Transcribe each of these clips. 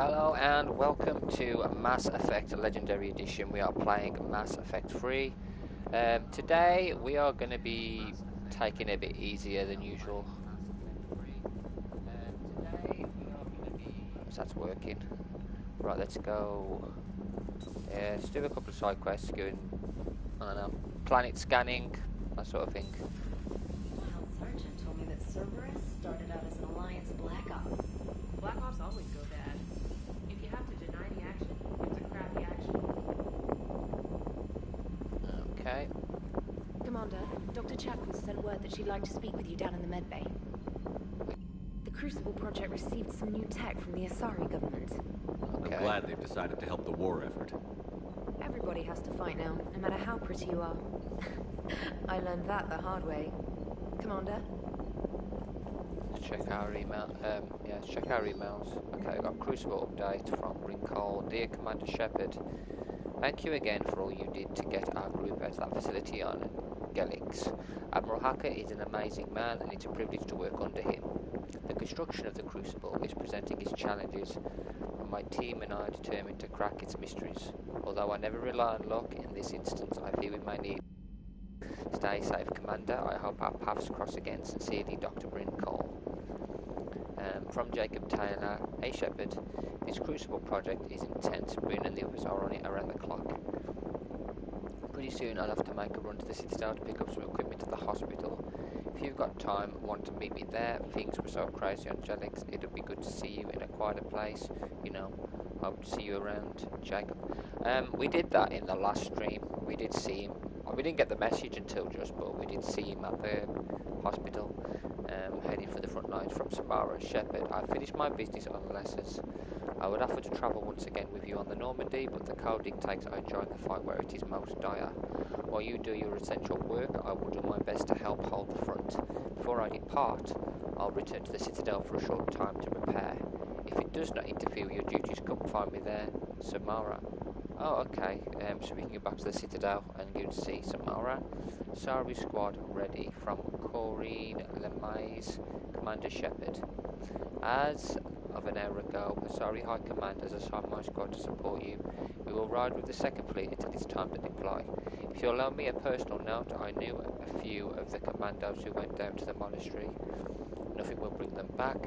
Hello and welcome to Mass Effect Legendary Edition. We are playing Mass Effect 3. Today we are going to be taking it a bit easier than usual. So that's working. Right, let's go. Let's do a couple of side quests, going, I don't know, planet scanning, that sort of thing. Wild Sergeant told me that Cerberus started out as an Alliance Black Ops. Black Ops always go bad. If you have to deny the action, it's a crappy action. Okay. Commander, Dr. Chapter sent word that she'd like to speak with you down in the medbay. The Crucible project received some new tech from the Asari government. Okay. I'm glad they've decided to help the war effort. Everybody has to fight now, no matter how pretty you are. I learned that the hard way. Commander? Let's check our email. Yeah, let's check our emails. Okay, we've got Crucible update from Rincol. Dear Commander Shepard, thank you again for all you did to get our group out of that facility on Gelix. Admiral Hacker is an amazing man and it's a privilege to work under him. The construction of the Crucible is presenting its challenges, and my team and I are determined to crack its mysteries. Although I never rely on luck, in this instance I fear we may need. Stay safe, Commander. I hope our paths cross again. Sincerely, Dr. Bryn Cole. From Jacob Taylor. Hey Shepard, this Crucible project is intense. Bryn and the others are on it around the clock. Pretty soon I'll have to make a run to the Citadel to pick up some equipment at the hospital. If you've got time, want to meet me there. Things were so crazy on Gelix, it'll be good to see you in a quieter place. You know, hope to see you around, Jacob. We did that in the last stream. We did see him. We didn't get the message until just, but we did see him at the hospital, heading for the front lines. From Samara, Shepard, I finished my business on lessons. I would offer to travel once again with you on the Normandy, but the code dictates I join the fight where it is most dire. While you do your essential work, I will do my best to help hold the front. Before I depart, I'll return to the Citadel for a short time to prepare. If it does not interfere with your duties, come find me there. Samara. Oh, okay. So we can go back to the Citadel and go to see Samara. Sari squad ready. From Corinne Lemais, Commander Shepard. As of an hour ago, Asari High Command has assigned my squad to support you. We will ride with the second fleet until it's time to deploy. If you'll allow me a personal note, I knew a few of the commandos who went down to the monastery. Nothing will bring them back,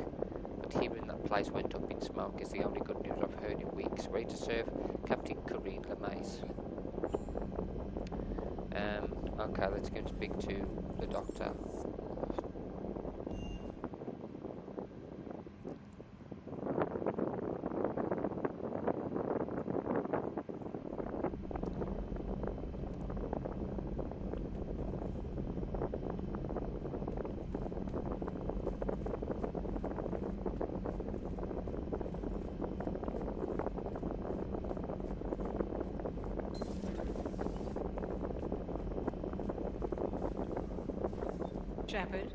but hearing that place went up in smoke is the only good news I've heard in weeks. Ready to serve, Captain Corinne Lemais. Okay, let's go and speak to the doctor. Shepard,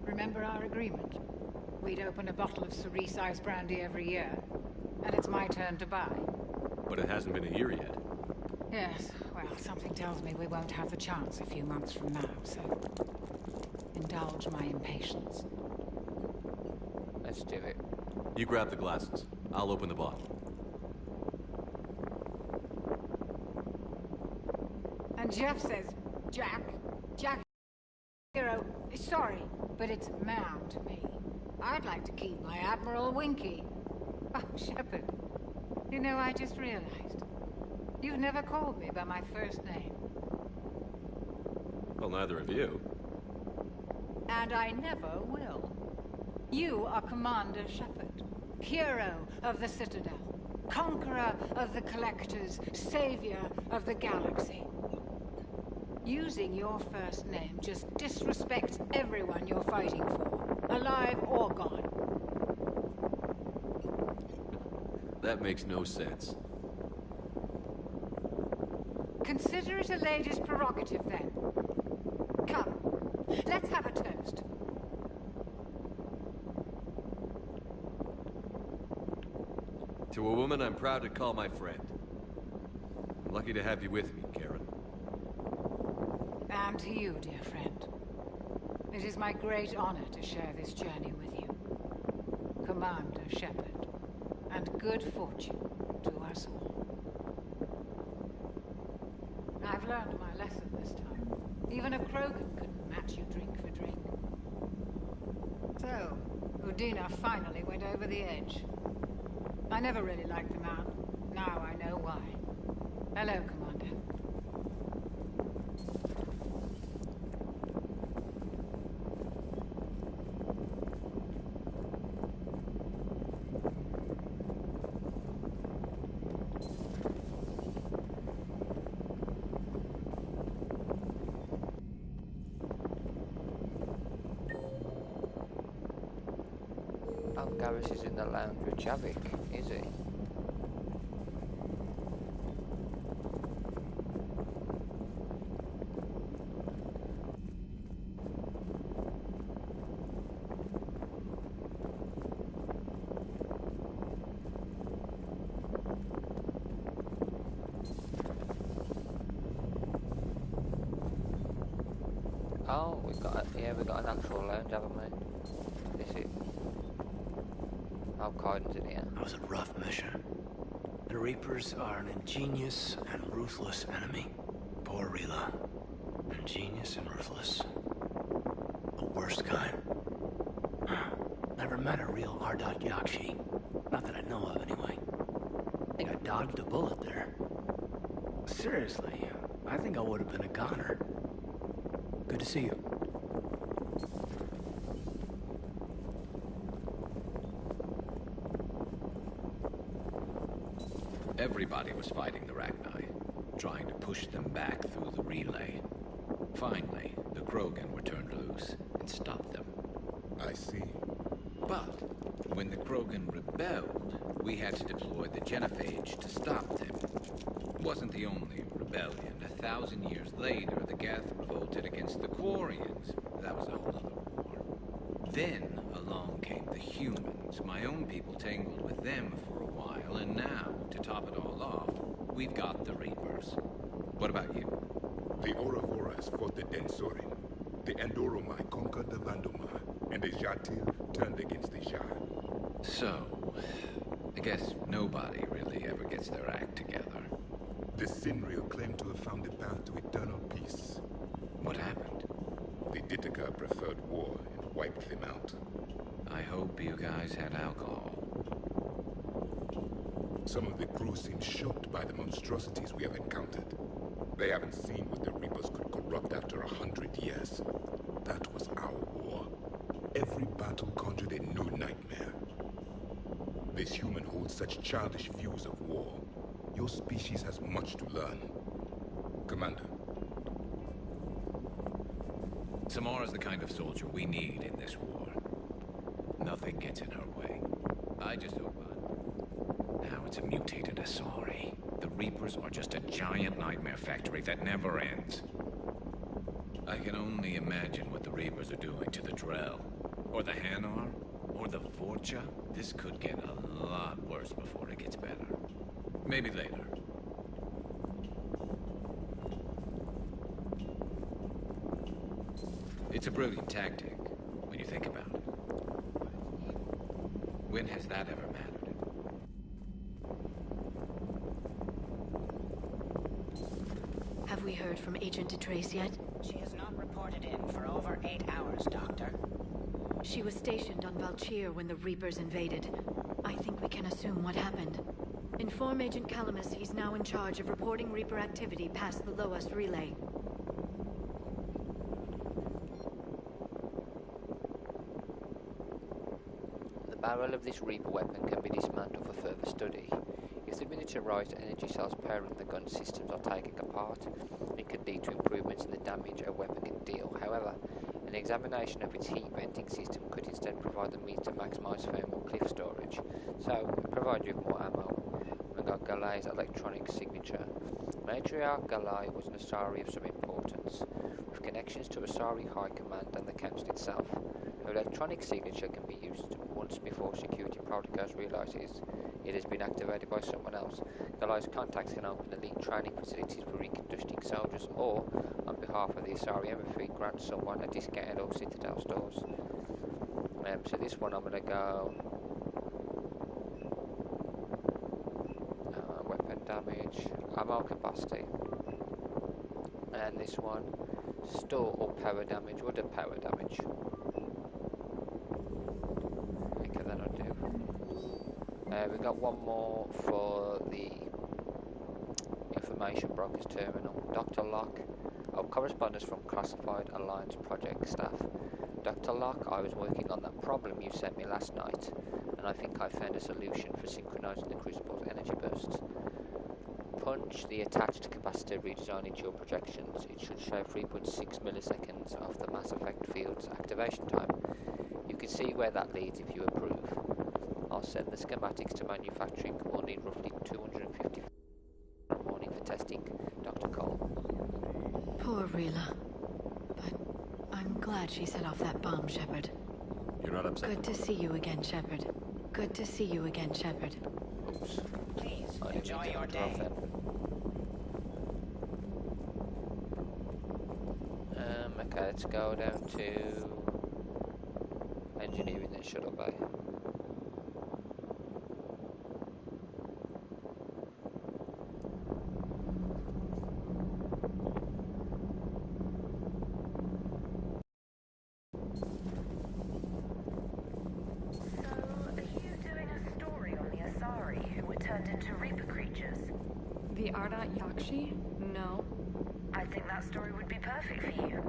remember our agreement? We'd open a bottle of cerise ice brandy every year, and it's my turn to buy. But it hasn't been a year yet. Yes, well, something tells me we won't have the chance a few months from now, so indulge my impatience. Let's do it. You grab the glasses. I'll open the bottle. And Jeff says, Jack, Hero, sorry, but it's ma'am to me. I'd like to keep my Admiral Winky. Oh, Shepard, you know, I just realized. You've never called me by my first name. Well, neither of you. And I never will. You are Commander Shepard, hero of the Citadel, conqueror of the Collectors, savior of the galaxy. Using your first name just disrespects everyone you're fighting for, alive or gone. That makes no sense. Consider it a lady's prerogative, then. Come, let's have a toast. To a woman I'm proud to call my friend. I'm lucky to have you with me, Karen. And to you, dear friend. It is my great honor to share this journey with you. Commander Shepard. and good fortune to us all. I've learned my lesson this time. Even a Krogan couldn't match you drink for drink. So, Udina finally went over the edge. I never really liked the man. Now I know why. Hello, Commander. Oh, Garrus is in the lounge with Javik, is he? Oh, we've got an actual lounge, haven't we? This is. Oh, Kaiden's in here. That was a rough mission. The Reapers are an ingenious and ruthless enemy. Poor Rila. Ingenious and ruthless. The worst kind. Never met a real Ardat Yakshi. Not that I know of, anyway. I think I dodged a bullet there. Seriously, I think I would have been a goner. Good to see you. Everybody was fighting the Ragni, trying to push them back through the relay. Finally, the Krogan were turned loose and stopped them. I see. But when the Krogan rebelled, we had to deploy the genophage to stop them. It wasn't the only rebellion. 1,000 years later, the Geth revolted against the Quarians. That was a whole other war. Then along came the humans. My own people tangled with them for a while, and now, to top it all off, we've got the Reapers. What about you? The Ouroboros fought the Densorin. The Andoromai conquered the Vandomai, and the Jatil turned against the Shah. So, I guess nobody really ever gets their act together. The Sinriel claimed to have found the path to eternal peace. What happened? The Ditaka preferred war and wiped them out. I hope you guys had alcohol. Some of the crew seem shocked by the monstrosities we have encountered. They haven't seen what the Reapers could corrupt after 100 years. That was our war. Every battle conjured a new nightmare. This human holds such childish views of war. Your species has much to learn. Commander. Samara's the kind of soldier we need in this war. Nothing gets in her way. I just hope now it's a mutated Asari. The Reapers are just a giant nightmare factory that never ends. I can only imagine what the Reapers are doing to the Drell, or the Hanar, or the Vorcha. This could get a lot worse before it gets better. Maybe later. It's a brilliant tactic, when you think about it. When has that ever mattered? Have we heard from Agent DeTrace yet? She has not reported in for over 8 hours, Doctor. She was stationed on Valchir when the Reapers invaded. I think we can assume what happened. Inform Agent Calamus he's now in charge of reporting Reaper activity past the Loas relay. The barrel of this Reaper weapon can be dismantled for further study. If the miniaturized energy cells powering the gun systems are taken apart, it could lead to improvements in the damage a weapon can deal. However, an examination of its heat venting system could instead provide the means to maximize thermal cliff storage. So, provide you with more ammo. We've got Galay's electronic signature. Matriarch Galay was an Asari of some importance, with connections to Asari High Command and the Council itself. Her electronic signature can be used once before security protocols realizes it has been activated by someone else. Galay's contacts can open elite training facilities for reconstructing soldiers, or, on behalf of the Asari Embassy, grant someone a discount at all Citadel stores. So this one I'm going to go damage, ammo capacity, and this one, store or power damage. What do power damage? Okay, that'll do. We got one more for the Information Brokers Terminal. Dr. Locke, correspondence from Classified Alliance Project staff. Dr. Locke, I was working on that problem you sent me last night, and I think I found a solution for synchronizing the Crucible's energy bursts. Punch the attached capacitor redesign into your projections. It should show 3.6 milliseconds of the Mass Effect field's activation time. You can see where that leads if you approve. I'll send the schematics to manufacturing. We'll need roughly 250 tomorrow morning for testing, Dr. Cole. Poor Rila. But I'm glad she set off that bomb, Shepard. You're not upset? Good to see you again, Shepard. Good to see you again, Shepard. Oops. Please, I didn't enjoy mean to your cut her off day. then. Okay, let's go down to engineering and shuttle bay. The Ardat Yakshi? No. I think that story would be perfect for you.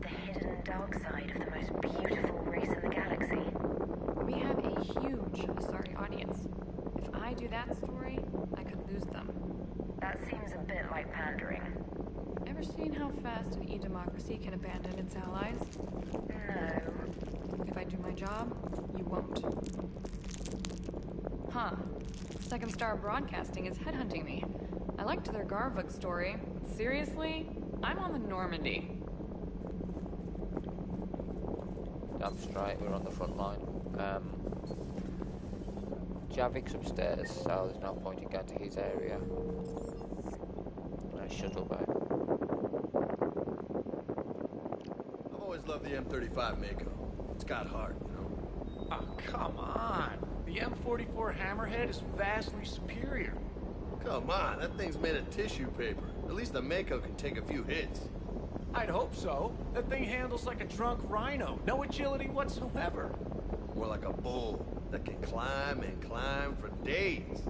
The hidden dark side of the most beautiful race in the galaxy. We have a huge Asari audience. If I do that story, I could lose them. That seems a bit like pandering. Ever seen how fast an e-democracy can abandon its allies? No. If I do my job, you won't. Huh. Second Star Broadcasting is headhunting me. I liked their Garvuk story, but seriously, I'm on the Normandy. Damn straight, we're on the front line. Javik's upstairs, so there's no point in going to his area. Shuttle bay. I've always loved the M35 Mako. It's got heart, you know? Oh, come on. The M44 Hammerhead is vastly superior. Come on, that thing's made of tissue paper. At least the Mako can take a few hits. I'd hope so. That thing handles like a drunk rhino. No agility whatsoever. More like a bull that can climb and climb for days.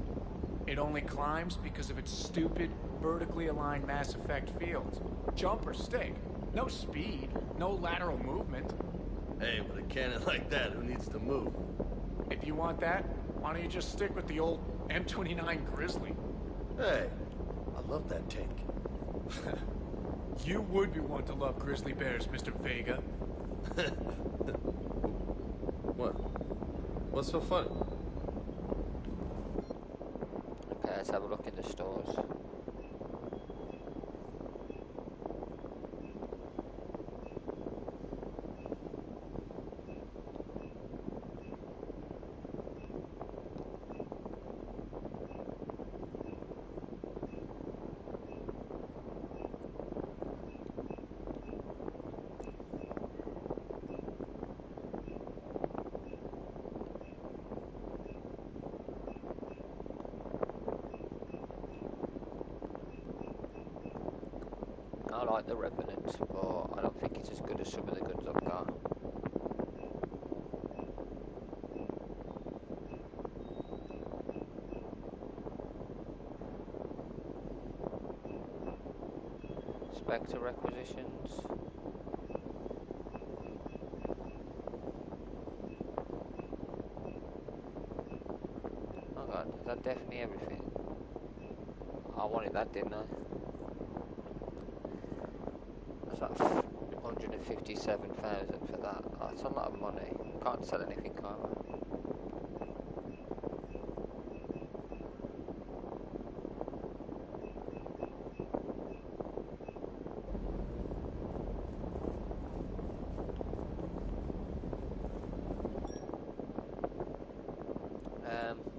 It only climbs because of its stupid, vertically aligned Mass Effect fields. Jump or stick. No speed, no lateral movement. Hey, with a cannon like that, who needs to move? If you want that, why don't you just stick with the old M29 Grizzly? Hey, I love that tank. You would be one to love grizzly bears, Mr. Vega. What? What's so funny? Okay, let's have a look in the stores. I like the Revenant, but I don't think it's as good as some of the guns I've got. Spectre requisitions. Oh god, is that definitely everything? I wanted that, didn't I? That's like 157,000 for that. Oh, that's a lot of money. Can't sell anything, can't I?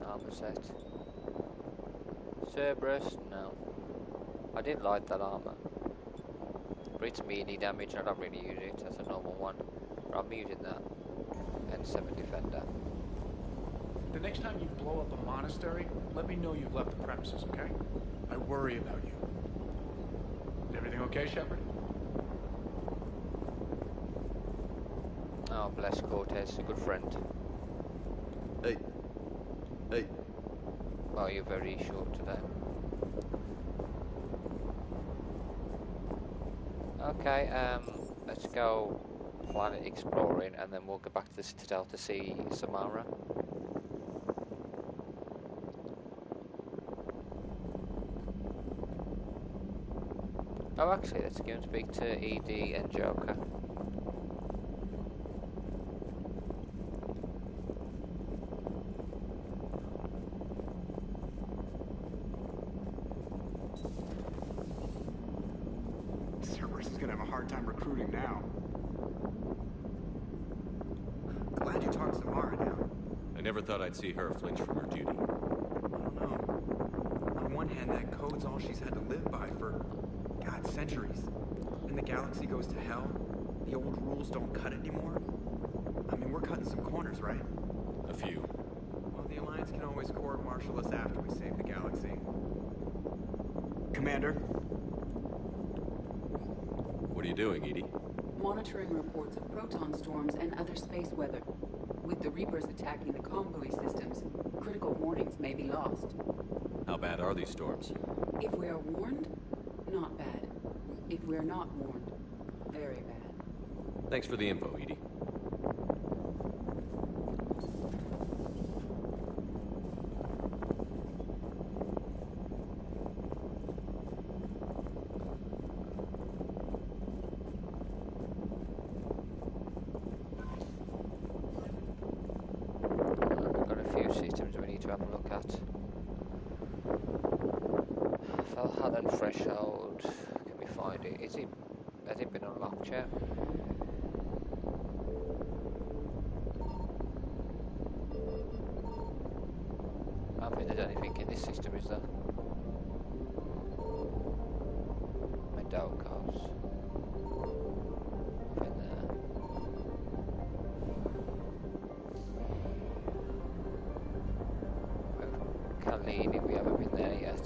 Armor set. Cerberus? No. I did like that armor. But it's melee damage, I don't really use it as a normal one. But I'm using that. And 7 Defender. The next time you blow up a monastery, let me know you've left the premises, okay? I worry about you. Everything okay, Shepard? Oh, bless Cortez, a good friend. Hey. Hey. Well, you're very short today. Okay, let's go planet exploring and then we'll go back to the Citadel to see Samara. Oh, actually, let's go and speak to ED and Joker. Cerberus is gonna have a hard time recruiting now. Glad you talked Samara down. I never thought I'd see her flinch from her duty. I don't know. On one hand, that code's all she's had to live by for, God, centuries. And the galaxy goes to hell. The old rules don't cut anymore. I mean, we're cutting some corners, right? A few. Well, the Alliance can always court-martial us after we save the galaxy. Commander? What are you doing, Edie? Monitoring reports of proton storms and other space weather. With the Reapers attacking the convoy systems, critical warnings may be lost. How bad are these storms? If we are warned, not bad. If we are not warned, very bad. Thanks for the info, Edie. We've got a few systems we need to have a look at. Valhallan Threshold. Can we find it? Has it been unlocked yet? I don't think there's anything in this system, is there? Medocos. Nothing there. Kalini, we haven't been there yet.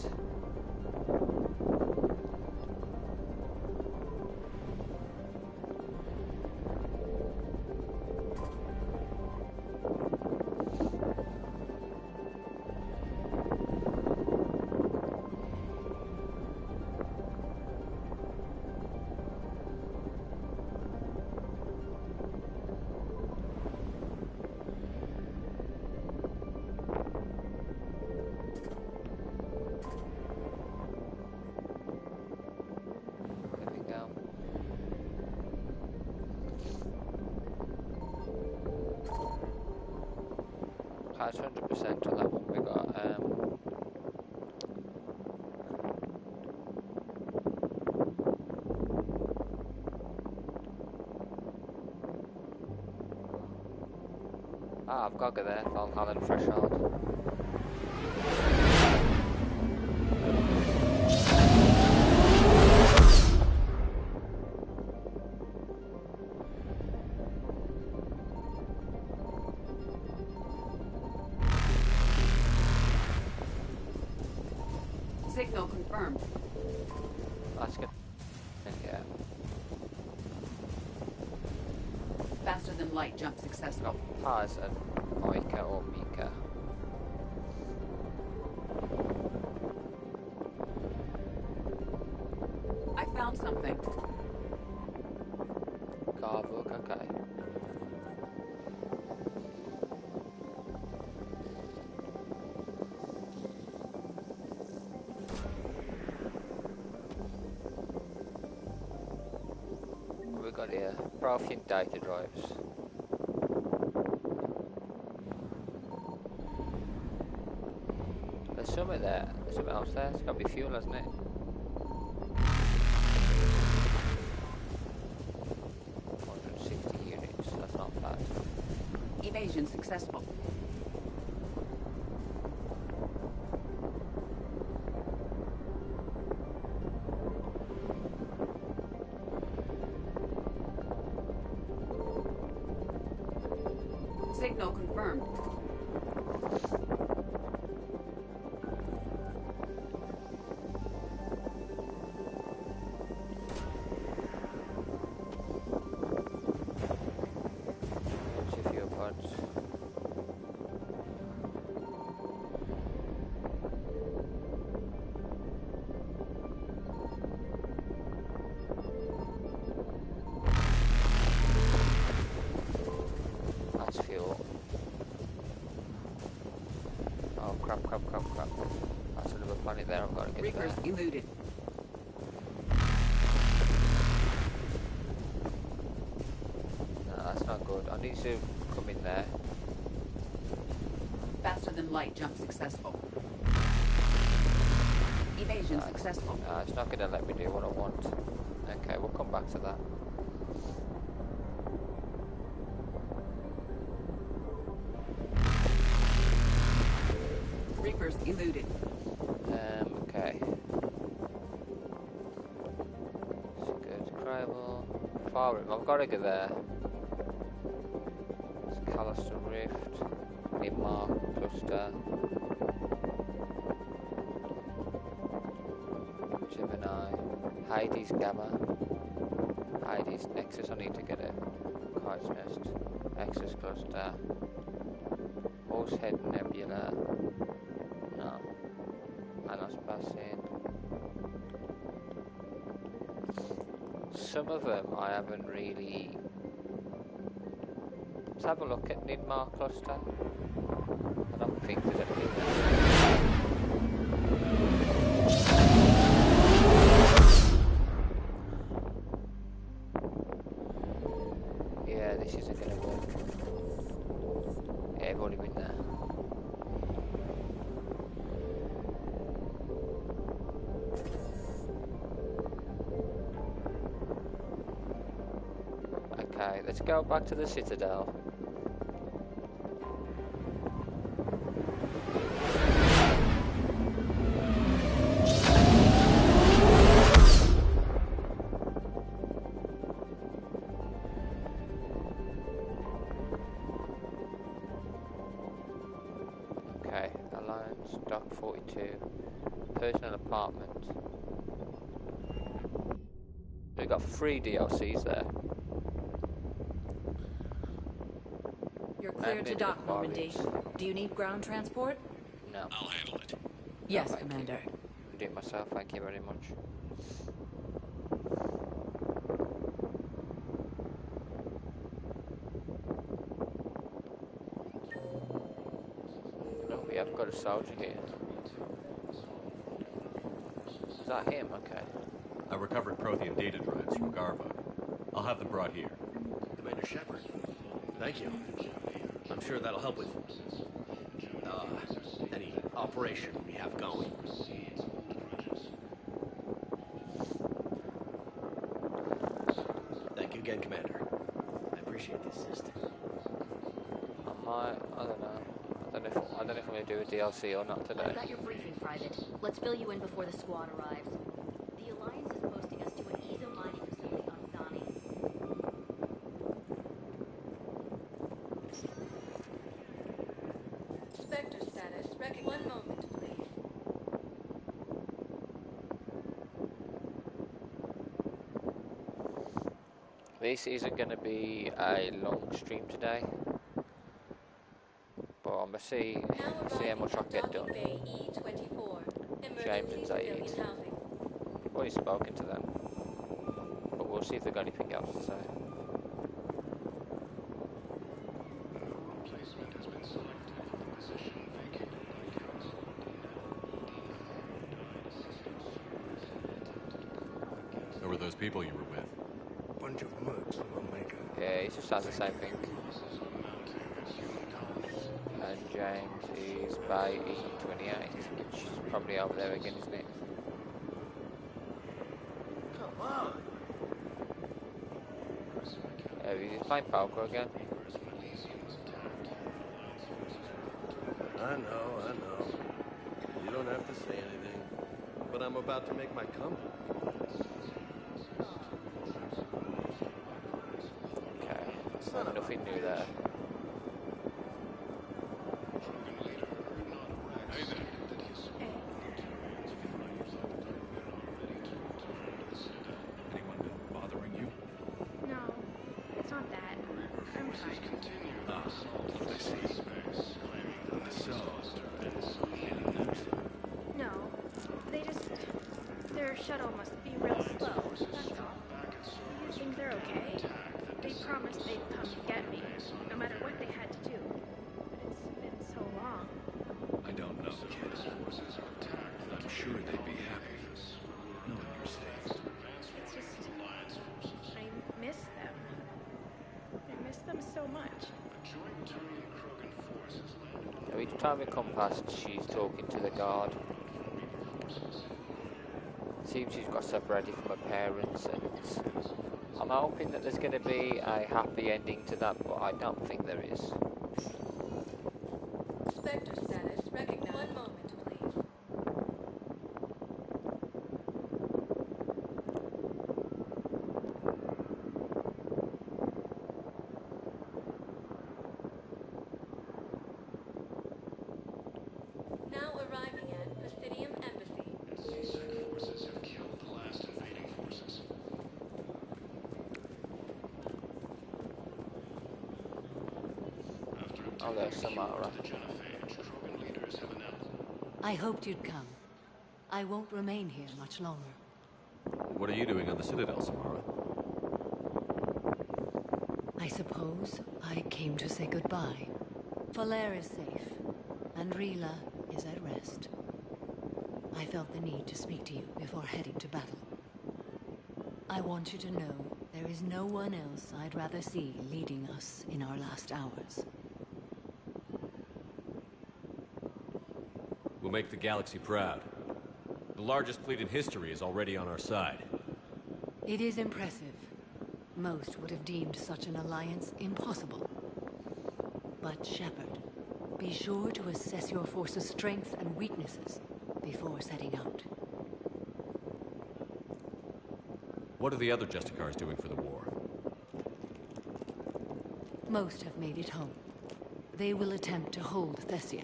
There we go. That's 100% on that one. We got I've got to go there, Valhallan Threshold. Signal confirmed. That's good. Yeah. Faster than light jump successful. Paz and Micah or Mika. I found something. Garvuk, okay. What we got here? Prothean data drives. There's something there. There's something else there. It's got to be fuel, hasn't it? Units. That's not bad. Evasion successful. Signal confirmed. That's another planet there I've got to get Reapers there. eluded. No, that's not good. I need to come in there. Faster than light jump successful. Evasion successful. No, it's not going to let me do what I want. Okay, we'll come back to that. Reapers eluded. Okay. It's good. Cribble. Far room. I've got to go there. It's Callister Rift. Nimbus Cluster. Gemini. Hades Gamma. Hades Nexus. I need to get it. Kite's Nest. Nexus Cluster. Horsehead Nebula. No. Manos Basin. Some of them I haven't really. Let's have a look at Nimbus Cluster. I don't think there's anything there. Yeah, this isn't going to work. Yeah, I've already been there. Okay, let's go back to the Citadel. Okay, Alliance, Dock 42, personal apartment. We've got 3 DLCs there. You're clear to dock, Normandy. Do you need ground transport? No. I'll handle it. Yes, thank Commander. You. I'll do it myself, thank you very much. Oh, we have got a soldier here. Is that him? Okay. I recovered Prothean data drives from Garva. I'll have them brought here. Commander Shepard, thank you. I'm sure that'll help with any operation we have going. Thank you again, Commander. I appreciate the assist. I don't know. I don't know if I'm going to do a DLC or not today. I've got your briefing, Private. Let's fill you in before the squad arrives. The Alliance is posting us to an ESO mining facility on Zani. Spectre status. One moment, please. This isn't going to be a long stream today, but I'm going to see how much I can get done. James and Zaid. I've already spoken to them, but we'll see if they've got anything else to say. Who were those people you were with? Bunch of mercs from Omega. Yeah, he just has the same thing. And James is by E28, which is probably over there again, isn't it? Come on! He's playing poker again. I know. You don't have to say anything. But I'm about to make my comeback. Okay, so nothing new there. Anyone been bothering you? No, it's not that. I'm fine. I see. So, any news? No, their shuttle must be real slow, that's all. You think they're okay? They promised they'd come get me, no matter what they had to do. But it's been so long. I don't know, kid. I'm sure they'd be happy knowing you're safe. It's just... I miss them. I miss them so much. Each time we come past, she's talking to the guard. Seems she's got separated from her parents, and I'm hoping that there's going to be a happy ending to that, but I don't think there is. Spectre status recognized. One moment, please. Now arriving at Presidium Embassy. CSEC forces have killed the last invading forces. Oh, there's Samara. I hoped you'd come. I won't remain here much longer. What are you doing on the Citadel, Samara? I suppose I came to say goodbye. Valhallan is safe, and Rila is at rest. I felt the need to speak to you before heading to battle. I want you to know there is no one else I'd rather see leading us in our last hours. We'll make the galaxy proud. The largest fleet in history is already on our side. It is impressive. Most would have deemed such an alliance impossible. But Shepard, be sure to assess your force's strengths and weaknesses before setting out. What are the other Justicars doing for the war? Most have made it home. They will attempt to hold Thessia.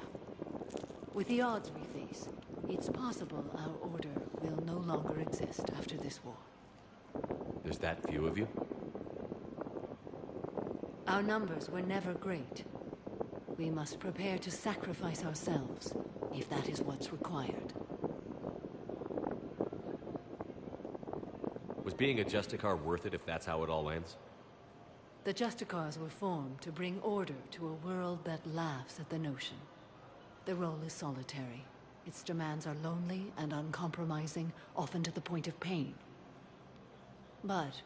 With the odds we face, it's possible our order will no longer exist after this war. There's that few of you? Our numbers were never great. We must prepare to sacrifice ourselves, if that is what's required. Was being a Justicar worth it if that's how it all ends? The Justicars were formed to bring order to a world that laughs at the notion. The role is solitary. Its demands are lonely and uncompromising, often to the point of pain. But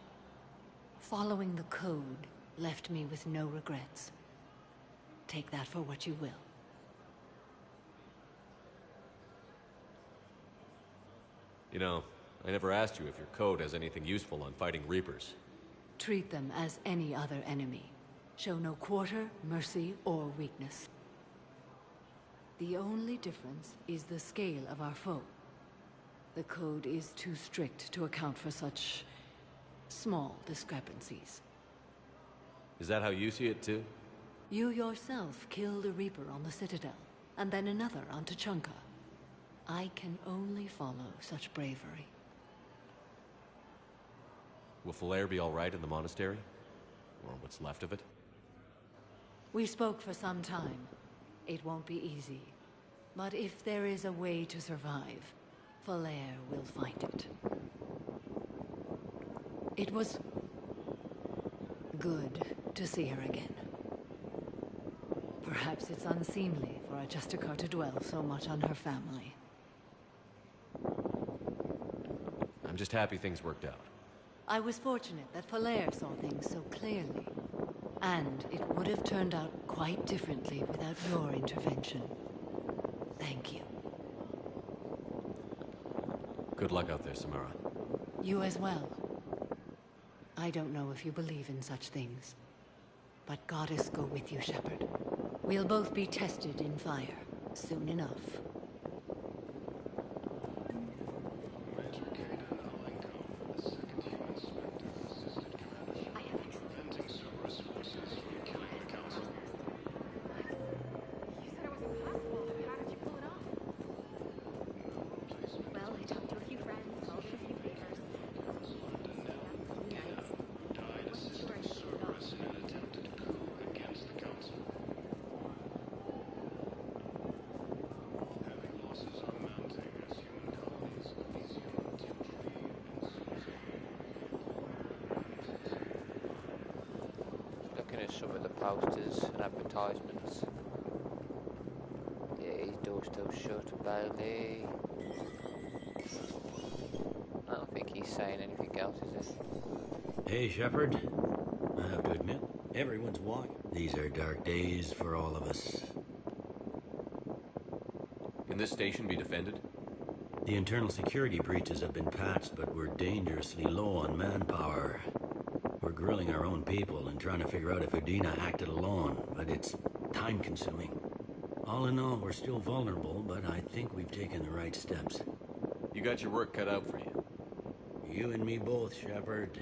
following the code left me with no regrets. Take that for what you will. You know, I never asked you if your code has anything useful on fighting Reapers. Treat them as any other enemy. Show no quarter, mercy, or weakness. The only difference is the scale of our foe. The code is too strict to account for such small discrepancies. Is that how you see it too? You yourself killed a Reaper on the Citadel, and then another on Tuchanka. I can only follow such bravery. Will Valhallan be all right in the monastery? Or what's left of it? We spoke for some time. It won't be easy. But if there is a way to survive, Valhallan will find it. It was good to see her again. Perhaps it's unseemly for a Justicar to dwell so much on her family. I'm just happy things worked out. I was fortunate that Valhallan saw things so clearly. And it would have turned out quite differently without your intervention. Thank you. Good luck out there, Samara. You as well. I don't know if you believe in such things, but Goddess go with you, Shepard. We'll both be tested in fire, soon enough. Some of the posters and advertisements. Yeah, he's doing Door's still shut. Bailey. I don't think he's saying anything else, is it? Hey, Shepard. I have to admit, everyone's walking. These are dark days for all of us. Can this station be defended? The internal security breaches have been patched, but we're dangerously low on manpower. We're grilling our own people and trying to figure out if Udina acted alone, but it's time-consuming. All in all, we're still vulnerable, but I think we've taken the right steps. You got your work cut out for you. You and me both, Shepard.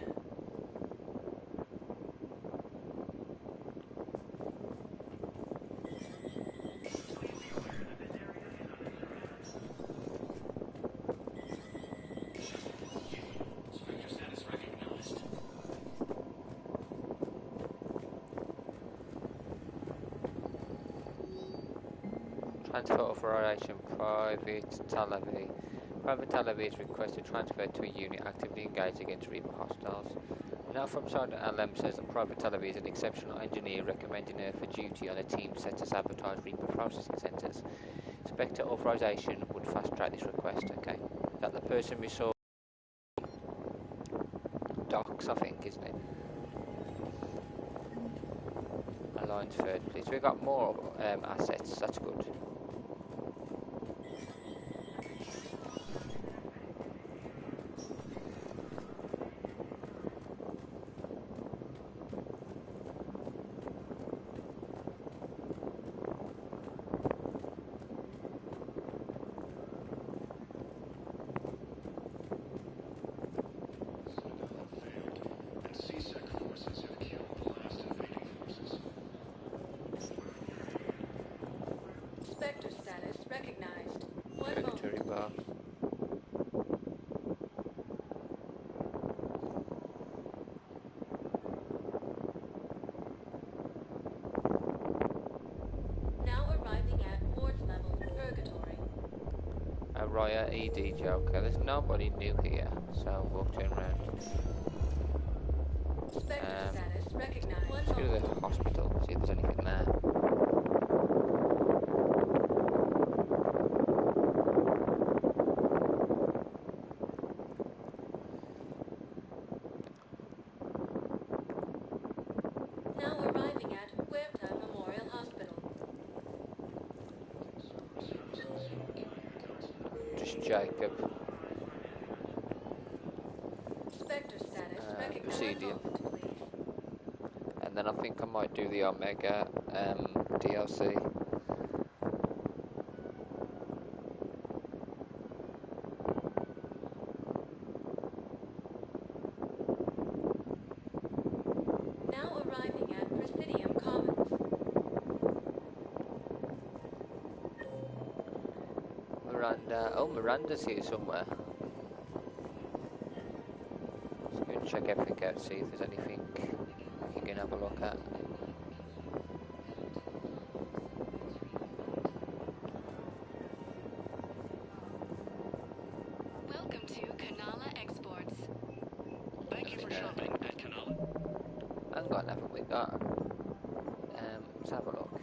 Transfer authorization, Private Talavi. Private Talavi is requested transfer to a unit actively engaged against Reaper hostiles. Now from Sergeant LM says that Private Talavi is an exceptional engineer recommending her for duty on a team set to sabotage Reaper processing centers. Spectre authorization would fast track this request, okay? Is that the person we saw? Docs, I think, isn't it? Alliance third, please. We've got more assets, that's good. Spectre status recognized. One Victory moment, bar. please. Now arriving at ward level, Purgatory. Arroya ED Joker. There's nobody new here, so we'll turn around. Spectre status recognized. One Let's go to moment. the hospital, see if there's anything there. Now arriving at Huerta Memorial Hospital. Just Jacob. Spectre status recognized. Obsidian. And then I think I might do the Omega DLC. Now arriving at Presidium Commons. Miranda. Oh, Miranda's here somewhere. Let's go and check everything out, see if there's anything you can have a look at. Welcome to Kanala Exports. Thank you for shopping at Kanala. Hang on, haven't we got? Let's have a look.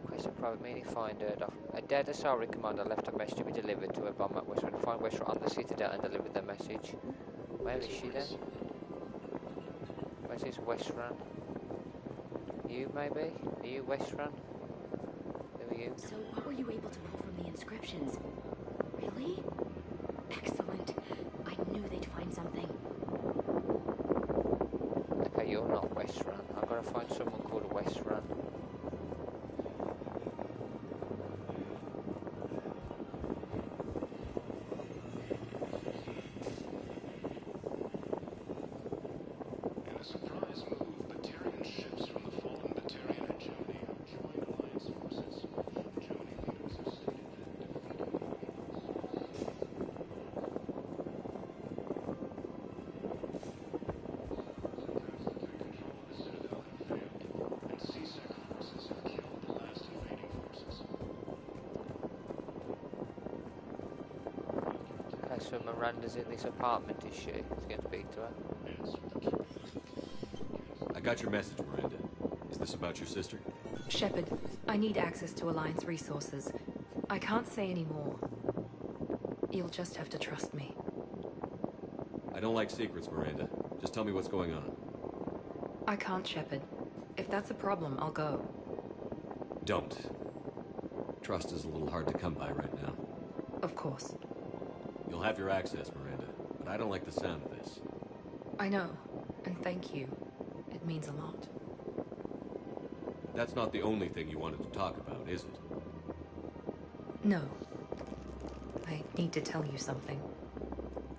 Question private meeting finder. A dead Asari commander left a message to be delivered to a bomb at Westfront. Find Westfront on the Citadel and deliver the message. Where is she then? Where's this Westfront? You maybe? Are you Westfront? Who are you? So what were you able to pull from the inscriptions? Really? Excellent. I knew they'd find something. Okay, you're not Westfront. I've got to find someone called Westfront. In a surprise move, Batarian ships from the fallen Batarian hegemony have joined Alliance forces. Hegemony leaders have stated that Okay, so Miranda's in this apartment, is she? Let's go and speak to her. I got your message, Miranda. Is this about your sister? Shepard, I need access to Alliance resources. I can't say any more. You'll just have to trust me. I don't like secrets, Miranda. Just tell me what's going on. I can't, Shepard. If that's a problem, I'll go. Don't. Trust is a little hard to come by right now. Of course. You'll have your access, Miranda, but I don't like the sound of this. I know, and thank you. It means a lot. That's not the only thing you wanted to talk about, is it? No. I need to tell you something.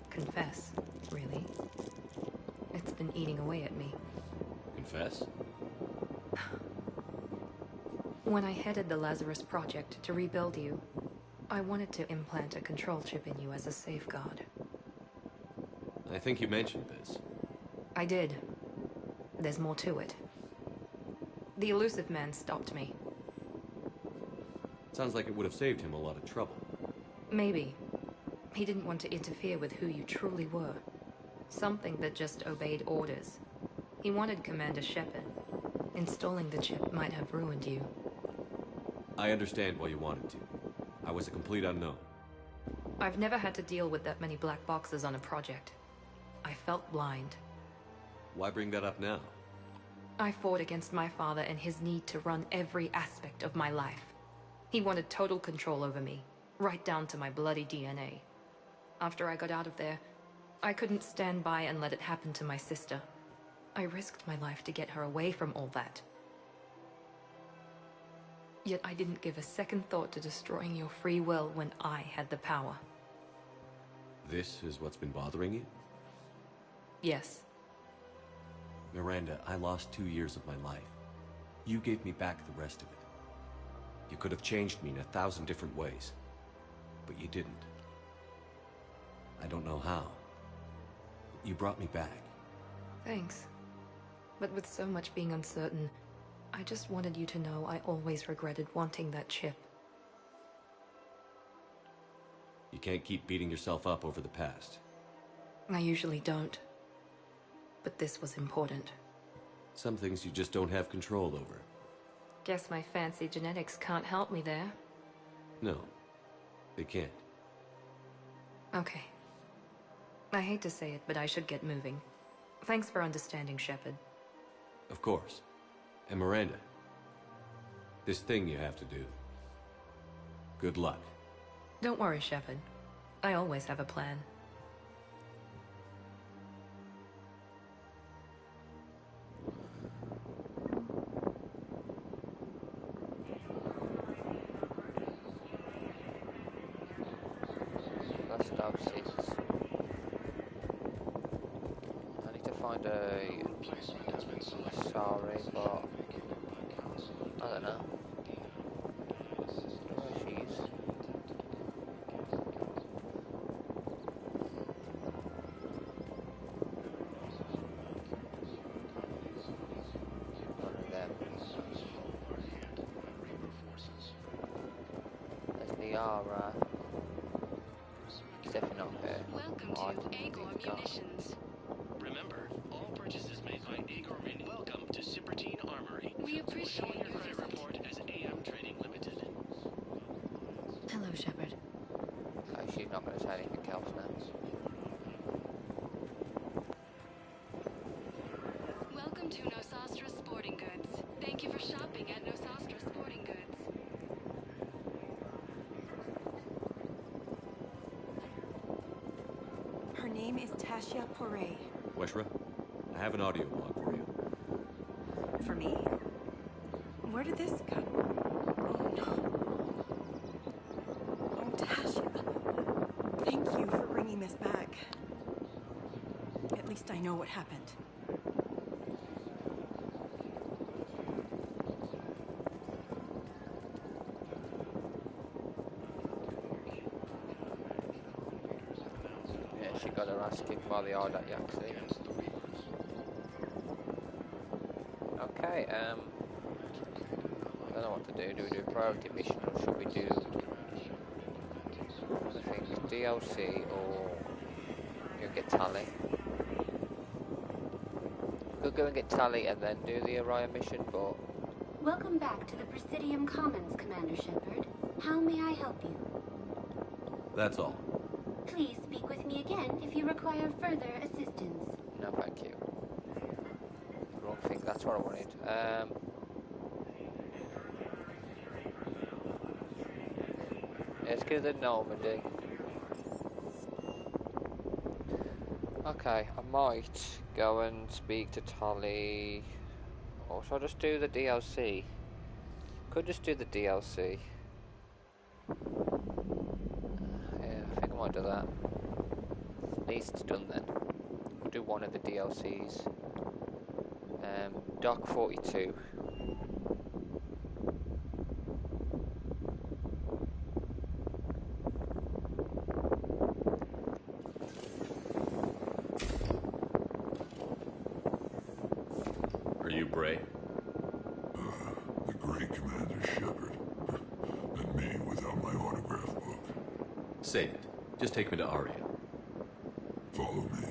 Confess, really. It's been eating away at me. Confess? When I headed the Lazarus Project to rebuild you, I wanted to implant a control chip in you as a safeguard. I think you mentioned this. I did. There's more to it. The elusive man stopped me. Sounds like it would have saved him a lot of trouble. Maybe. He didn't want to interfere with who you truly were. Something that just obeyed orders. He wanted Commander Shepard. Installing the chip might have ruined you. I understand why you wanted to. I was a complete unknown. I've never had to deal with that many black boxes on a project. I felt blind. Why bring that up now? I fought against my father and his need to run every aspect of my life. He wanted total control over me, right down to my bloody DNA. After I got out of there, I couldn't stand by and let it happen to my sister. I risked my life to get her away from all that. Yet I didn't give a second thought to destroying your free will when I had the power. This is what's been bothering you? Yes. Miranda, I lost 2 years of my life. You gave me back the rest of it. You could have changed me in 1,000 different ways, but you didn't. I don't know how. But you brought me back. Thanks. But with so much being uncertain, I just wanted you to know I always regretted wanting that chip. You can't keep beating yourself up over the past. I usually don't. But this was important. Some things you just don't have control over. Guess my fancy genetics can't help me there. No, they can't. Okay. I hate to say it, but I should get moving. Thanks for understanding, Shepard. Of course. And Miranda, this thing you have to do. Good luck. Don't worry, Shepard. I always have a plan. That's step 6. I need to find a sorry, but I don't know. Where she is. One of them. There's the Yara. It's definitely not her. Welcome to Agor Munitions. Remember, all purchases made by Agor Munitions. Welcome to Cybertine Armory. We appreciate Showing your your credit visit. report as AM Trading Limited. Hello, Shepard. Oh, she's not going to say anything else now. Welcome to Nosastra Sporting Goods. Thank you for shopping at Nosastra Sporting Goods. Her name is Tasha Poray. Weshra, I have an audio log for you. For me? Where did this come? Oh no. Oh, Tasha. Thank you for bringing this back. At least I know what happened. Yeah, she got her ass kicked by the Ardat Yaxi. Okay, I don't know what to do. Do we do a priority mission or should we do I think DLC or you get Tally? We'll go and get Tally and then do the Orion mission, but Welcome back to the Presidium Commons, Commander Shepard. How may I help you? That's all. Please speak with me again if you require further assistance. No, thank you. Wrong thing, that's what I wanted. Let's go to the Normandy. Okay, I might go and speak to Tolly. Or should I just do the DLC? Could just do the DLC. Yeah, I think I might do that. At least it's done then. I'll do one of the DLCs. Doc 42. Are you Bray? The great Commander Shepard. And me without my autograph book. Say it. Just take me to Aria. Follow me.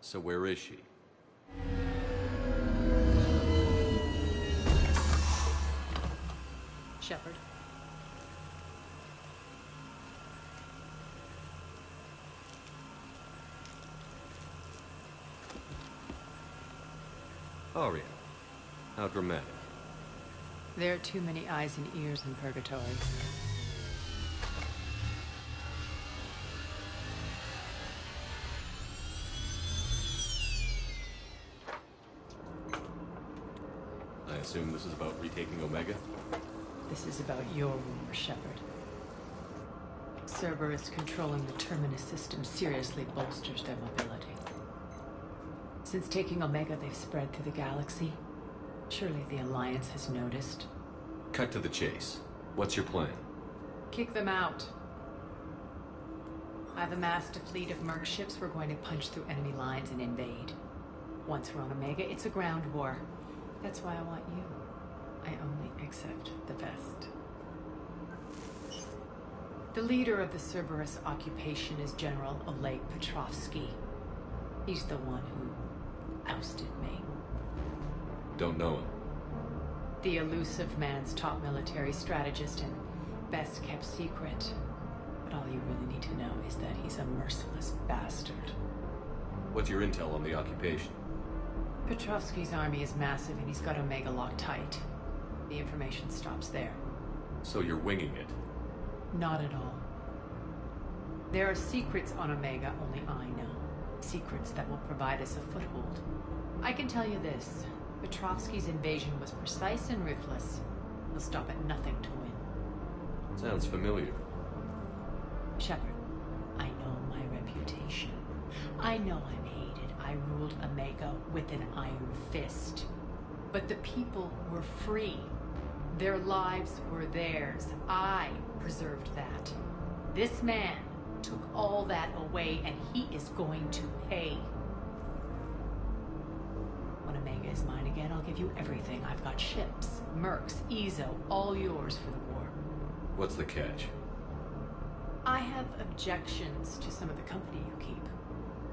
So where is she? Shepard. Aria. How dramatic. There are too many eyes and ears in Purgatory. I assume this is about retaking Omega? This is about your war, Shepard. Cerberus controlling the Terminus system seriously bolsters their mobility. Since taking Omega, they've spread through the galaxy. Surely the Alliance has noticed. Cut to the chase. What's your plan? Kick them out. I've amassed a fleet of merc ships. We're going to punch through enemy lines and invade. Once we're on Omega, it's a ground war. That's why I want you. I only accept the best. The leader of the Cerberus occupation is General Oleg Petrovsky. He's the one who ousted me. Don't know him. The elusive man's top military strategist and best kept secret. But all you really need to know is that he's a merciless bastard. What's your intel on the occupation? Petrovsky's army is massive and he's got Omega locked tight. The information stops there. So you're winging it? Not at all. There are secrets on Omega only I know. Secrets that will provide us a foothold. I can tell you this. Petrovsky's invasion was precise and ruthless. He'll stop at nothing to win. Sounds familiar. Shepard, I know my reputation. I know I'm hated. I ruled Omega with an iron fist. But the people were free. Their lives were theirs. I preserved that. This man took all that away, and he is going to pay. When Omega is mine again, I'll give you everything. I've got ships, mercs, Ezo, all yours for the war. What's the catch? I have objections to some of the company you keep.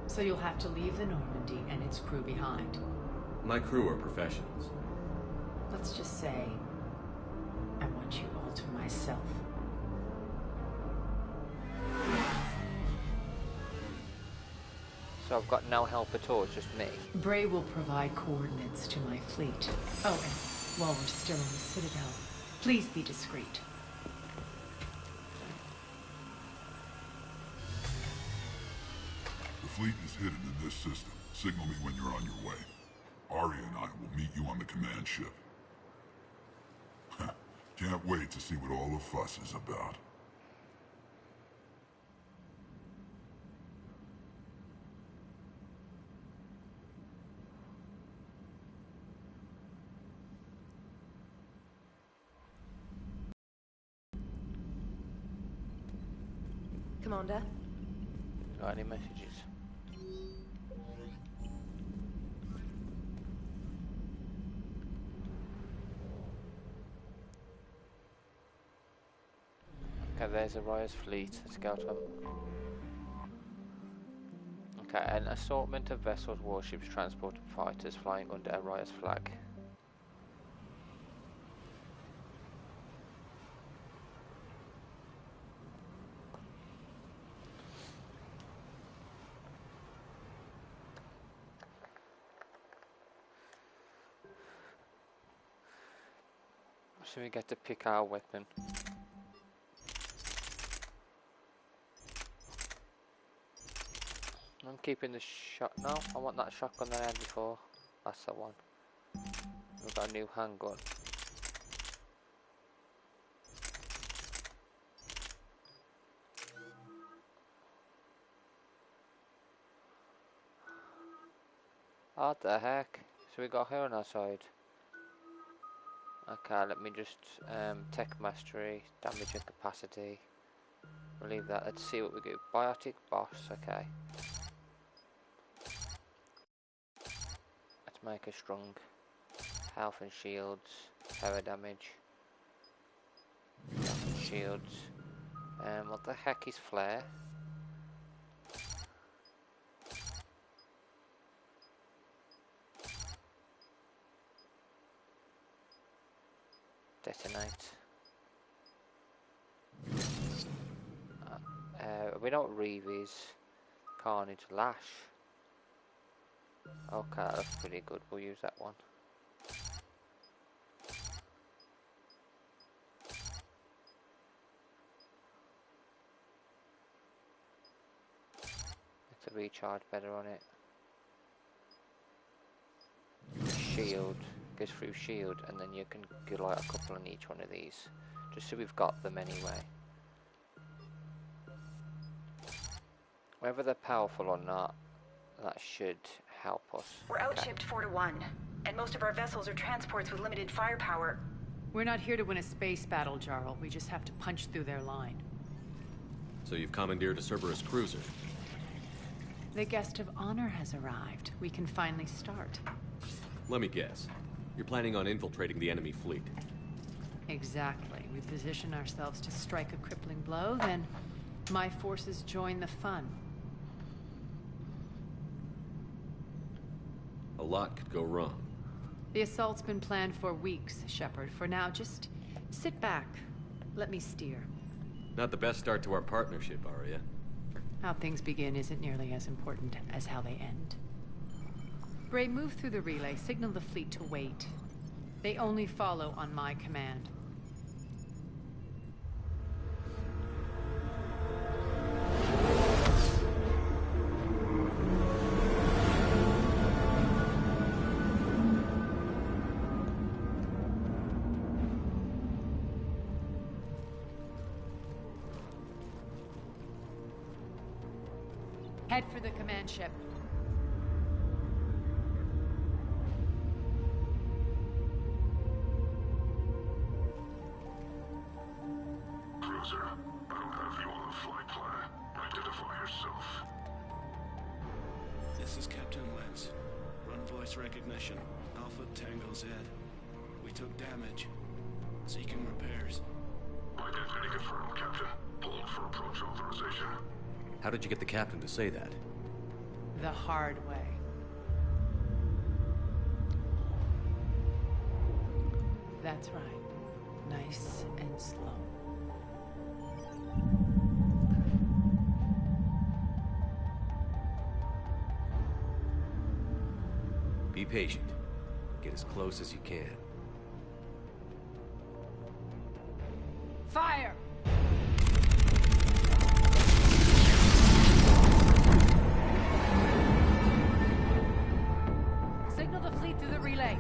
So you'll have to leave the Normandy and its crew behind. My crew are professionals. Let's just say, I want you all to myself. So I've got no help at all, it's just me. Bray will provide coordinates to my fleet. Oh, and while we're still in the Citadel, please be discreet. The fleet is hidden in this system. Signal me when you're on your way. Aria and I will meet you on the command ship. Can't wait to see what all the fuss is about. Commander? Got any messages? Okay, there's Araya's fleet. Let's go to him. Okay, Okay, an assortment of vessels, warships, transport and fighters flying under Araya's flag. So we get to pick our weapon. I'm keeping the shot. No, I want that shotgun that I had before. That's the one. We've got a new handgun. What the heck? So we got her on our side. Okay, let me just tech mastery, damage and capacity. We'll leave that. Let's see what we get. Biotic boss. Okay. Let's make her strong. Health and shields. Power damage. Health and shields. What the heck is flare? Detonate. We know what Reeve is. Carnage Lash. Okay, that's pretty good. We'll use that one. Let's recharge better on it. Shield. Goes through shield, and then you can get like a couple on each one of these. Just so we've got them anyway. Whether they're powerful or not, that should help us. We're outshipped 4-1, and most of our vessels are transports with limited firepower. We're not here to win a space battle, Jarl. We just have to punch through their line. So you've commandeered a Cerberus cruiser. The guest of honor has arrived. We can finally start. Let me guess. You're planning on infiltrating the enemy fleet. Exactly. We position ourselves to strike a crippling blow, then my forces join the fun. A lot could go wrong. The assault's been planned for weeks, Shepard. For now, just sit back. Let me steer. Not the best start to our partnership, Arya. How things begin isn't nearly as important as how they end. Bray, move through the relay. Signal the fleet to wait. They only follow on my command. Head for the command ship. Cruiser, I don't have you on the flight plan. Identify yourself. This is Captain Lentz. Run voice recognition. Alpha Tango Z. We took damage. Seeking repairs. Identity confirmed, Captain. Hold for approach authorization. How did you get the captain to say that? The hard way. That's right. Nice and slow. Be patient. Get as close as you can. Fire! Signal the fleet through the relay.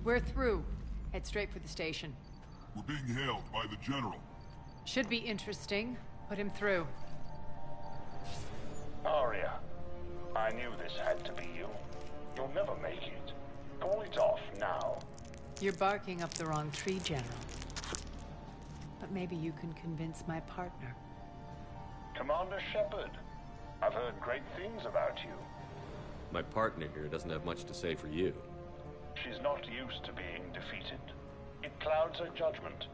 We're through. Head straight for the station. We're being hailed by the General. Should be interesting. Put him through. Arya, I knew this had to be you. You'll never make it. Call it off now. You're barking up the wrong tree, General. But maybe you can convince my partner. Commander Shepard, I've heard great things about you. My partner here doesn't have much to say for you. She's not used to being defeated. It clouds her judgment.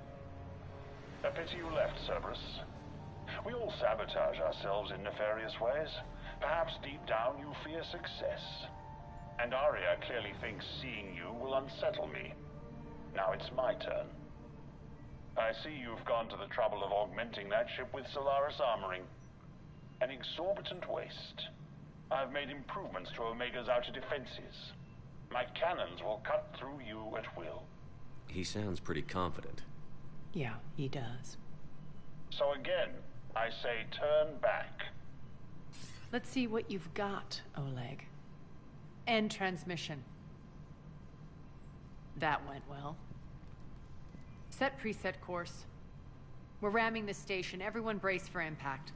A pity you left, Cerberus. We all sabotage ourselves in nefarious ways. Perhaps deep down you fear success. And Arya clearly thinks seeing you will unsettle me. Now it's my turn. I see you've gone to the trouble of augmenting that ship with Solaris armoring. An exorbitant waste. I've made improvements to Omega's outer defenses. My cannons will cut through you at will. He sounds pretty confident. Yeah, he does. So again, I say turn back. Let's see what you've got, Oleg. End transmission. That went well. Set preset course. We're ramming the station. Everyone brace for impact.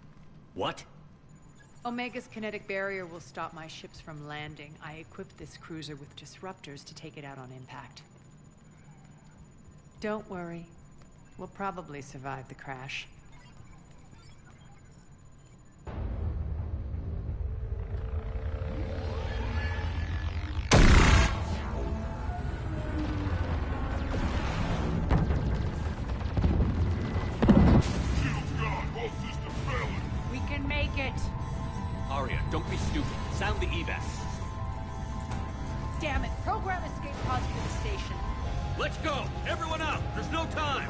What? Omega's kinetic barrier will stop my ships from landing. I equipped this cruiser with disruptors to take it out on impact. Don't worry. We'll probably survive the crash. We can make it! Arya, don't be stupid. Sound the evac. Damn it! Program escape pods for the station. Let's go! Everyone out! There's no time!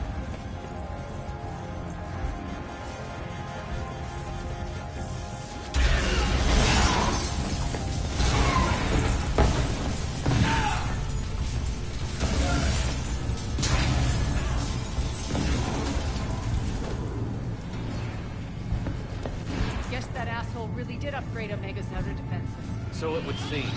Guess that asshole really did upgrade Omega's outer defenses. So it would seem.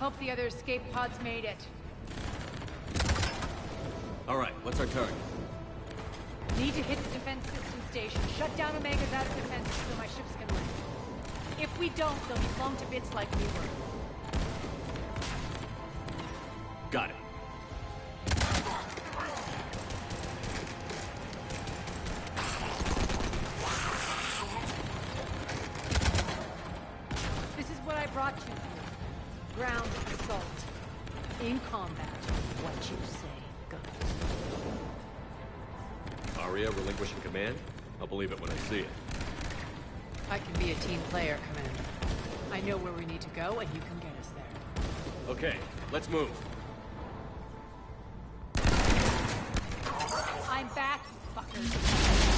Hope the other escape pods made it. All right, what's our target? Need to hit the defense system station. Shut down Omega's outer defenses so my ships can land. If we don't, they'll be blown to bits like we were. Got it. This is what I brought you for. Ground assault. In combat. What you say goes. Arya relinquishing command? I'll believe it when I see it. I can be a team player, Commander. I know where we need to go, and you can get us there. Okay, let's move. I'm back, you fuckers.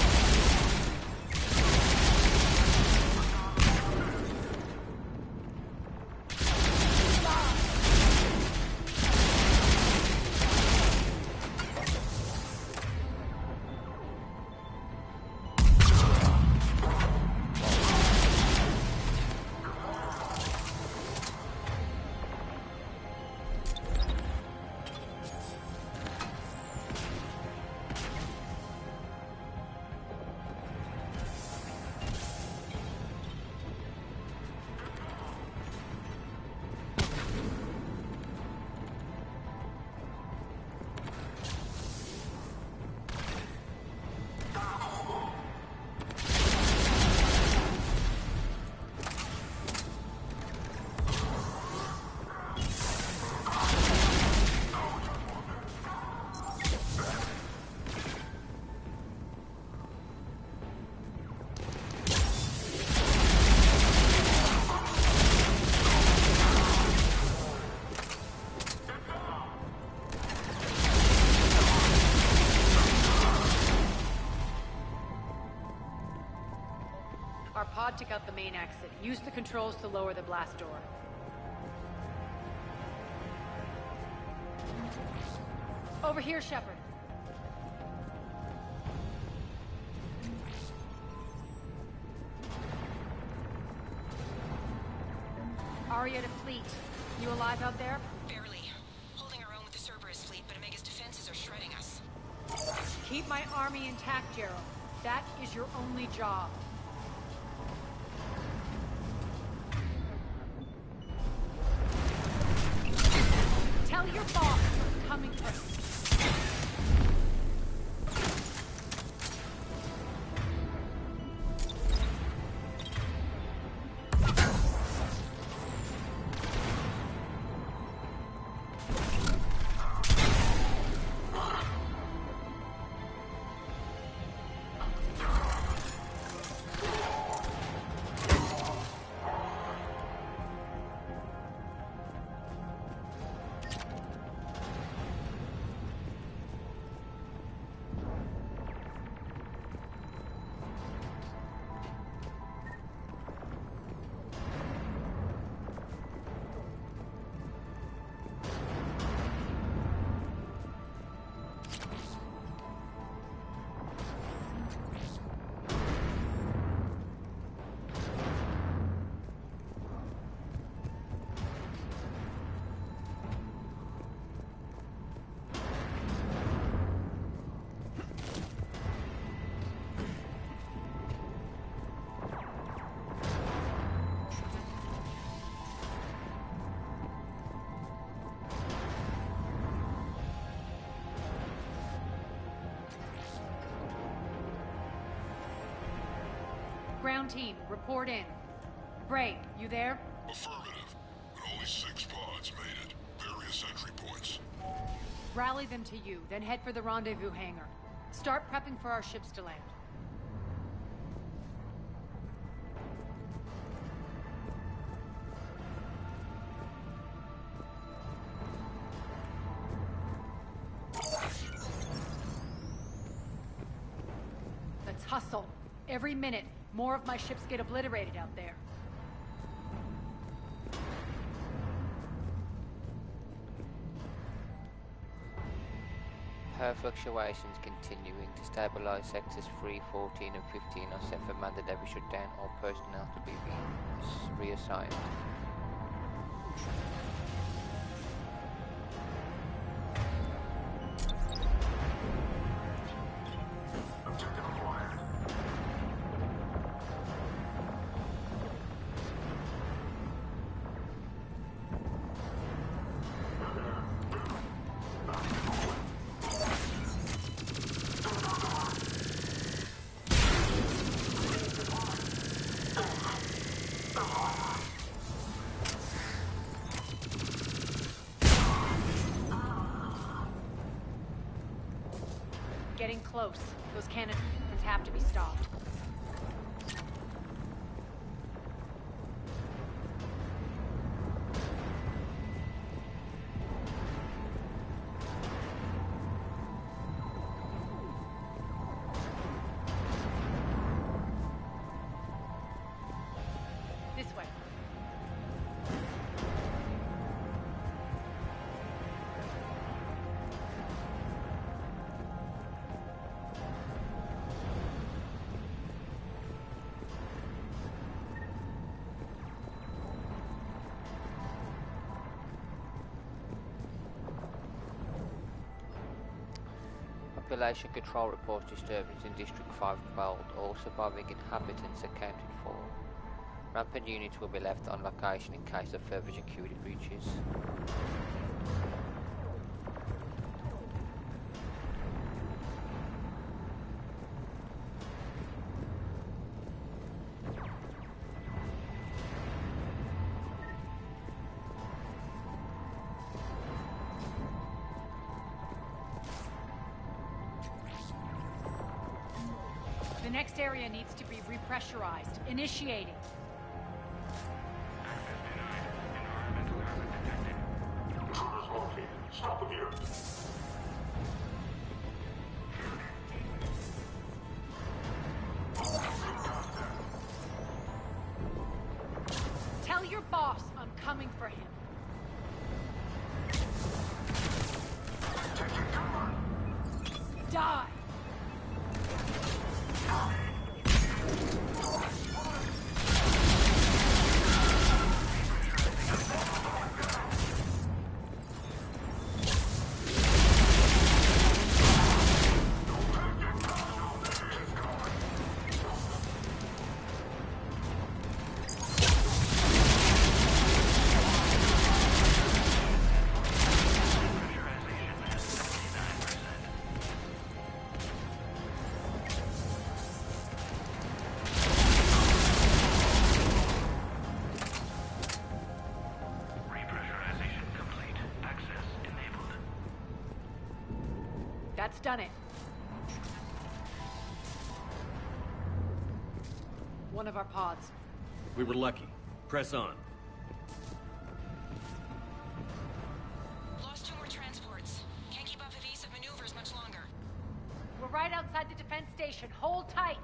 Our pod took out the main exit. Use the controls to lower the blast door. Over here, Shepard. Arietta fleet. You alive out there? Barely. Holding our own with the Cerberus fleet, but Omega's defenses are shredding us. Keep my army intact, Gerald. That is your only job. Tell your boss I'm coming for him. Ground team, report in. Bray, you there? Affirmative, but only 6 pods made it. Various entry points. Rally them to you, then head for the rendezvous hangar. Start prepping for our ships to land. Let's hustle. Every minute, more of my ships get obliterated out there. Power fluctuations continuing to stabilize sectors 3, 14 and 15 are set for mandatory shutdown or personnel to be reassigned. Getting close. Those cannons have to be stopped. This way. Population control reports disturbance in District 5 Gold. All surviving inhabitants accounted for. Rampant units will be left on location in case of further security breaches. The next area needs to be repressurized. Initiating. Intruders located. Stop them here. Tell your boss I'm coming for him. Die! That's done it. One of our pods. We were lucky. Press on. Lost 2 more transports. Can't keep up evasive maneuvers much longer. We're right outside the defense station. Hold tight.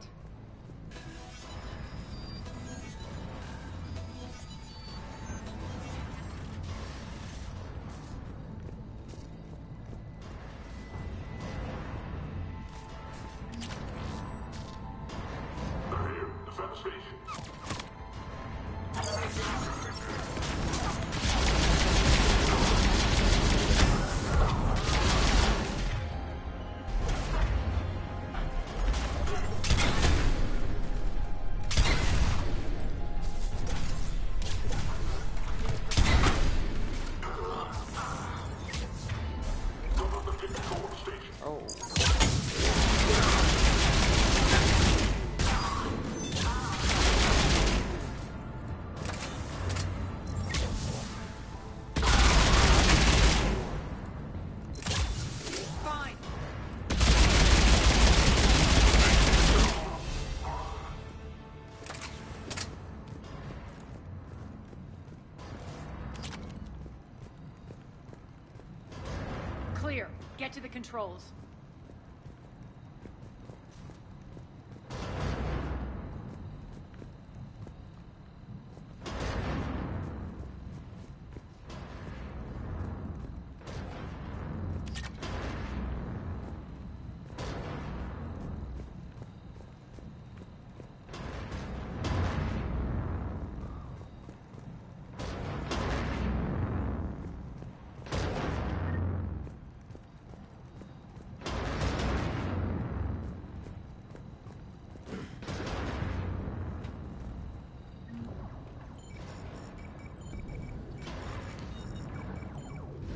Clear. Get to the controls.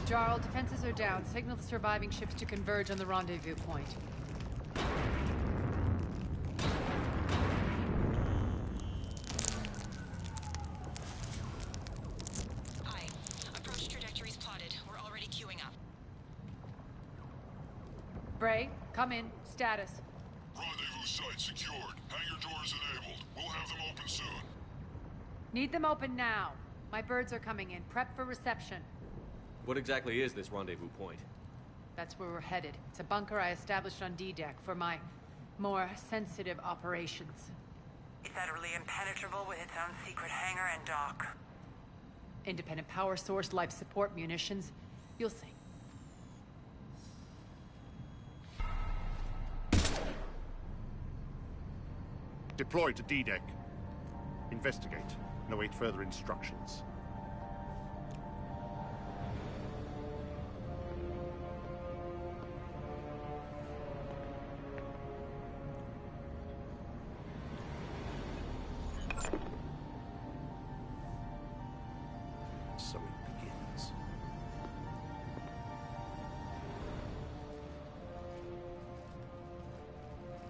Jarl, defenses are down. Signal the surviving ships to converge on the rendezvous point. Aye. Approach trajectories plotted. We're already queuing up. Bray, come in. Status. Rendezvous site secured. Hangar doors enabled. We'll have them open soon. Need them open now. My birds are coming in. Prep for reception. What exactly is this rendezvous point? That's where we're headed. It's a bunker I established on D-Deck for my more sensitive operations. It's utterly impenetrable with its own secret hangar and dock. Independent power source, life support, munitions. You'll see. Deploy to D-Deck. Investigate and await further instructions. So it begins.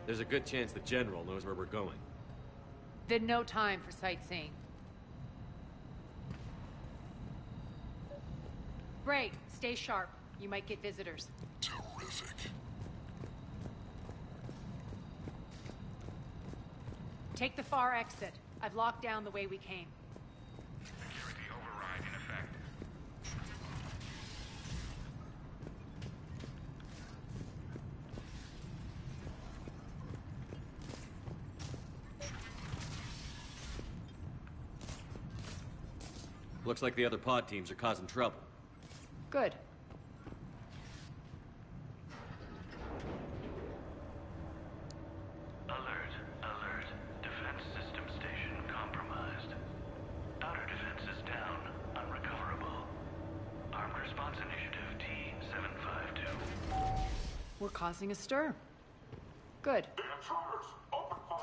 There's a good chance the General knows where we're going. Then no time for sightseeing. Bray, stay sharp. You might get visitors. Terrific. Take the far exit. I've locked down the way we came. Security override in effect. Looks like the other pod teams are causing trouble. Good. Alert, alert. Defense system station compromised. Outer defenses down, unrecoverable. Armed Response Initiative T-752. We're causing a stir. Good. Intruders, open fire.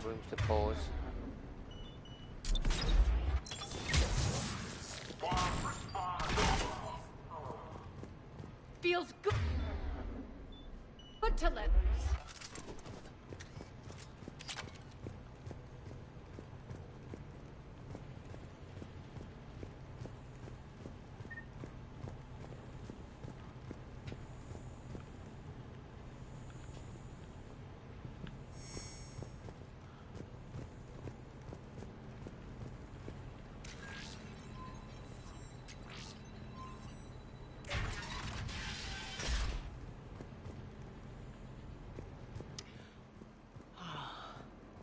Room to pause. feels good. Good to let loose.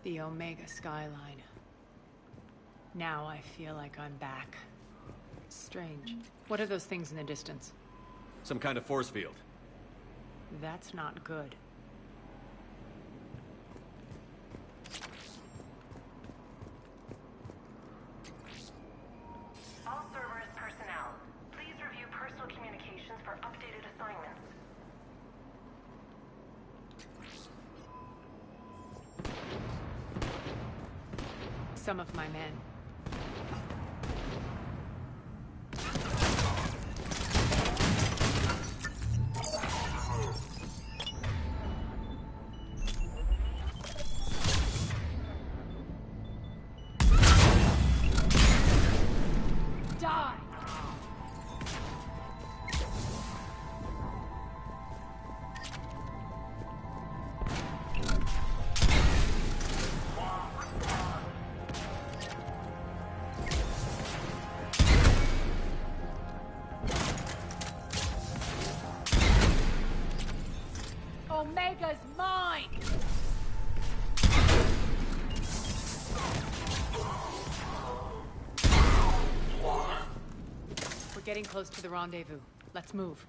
The Omega skyline. Now I feel like I'm back. Strange. What are those things in the distance? Some kind of force field. That's not good. All Cerberus personnel, please review personal communications for updated assignments. Some of my men. Die! Omega's mine! We're getting close to the rendezvous. Let's move.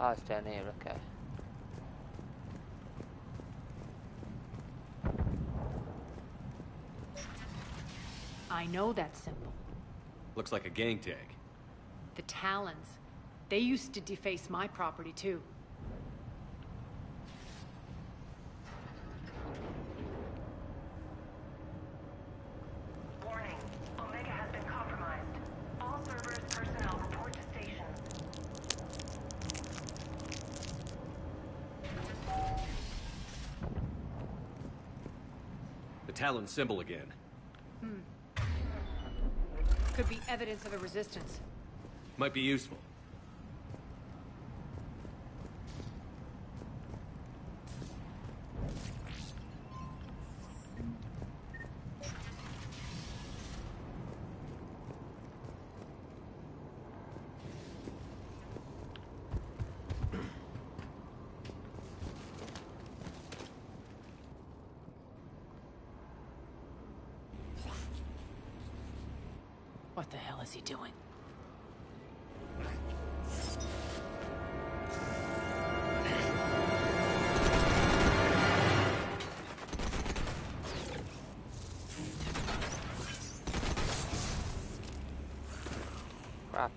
Ah, it's down here, okay. I know that symbol. Looks like a gang tag. The Talons. They used to deface my property, too. Warning. Omega has been compromised. All Cerberus personnel report to stations. The Talon symbol again. Could be evidence of a resistance. Might be useful. What the hell is he doing? Crap.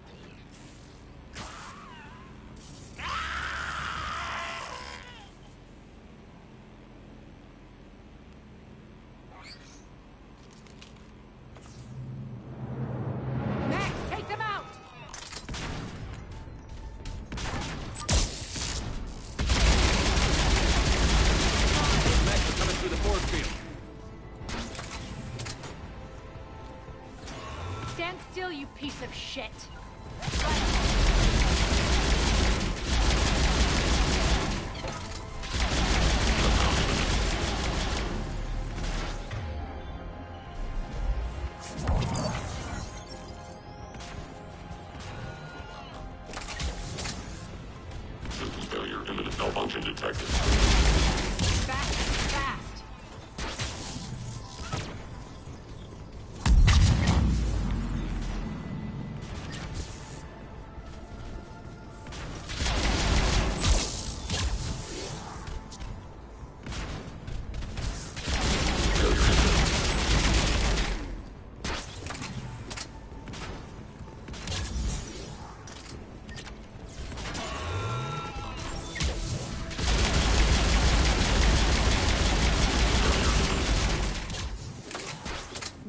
Max, take them out! Max are coming through the force field. Stand still, you piece of shit!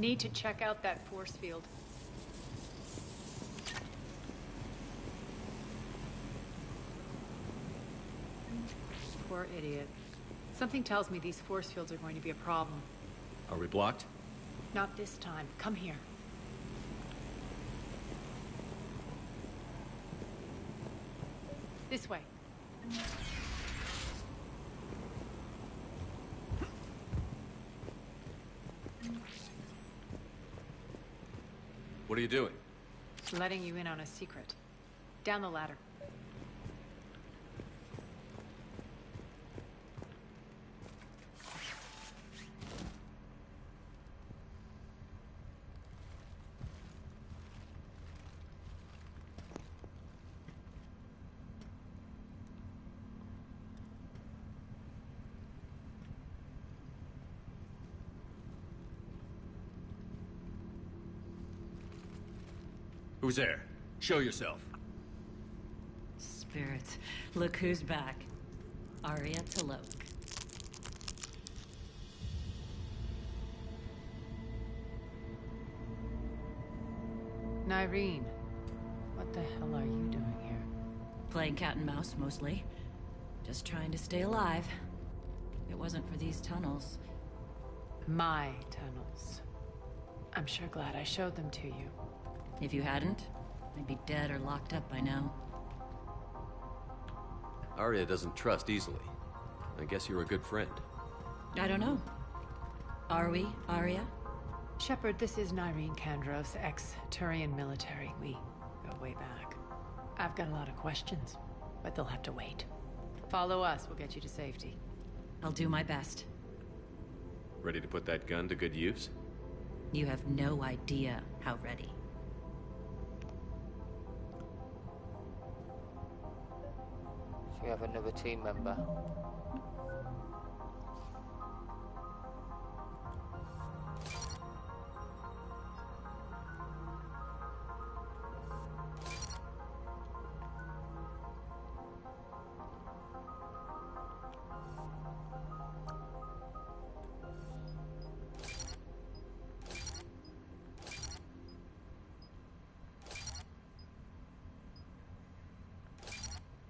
Need to check out that force field. Poor idiot. Something tells me these force fields are going to be a problem. Are we blocked? Not this time. Come here. This way. What are you doing? Letting you in on a secret. Down the ladder. Who's there? Show yourself. Spirits, look who's back. Arya T'Loak. Nyreen, what the hell are you doing here? Playing cat and mouse, mostly. Just trying to stay alive. If it wasn't for these tunnels. My tunnels. I'm sure glad I showed them to you. If you hadn't, I'd be dead or locked up by now. Arya doesn't trust easily. I guess you're a good friend. I don't know. Are we, Arya? Shepard, this is Nyreen Kandros, ex-Turian military. We go way back. I've got a lot of questions, but they'll have to wait. Follow us, we'll get you to safety. I'll do my best. Ready to put that gun to good use? You have no idea how ready. So we have another team member.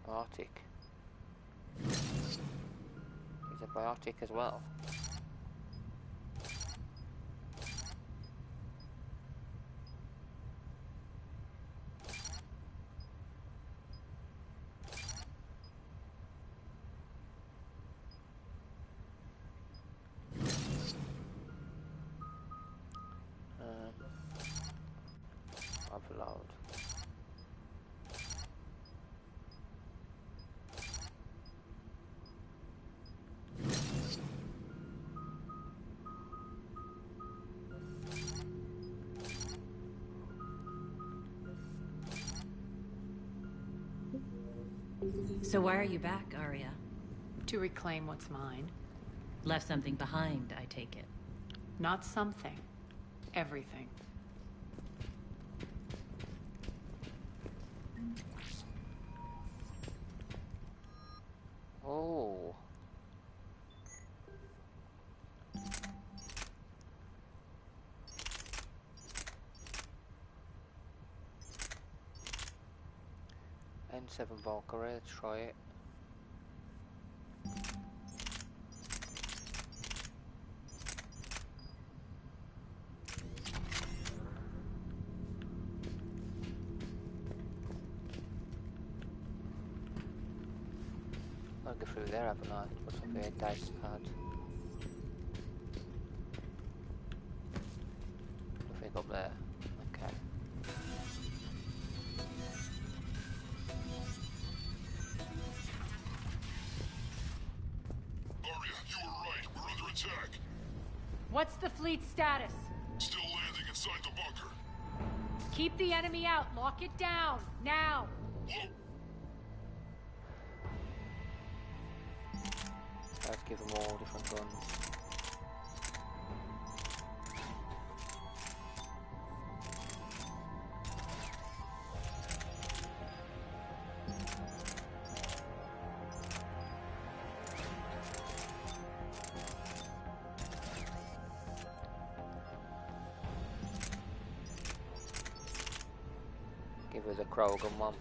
Biotic. He's a biotic as well. Upload. So why are you back, Arya? To reclaim what's mine. Left something behind, I take it. Not something. Everything. Oh. N7 Valkyrie, let's try it. I'll go through there, haven't I? What's up here? Dice pad. Nothing up there. Okay. Arya, you were right. We're under attack. What's the fleet status? Still landing inside the bunker. Keep the enemy out. Lock it down. Now. Let's give them all different guns. Maybe the Krogan one.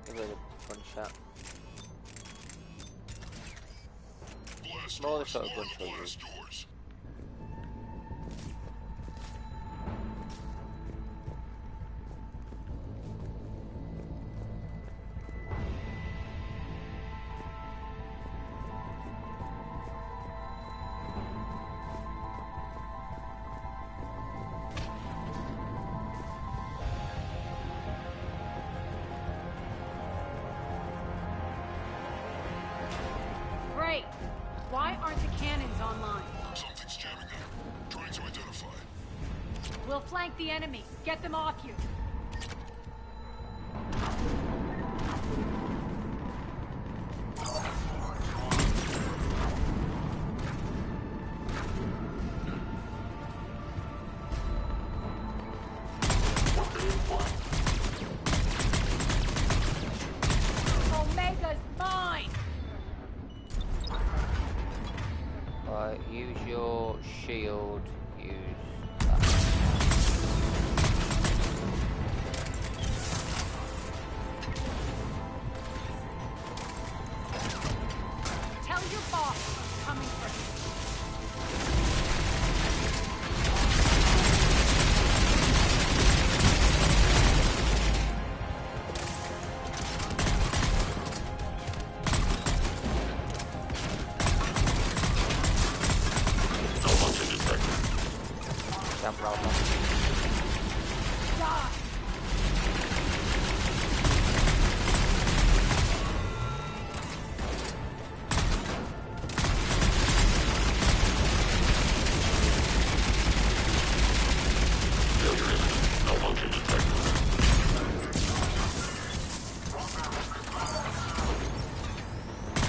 Maybe the gunshot. More the sort of gunshot use. Great! Why aren't the cannons online? Something's jamming them. Trying to identify. We'll flank the enemy. Get them off you. Omega's mine! Use your shield. Use Tell your boss I'm coming for him. jump round. Die!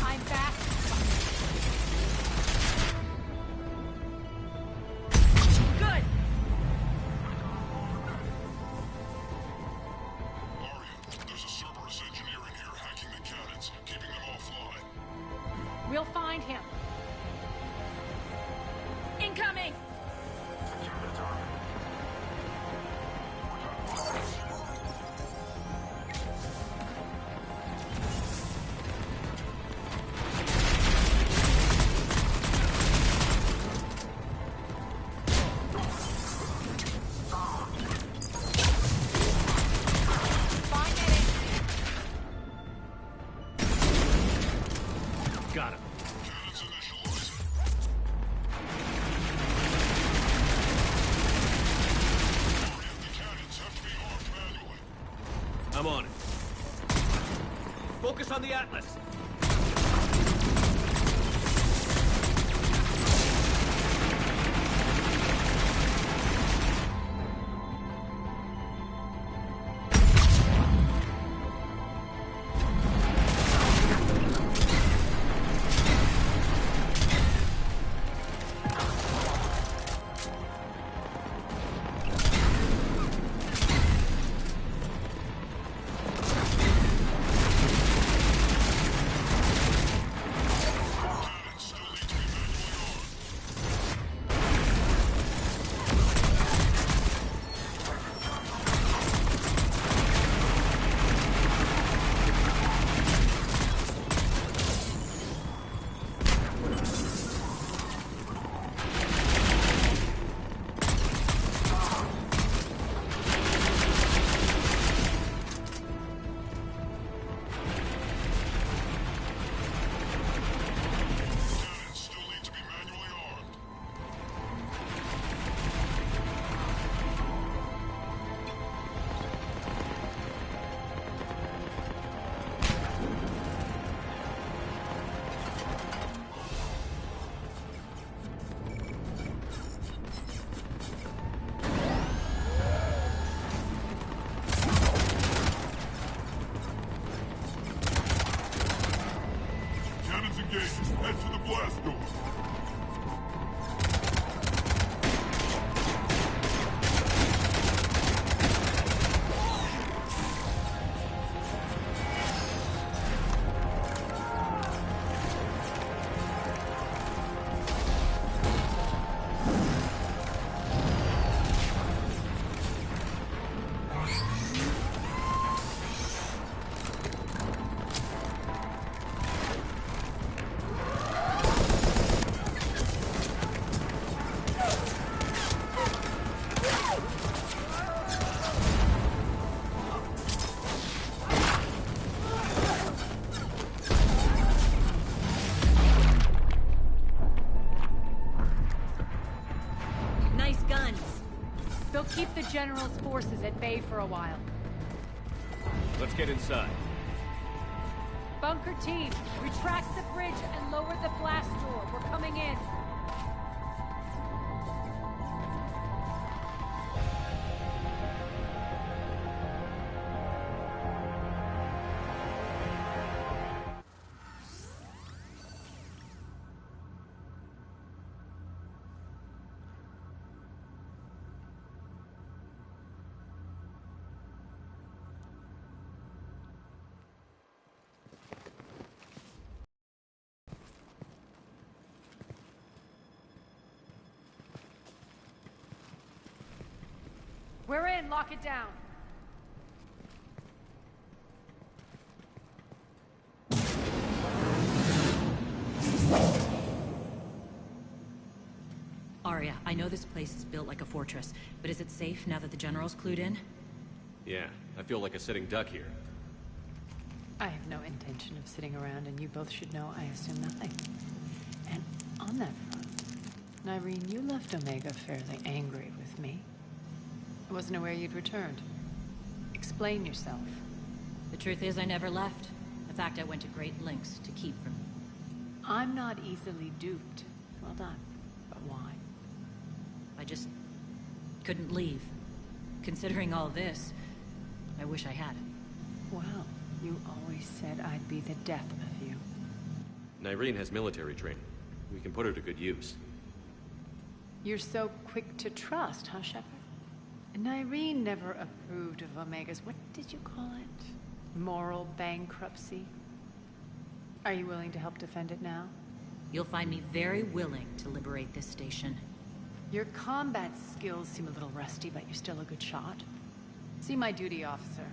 I'm back. Good. There's a Cerberus engineer in here hacking the cannons, keeping them offline. We'll find him. Incoming! Find it. Got him. Cannons initializing. The cannons have to be armed manually. I'm on it. Focus on the Atlas. Cannons engaged. Head to the blast door. General's forces at bay for a while. Let's get inside. Bunker team, retract the bridge and lower the blast door. We're coming in. We're in, lock it down. Arya, I know this place is built like a fortress, but is it safe now that the General's clued in? Yeah, I feel like a sitting duck here. I have no intention of sitting around, and you both should know I assume nothing. And on that front, Nyreen, you left Omega fairly angry with me. I wasn't aware you'd returned. Explain yourself. The truth is, I never left. In fact, I went to great lengths to keep from you. I'm not easily duped. Well done. But why? I just couldn't leave. Considering all this, I wish I had. Well, you always said I'd be the death of you. Nyreen has military training. We can put her to good use. You're so quick to trust, huh, Shepard? Nyreen never approved of Omega's, what did you call it? Moral bankruptcy? Are you willing to help defend it now? You'll find me very willing to liberate this station. Your combat skills seem a little rusty, but you're still a good shot. See my duty officer.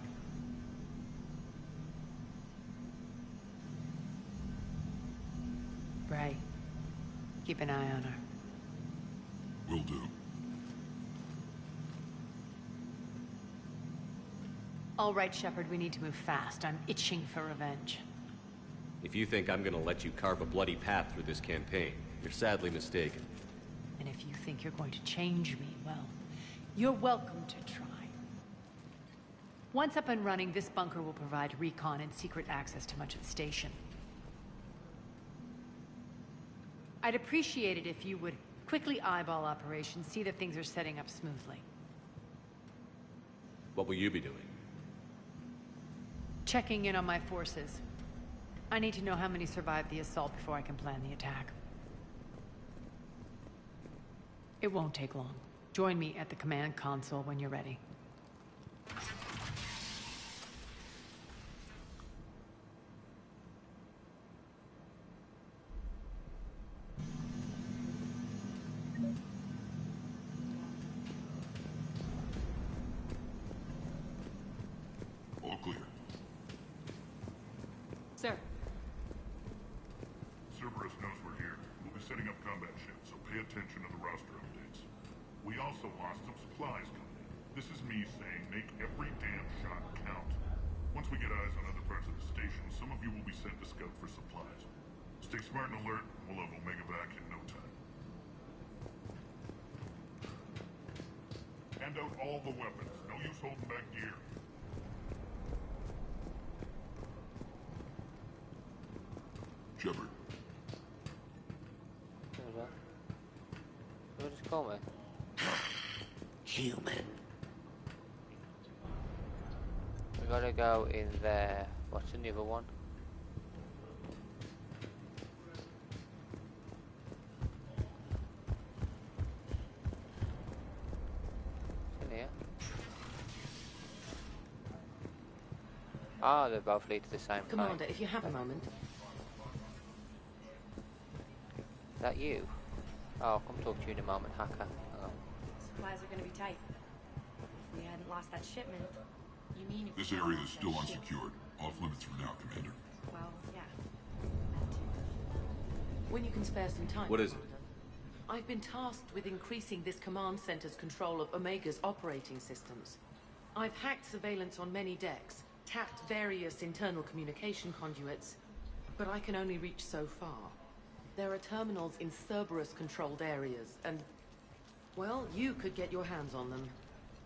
Bray, keep an eye on her. Will do. All right, Shepard, we need to move fast. I'm itching for revenge. If you think I'm gonna let you carve a bloody path through this campaign, you're sadly mistaken. And if you think you're going to change me, well, you're welcome to try. Once up and running, this bunker will provide recon and secret access to much of the station. I'd appreciate it if you would quickly eyeball operations, see that things are setting up smoothly. What will you be doing? Checking in on my forces. I need to know how many survived the assault before I can plan the attack. It won't take long. Join me at the command console when you're ready. All clear. Sir. Cerberus knows we're here. We'll be setting up combat ships, so pay attention to the roster updates. We also lost some supplies coming in. This is me saying make every damn shot count. Once we get eyes on other parts of the station, some of you will be sent to scout for supplies. Stay smart and alert, and we'll have Omega back in no time. Hand out all the weapons. No use holding back gear. Shepard. What just call me? Human. We gotta go in there. What's in the other one? It's in here. Ah, they both lead to the same Commander, place. if you have a moment. Is that you? Oh, I'll come talk to you in a moment, hacker. Oh. Supplies are gonna be tight. If we hadn't lost that shipment, you mean if This we area lost is still that ship? unsecured. Off limits for now, Commander. Well, yeah. When you can spare some time. What is it? I've been tasked with increasing this command center's control of Omega's operating systems. I've hacked surveillance on many decks, tapped various internal communication conduits, but I can only reach so far. There are terminals in Cerberus-controlled areas, and, well, you could get your hands on them.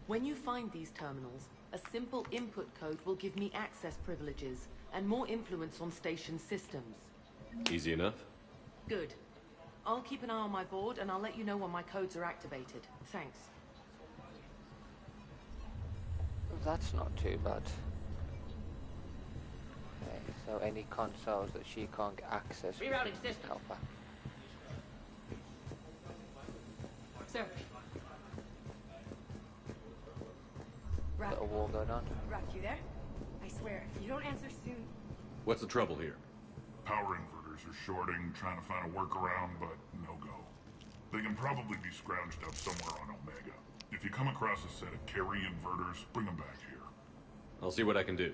When you find these terminals, a simple input code will give me access privileges and more influence on station systems. Easy enough? Good. I'll keep an eye on my board and I'll let you know when my codes are activated. Thanks. That's not too bad. Okay, so any consoles that she can't get access to, Rerouting system. help her. Sir. Little war going on. Rock, you there? I swear, if you don't answer soon... What's the trouble here? Power inverters are shorting, trying to find a workaround, but no go. They can probably be scrounged up somewhere on Omega. If you come across a set of carry inverters, bring them back here. I'll see what I can do.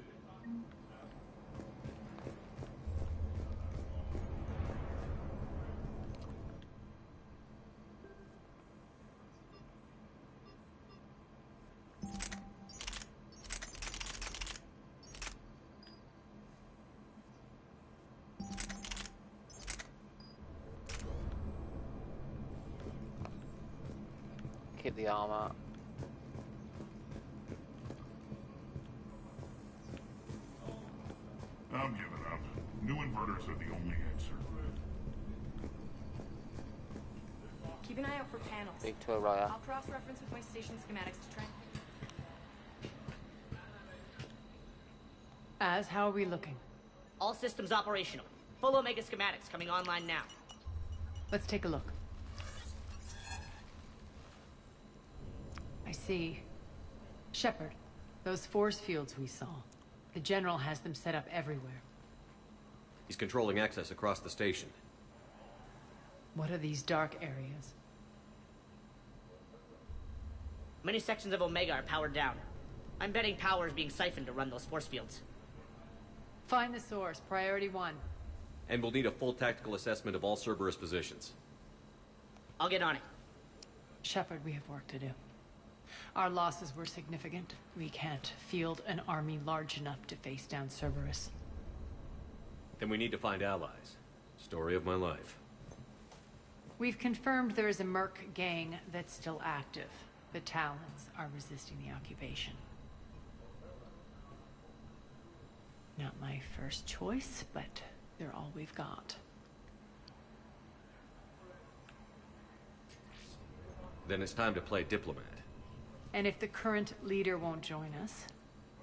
Keep the armor. I'm giving up. New inverters are the only answer. Keep an eye out for panels. Speak to Araya. I'll cross-reference with my station schematics to try. Az, how are we looking? All systems operational. Full Omega schematics coming online now. Let's take a look. I see. Shepard, those force fields we saw. The General has them set up everywhere. He's controlling access across the station. What are these dark areas? Many sections of Omega are powered down. I'm betting power is being siphoned to run those force fields. Find the source, priority 1. And we'll need a full tactical assessment of all Cerberus positions. I'll get on it. Shepard, we have work to do. Our losses were significant. We can't field an army large enough to face down Cerberus. Then we need to find allies. Story of my life. We've confirmed there is a Merc gang that's still active. The Talons are resisting the occupation. Not my first choice, but they're all we've got. Then it's time to play diplomat. And if the current leader won't join us,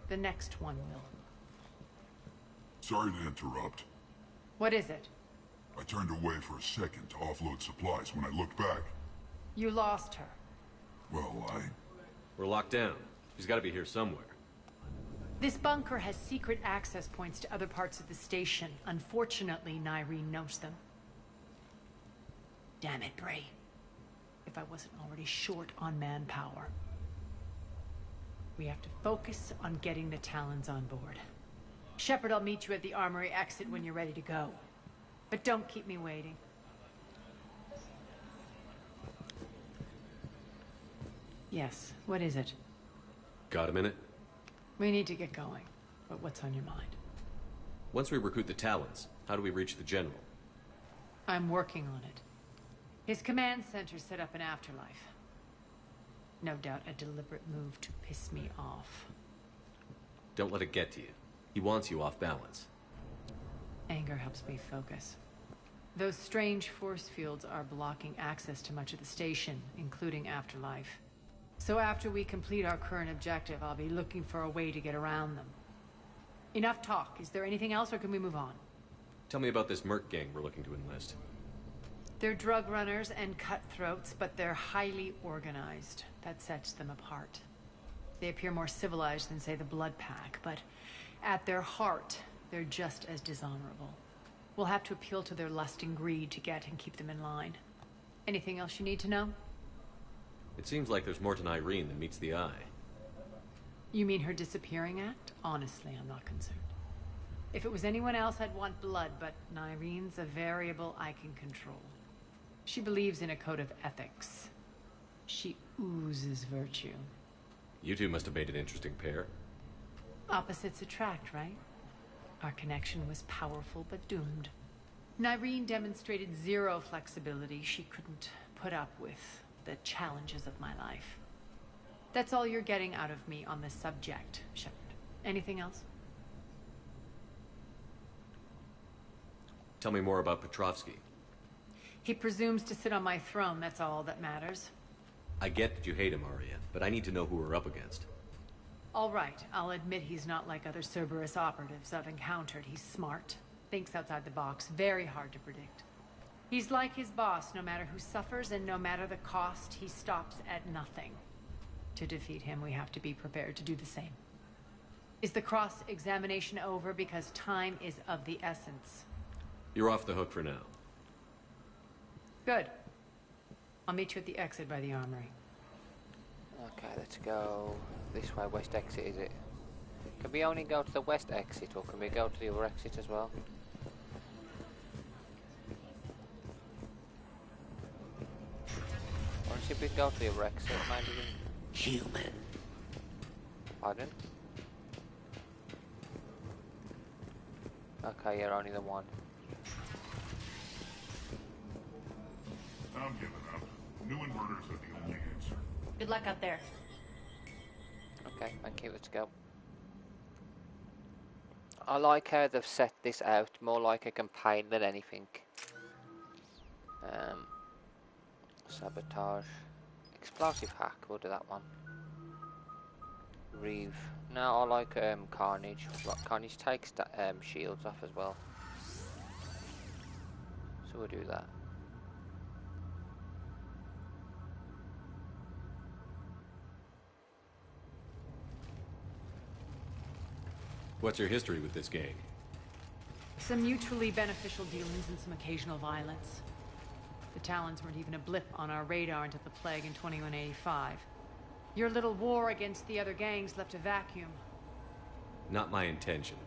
the next one will. Sorry to interrupt. What is it? I turned away for a second to offload supplies. When I looked back... You lost her. Well, We're locked down. She's got to be here somewhere. This bunker has secret access points to other parts of the station. Unfortunately, Nyreen knows them. Damn it, Bray. If I wasn't already short on manpower. We have to focus on getting the Talons on board. Shepard, I'll meet you at the armory exit when you're ready to go. But don't keep me waiting. Yes, what is it? Got a minute? We need to get going. But what's on your mind? Once we recruit the Talons, how do we reach the General? I'm working on it. His command center set up an afterlife. No doubt a deliberate move to piss me off. Don't let it get to you. He wants you off balance. Anger helps me focus. Those strange force fields are blocking access to much of the station, including afterlife. So after we complete our current objective, I'll be looking for a way to get around them. Enough talk. Is there anything else, or can we move on? Tell me about this Merc gang we're looking to enlist. They're drug runners and cutthroats, but they're highly organized. That sets them apart. They appear more civilized than, say, the Blood Pack, but at their heart, they're just as dishonorable. We'll have to appeal to their lust and greed to get and keep them in line. Anything else you need to know? It seems like there's more to Nyreen than meets the eye. You mean her disappearing act? Honestly, I'm not concerned. If it was anyone else, I'd want blood, but Nyreen's a variable I can control. She believes in a code of ethics. She oozes virtue. You two must have made an interesting pair. Opposites attract, right? Our connection was powerful but doomed. Nyreen demonstrated zero flexibility. She couldn't put up with the challenges of my life. That's all you're getting out of me on this subject, Shepard. Anything else? Tell me more about Petrovsky. He presumes to sit on my throne, that's all that matters. I get that you hate him, Arya, but I need to know who we're up against. All right, I'll admit he's not like other Cerberus operatives I've encountered. He's smart, thinks outside the box, very hard to predict. He's like his boss, no matter who suffers and no matter the cost, he stops at nothing. To defeat him, we have to be prepared to do the same. Is the cross-examination over? Because time is of the essence. You're off the hook for now. Good. I'll meet you at the exit by the armory. Okay, let's go this way. West exit, is it? Can we only go to the west exit, or can we go to the other exit as well? Or if we can go to the other exit, maybe? Human. Pardon? Okay, you're only the one. I'm giving up. New inverters are the only answer. Good luck out there. Okay, thank you, let's go. I like how they've set this out, more like a campaign than anything. Sabotage. Explosive hack, we'll do that one. Reeve. No, I like Carnage. Carnage takes shields off as well. So we'll do that. What's your history with this gang? Some mutually beneficial dealings and some occasional violence. The Talons weren't even a blip on our radar until the plague in 2185. Your little war against the other gangs left a vacuum. Not my intention.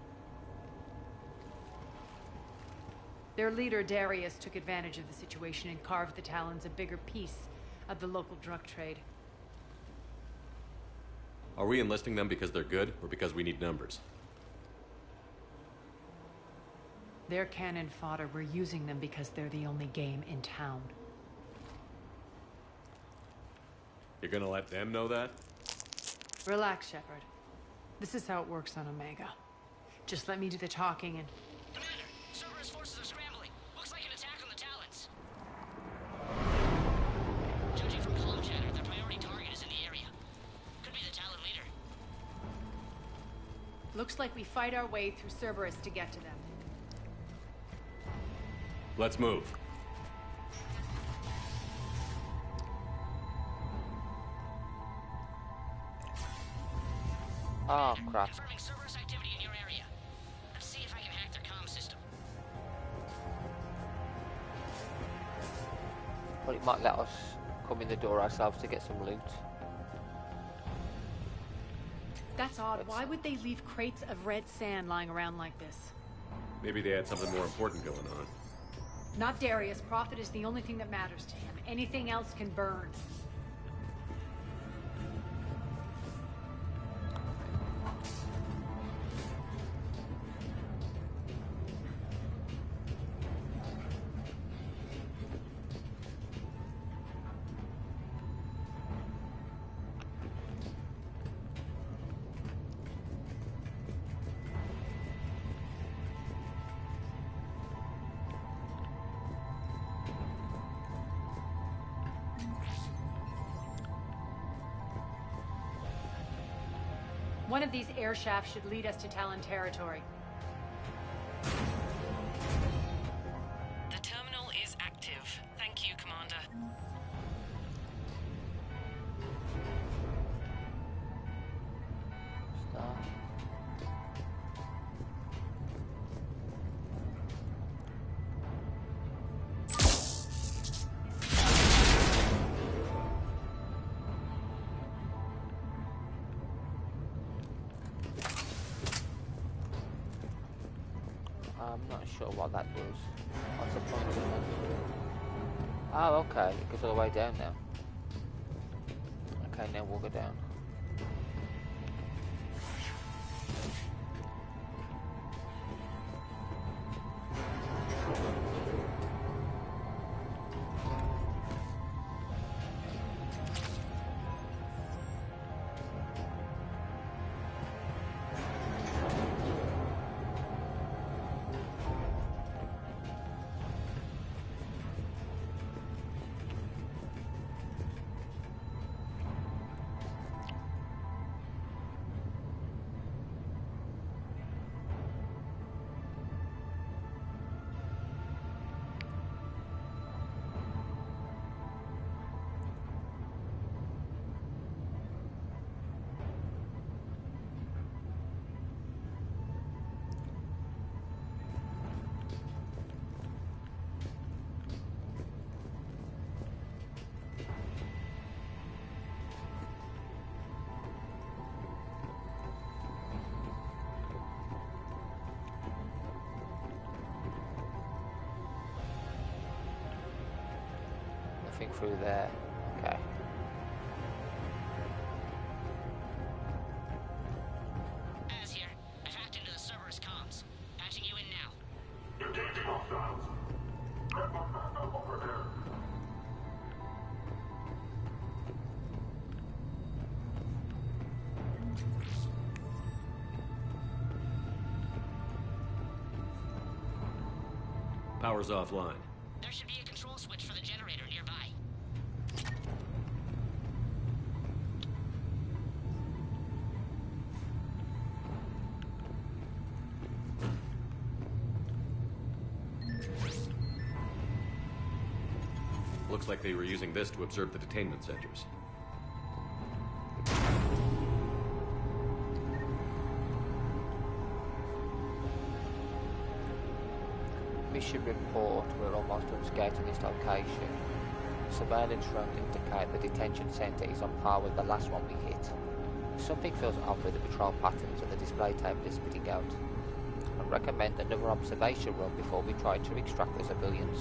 Their leader, Darius, took advantage of the situation and carved the Talons a bigger piece of the local drug trade. Are we enlisting them because they're good, or because we need numbers? They're cannon fodder. We're using them because they're the only game in town. You're gonna let them know that? Relax, Shepard. This is how it works on Omega. Just let me do the talking and... Commander, Cerberus forces are scrambling. Looks like an attack on the Talons. Judging from column chatter, their priority target is in the area. Could be the Talon leader. Looks like we fight our way through Cerberus to get to them. Let's move. Oh, crap. Confirming Cerberus activity in your area. Let's see if I can hack their comm system. Well, it might let us come in the door ourselves to get some loot. That's odd. Why would they leave crates of red sand lying around like this? Maybe they had something more important going on. Not Darius. Profit is the only thing that matters to him. Anything else can burn. One of these air shafts should lead us to Talon territory. The terminal is active. Thank you, Commander. Start. I'm not sure what that does. What's the point of it? Oh, okay. It goes all the way down now. Okay, now we'll go down. Nothing through there. Okay. As here, I've hacked into the Cerberus comms. Patching you in now. Detecting hostiles. Over there. Power's offline. There should be a control switch for the generator nearby. Looks like they were using this to observe the detainment centers. Mission report. We're almost unscathed in this location. Surveillance drones indicate the detention center is on par with the last one we hit. Something feels off with the patrol patterns and the display table is spitting out. I recommend another observation run before we try to extract the civilians.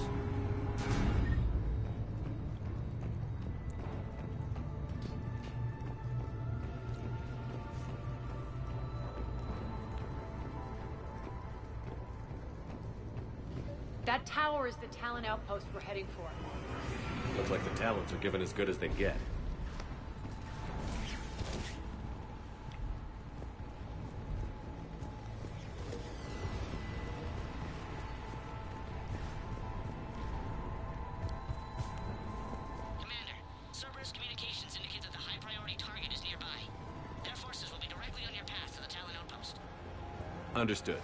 That tower is the Talon outpost we're heading for. Looks like the Talons are given as good as they get. Commander, Cerberus communications indicate that the high-priority target is nearby. Their forces will be directly on your path to the Talon outpost. Understood.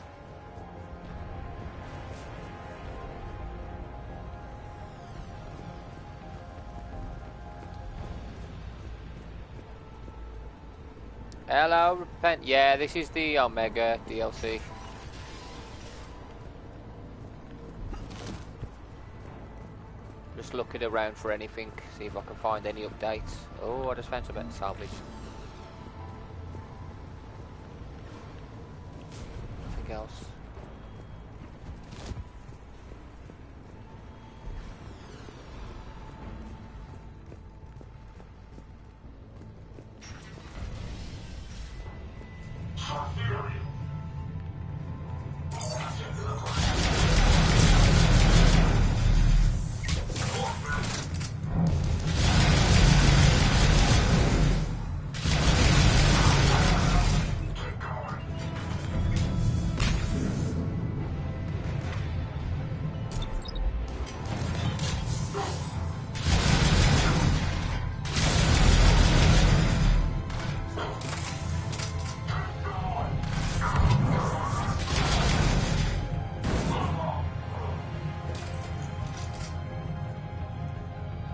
Hello, repent. Yeah, this is the Omega DLC. Just looking around for anything, see if I can find any updates. Oh, I just found some salvage. Nothing else.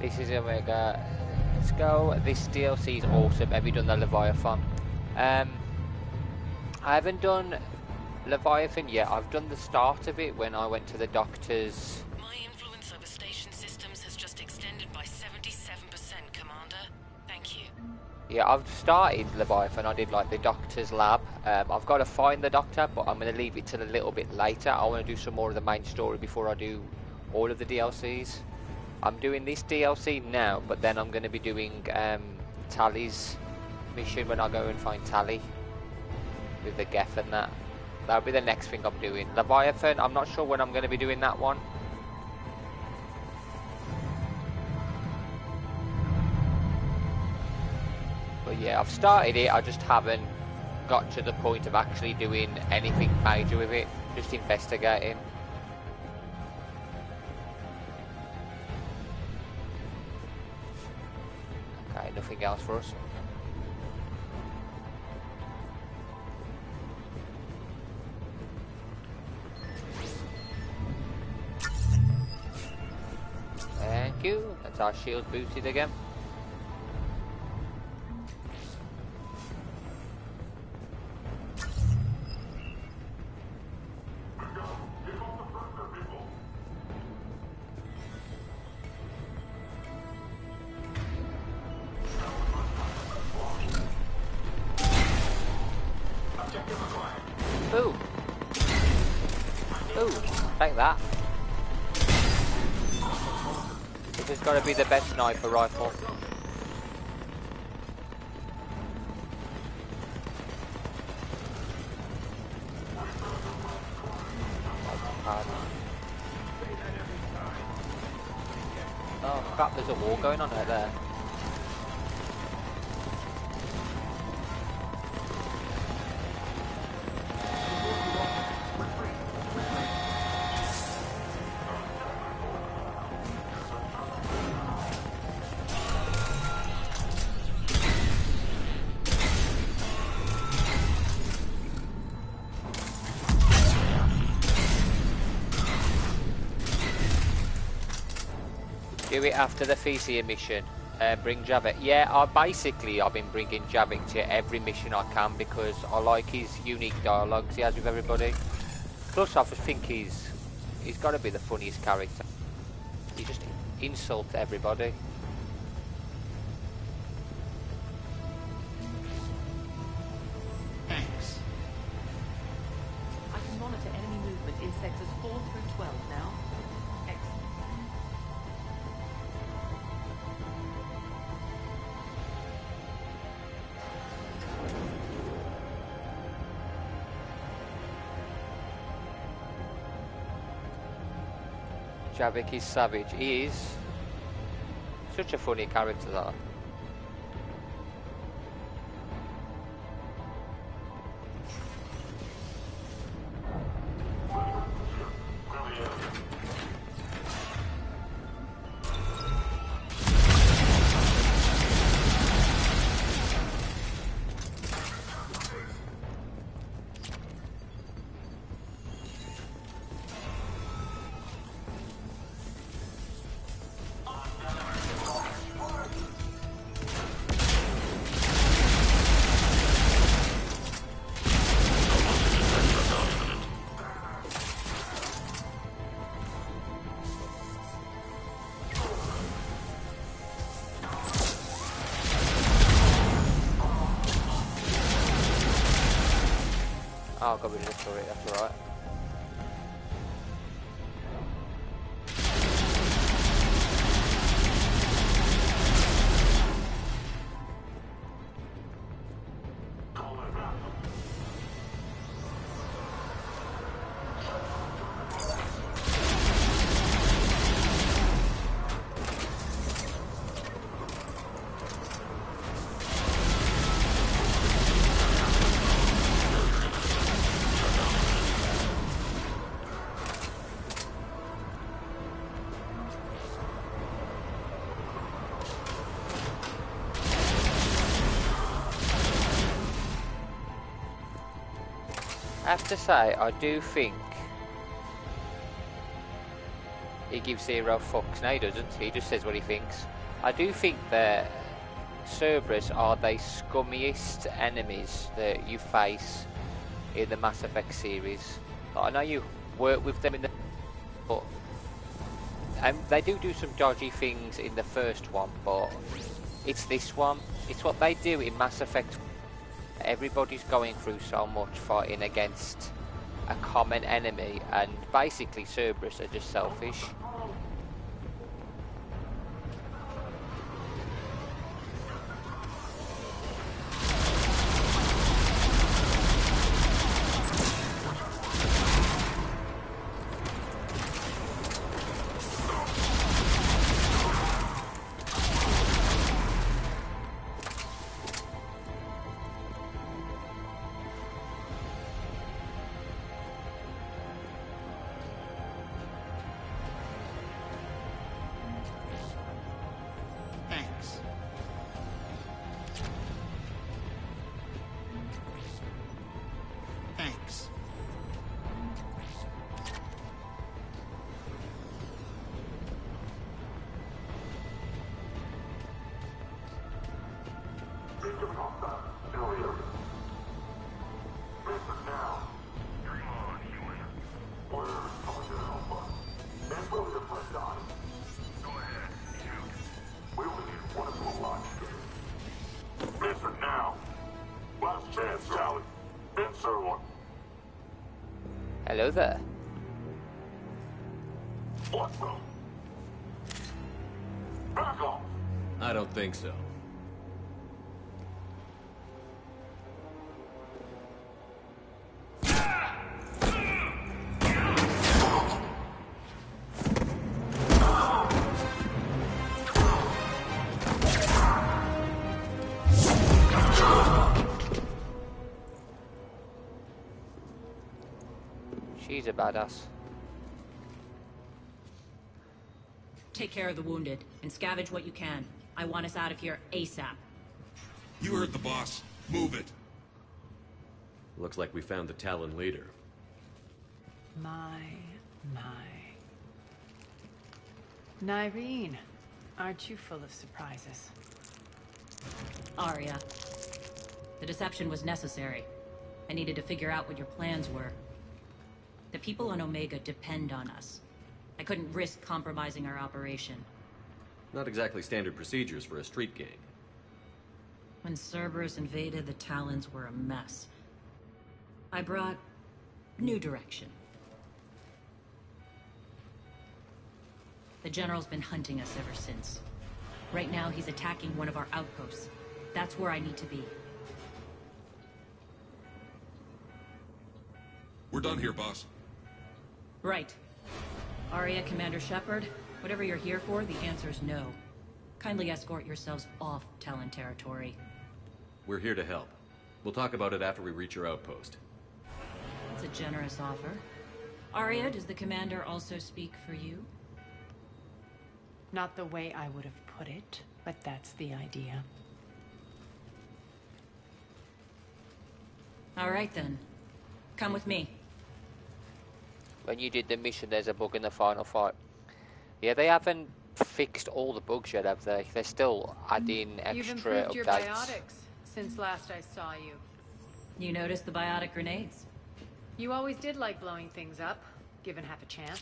This is Omega. Let's go. This DLC is awesome. Have you done the Leviathan? I haven't done Leviathan yet. I've done the start of it when I went to the doctor's. My influence over station systems has just extended by 77%, Commander. Thank you. Yeah, I've started Leviathan. I did like the doctor's lab. I've got to find the doctor, but I'm going to leave it till a little bit later. I want to do some more of the main story before I do all of the DLCs. I'm doing this DLC now, but then I'm going to be doing Tally's mission when I go and find Tally with the Geth and that. That'll be the next thing I'm doing. Leviathan, I'm not sure when I'm going to be doing that one. But yeah, I've started it, I just haven't got to the point of actually doing anything major with it, just investigating. Okay, nothing else for us. Thank you, that's our shield boosted again. Ooh. Ooh, take that. This has got to be the best sniper rifle. Oh crap, there's a war going on out there. Do it after the Thesia mission. Bring Javik. Yeah, I've been bringing Javik to every mission I can because I like his unique dialogues he has with everybody. Plus, I think he's got to be the funniest character. He just insults everybody. Thanks. I can monitor enemy movement in sectors 4 through 12 now. Excellent. Javik is savage. He is such a funny character, that. Oh, I've got rid of the turret, that's alright. I have to say, I do think he gives zero fucks. No, he doesn't. He just says what he thinks. I do think that Cerberus are the scummiest enemies that you face in the Mass Effect series. Like, I know you work with them in the... but they do some dodgy things in the first one, but it's this one. It's what they do in Mass Effect. Everybody's going through so much fighting against a common enemy, and basically Cerberus are just selfish. Hello there. Back off! I don't think so. She's a badass. Take care of the wounded, and scavenge what you can. I want us out of here ASAP. You heard the boss. Move it. Looks like we found the Talon leader. My. Nyreen, aren't you full of surprises? Arya. The deception was necessary. I needed to figure out what your plans were. The people on Omega depend on us. I couldn't risk compromising our operation. Not exactly standard procedures for a street gang. When Cerberus invaded, the Talons were a mess. I brought new direction. The General's been hunting us ever since. Right now, he's attacking one of our outposts. That's where I need to be. We're done here, boss. Right. Arya, Commander Shepard, whatever you're here for, the answer's no. Kindly escort yourselves off Talon territory. We're here to help. We'll talk about it after we reach your outpost. It's a generous offer. Arya, does the Commander also speak for you? Not the way I would have put it, but that's the idea. All right then. Come with me. When you did the mission, there's a bug in the final fight. Yeah, they haven't fixed all the bugs yet, have they? They're still adding extra You've improved your updates. biotics since last I saw you. You noticed the biotic grenades? You always did like blowing things up, given half a chance.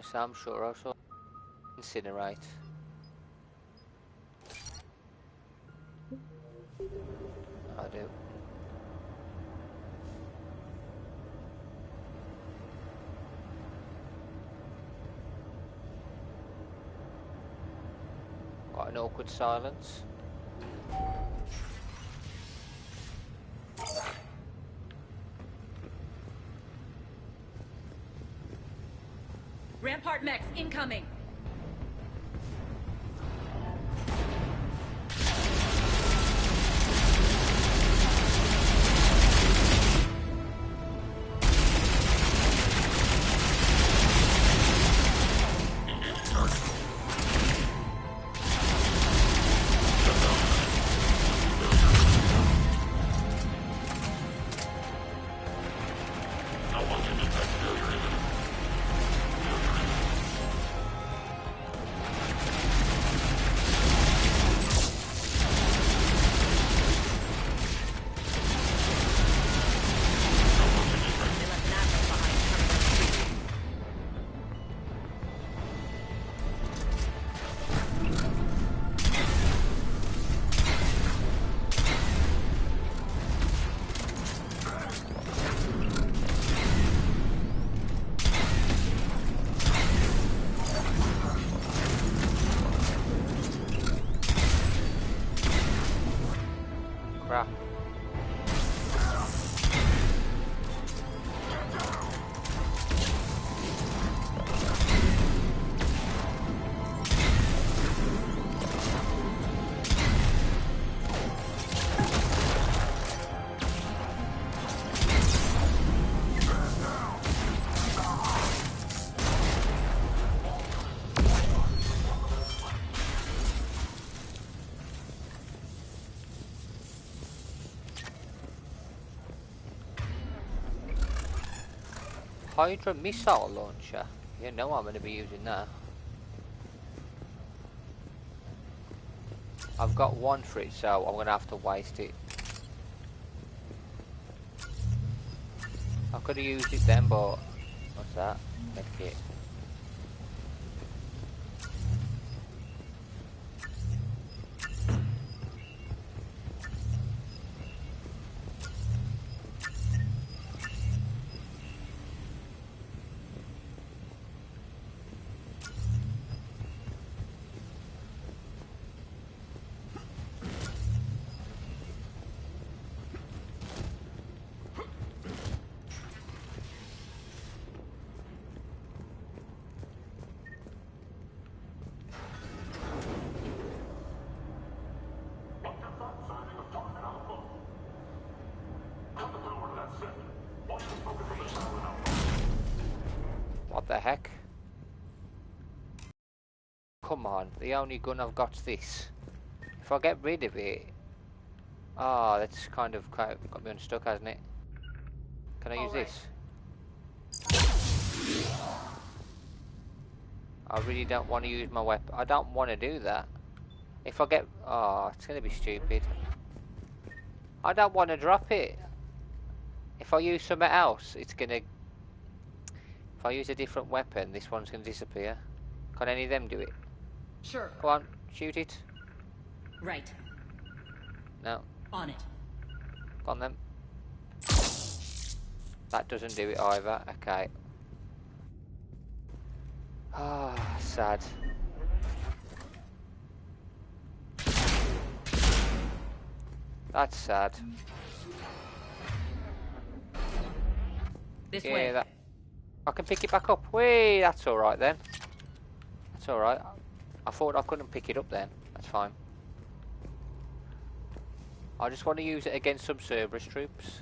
So I'm sure also incinerate. I do. What an awkward silence. Rampart mechs incoming! Crap. Hydra missile launcher. You know I'm going to be using that. I've got one for it, so I'm going to have to waste it. I could have used it then, but... What's that? Medkit. What the heck? Come on, the only gun I've got's this. If I get rid of it... Ah, that's kind of got me unstuck, hasn't it? Can I use this? I really don't want to use my weapon. I don't want to do that. If I get... Oh, it's going to be stupid. I don't want to drop it. If I use something else, it's going to... If I use a different weapon, this one's going to disappear. Can any of them do it? Sure. Go on, shoot it. Right. No. On it. Go on then. That doesn't do it either. Okay. Ah, sad. That's sad. This way. That. I can pick it back up. Whee, that's alright then. That's alright. I thought I couldn't pick it up then. That's fine. I just want to use it against some Cerberus troops.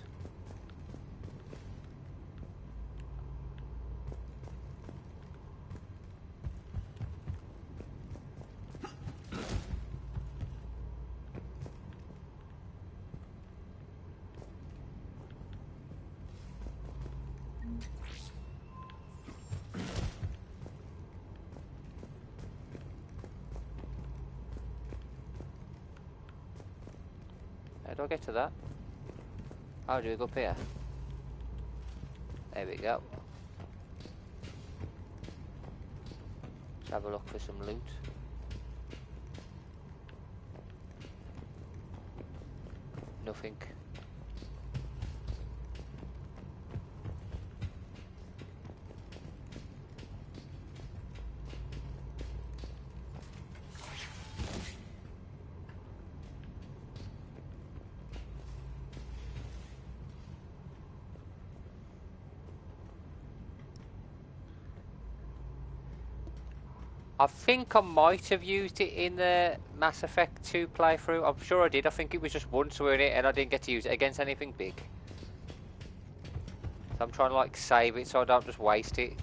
How do I get to that? How do we go up here? There we go. Let's have a look for some loot. Nothing. I think I might have used it in the Mass Effect 2 playthrough. I'm sure I did. I think it was just once, weren't it? And I didn't get to use it against anything big. So I'm trying to like save it so I don't just waste it.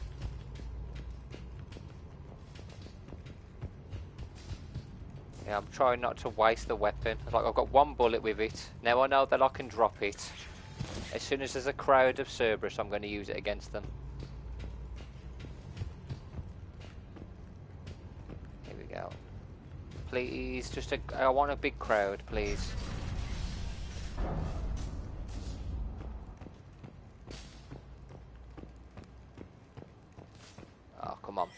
Yeah, I'm trying not to waste the weapon. Like I've got one bullet with it. Now I know that I can drop it. As soon as there's a crowd of Cerberus, I'm going to use it against them. Go. Please, just I want a big crowd, please. Oh, come on.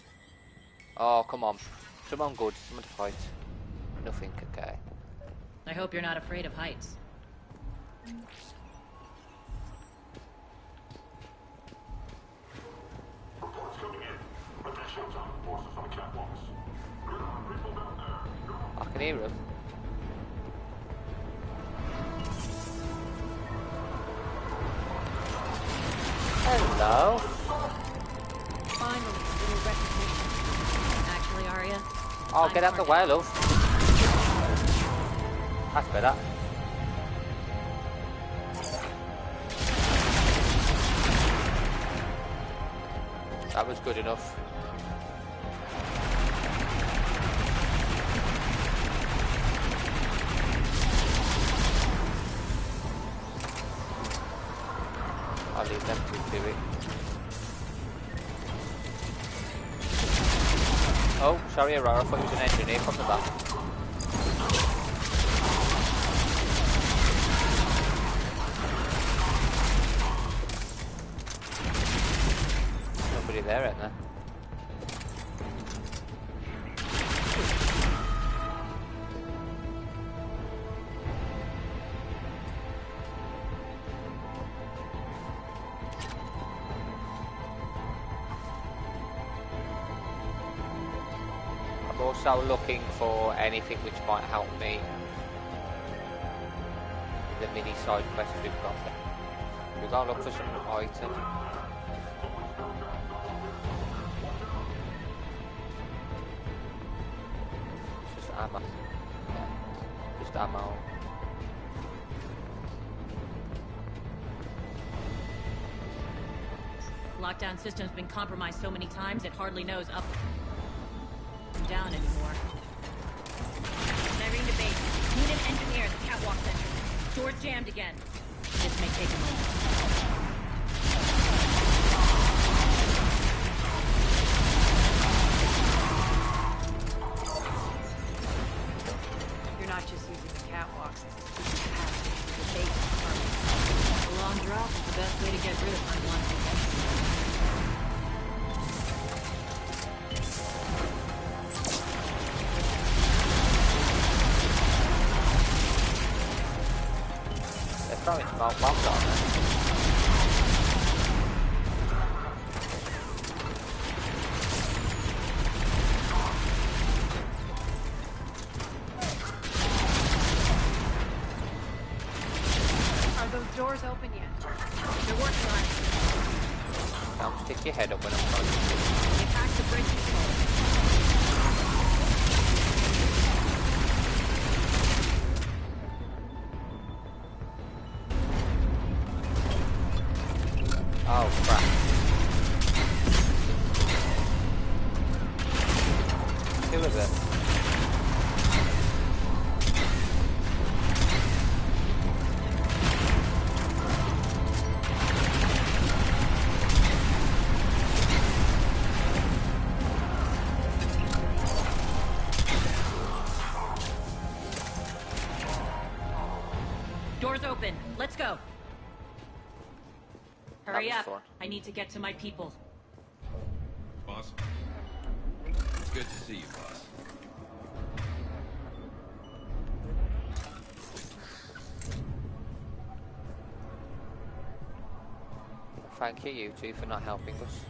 Oh, come on. Someone good, someone to fight. Nothing, okay. I hope you're not afraid of heights. Reports coming in. Attention, forces on the catwalks. I can hear him. Hello. Finally, a little recognition. Actually, Arya. Oh, get out the way, love. That's better. That was good enough. I'll leave them to do it. Sorry, Aurora, I thought he was an engineer from the back. Nobody there, ain't there? Also looking for anything which might help me with the mini side quest we've got. We've got to look for some items. It's just ammo. Yeah. Just ammo. Lockdown system's been compromised so many times it hardly knows up and down anymore. Irene to base. Need an engineer at the catwalk center. Door's jammed again. This may take a moment. You're not just using the catwalks as a secret passage to the base department. A long drop is the best way to get rid of unwanted guests. Throwing smoke bombs on there. Are those doors open yet? They're working on it. Don't stick your head up when I'm trying to They hacked the bridge control. Oh crap. Who is it? Doors open. Let's go. Hurry up. I need to get to my people. Boss? It's good to see you, boss. Thank you, you two, for not helping us.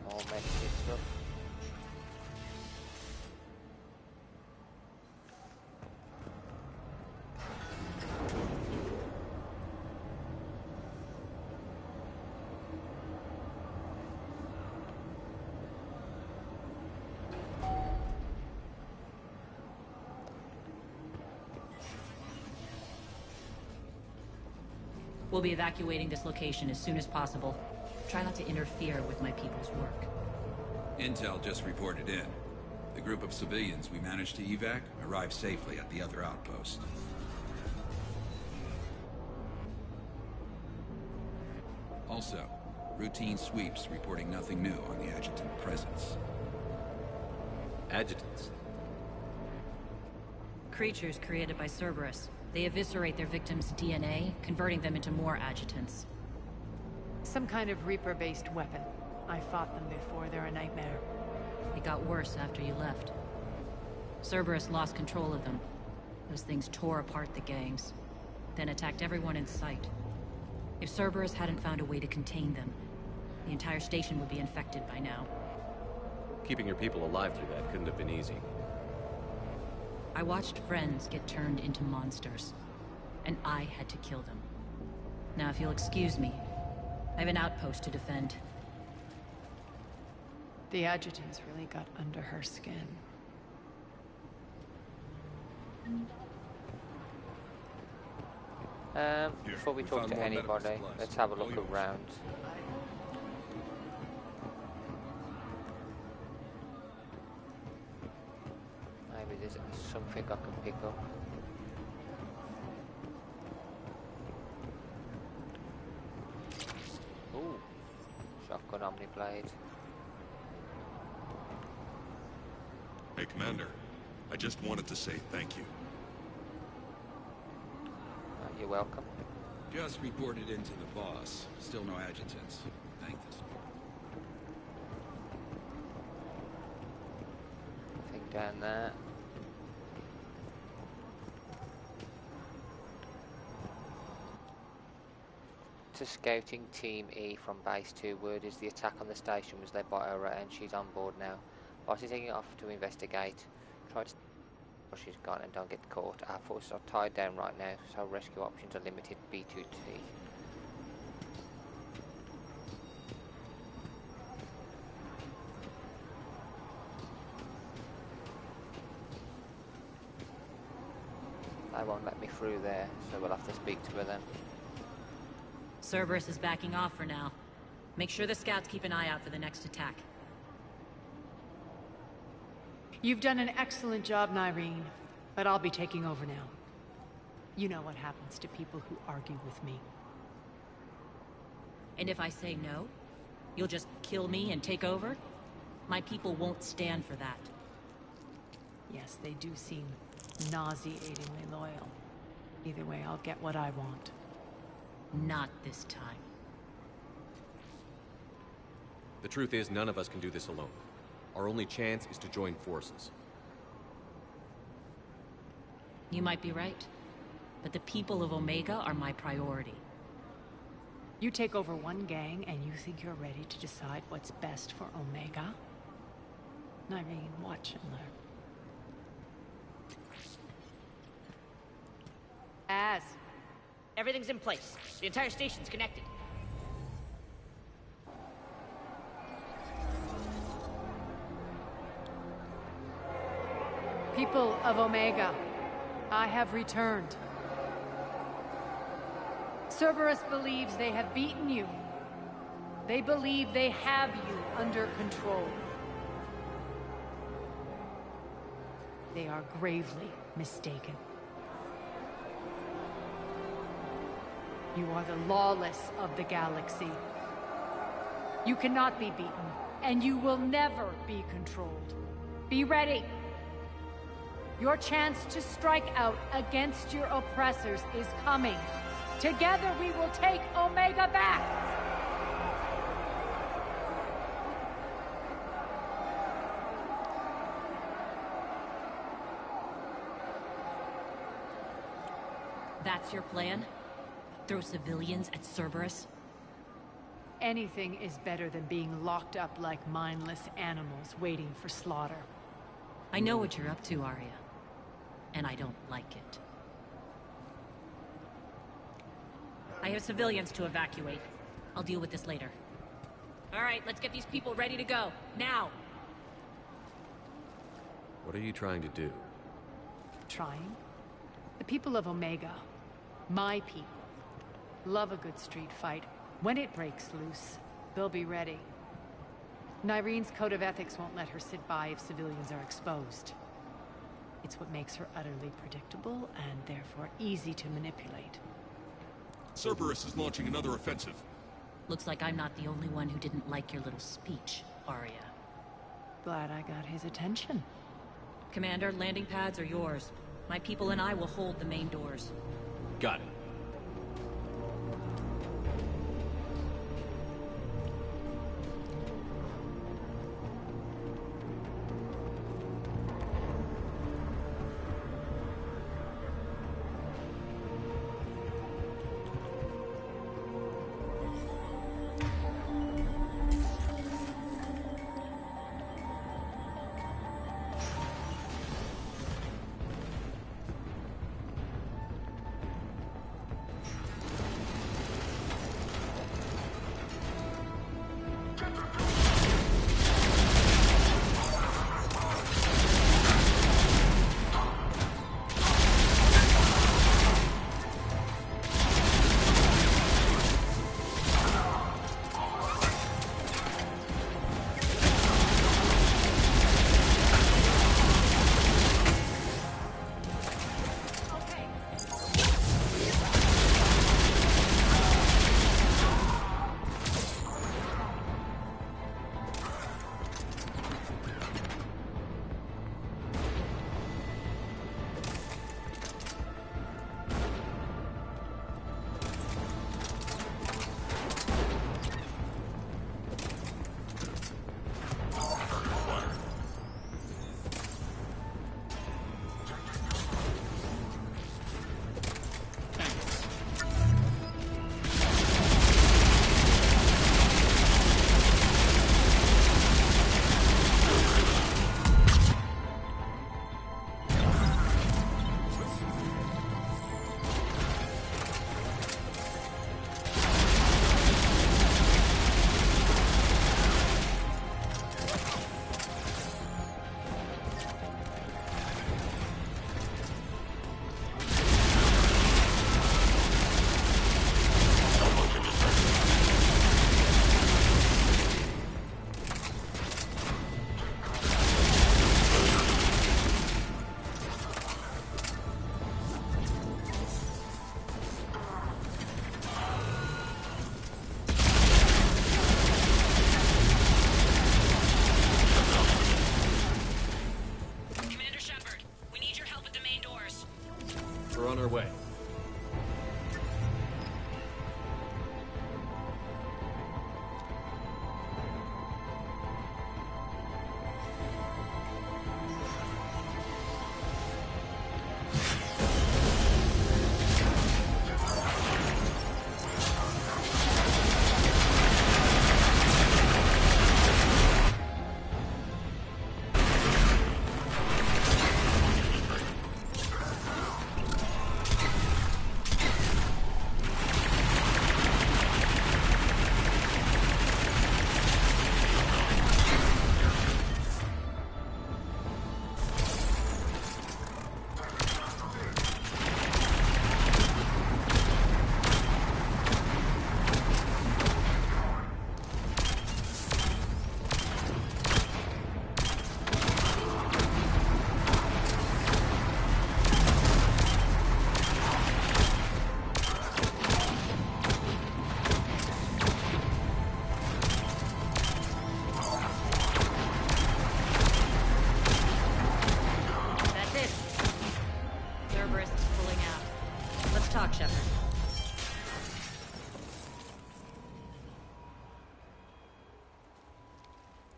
More medicine stuff. We'll be evacuating this location as soon as possible. Try not to interfere with my people's work. Intel just reported in. The group of civilians we managed to evac arrived safely at the other outpost. Also, routine sweeps reporting nothing new on the adjutant presence. Adjutants? Creatures created by Cerberus. They eviscerate their victims' DNA, converting them into more adjutants. Some kind of Reaper-based weapon. I fought them before, they're a nightmare. It got worse after you left. Cerberus lost control of them. Those things tore apart the gangs, then attacked everyone in sight. If Cerberus hadn't found a way to contain them, the entire station would be infected by now. Keeping your people alive through that couldn't have been easy. I watched friends get turned into monsters, and I had to kill them. Now, if you'll excuse me, I have an outpost to defend. The adjutants really got under her skin. Before we talk to anybody, let's have a look around. Maybe there's something I can pick up. shotgun omniblade. Hey, Commander. I just wanted to say thank you. You're welcome. Just reported into the boss. Still no adjutants. Thank this. Thing down there. To Scouting Team E from Base 2, word is the attack on the station was led by Ora and she's on board now. Boss is taking off to investigate. Try to she's gone and don't get caught. Our forces are tied down right now, so rescue options are limited. B2T. They won't let me through there, so we'll have to speak to her then. Cerberus is backing off for now. Make sure the scouts keep an eye out for the next attack. You've done an excellent job, Nyreen, but I'll be taking over now. You know what happens to people who argue with me. And if I say no, you'll just kill me and take over? My people won't stand for that. Yes, they do seem nauseatingly loyal. Either way, I'll get what I want. Not this time. The truth is, none of us can do this alone. Our only chance is to join forces. You might be right, but the people of Omega are my priority. You take over one gang and you think you're ready to decide what's best for Omega? Nyreen, watch and learn. Everything's in place. The entire station's connected. People of Omega, I have returned. Cerberus believes they have beaten you. They believe they have you under control. They are gravely mistaken. You are the lawless of the galaxy. You cannot be beaten, and you will never be controlled. Be ready. Your chance to strike out against your oppressors is coming. Together we will take Omega back! That's your plan? Throw civilians at Cerberus? Anything is better than being locked up like mindless animals waiting for slaughter. I know what you're up to, Arya. And I don't like it. I have civilians to evacuate. I'll deal with this later. Alright, let's get these people ready to go. Now! What are you trying to do? Trying? The people of Omega, my people, love a good street fight. When it breaks loose, they'll be ready. Nyreen's code of ethics won't let her sit by if civilians are exposed. It's what makes her utterly predictable and therefore easy to manipulate. Cerberus is launching another offensive. Looks like I'm not the only one who didn't like your little speech, Arya. Glad I got his attention. Commander, landing pads are yours. My people and I will hold the main doors. Got it.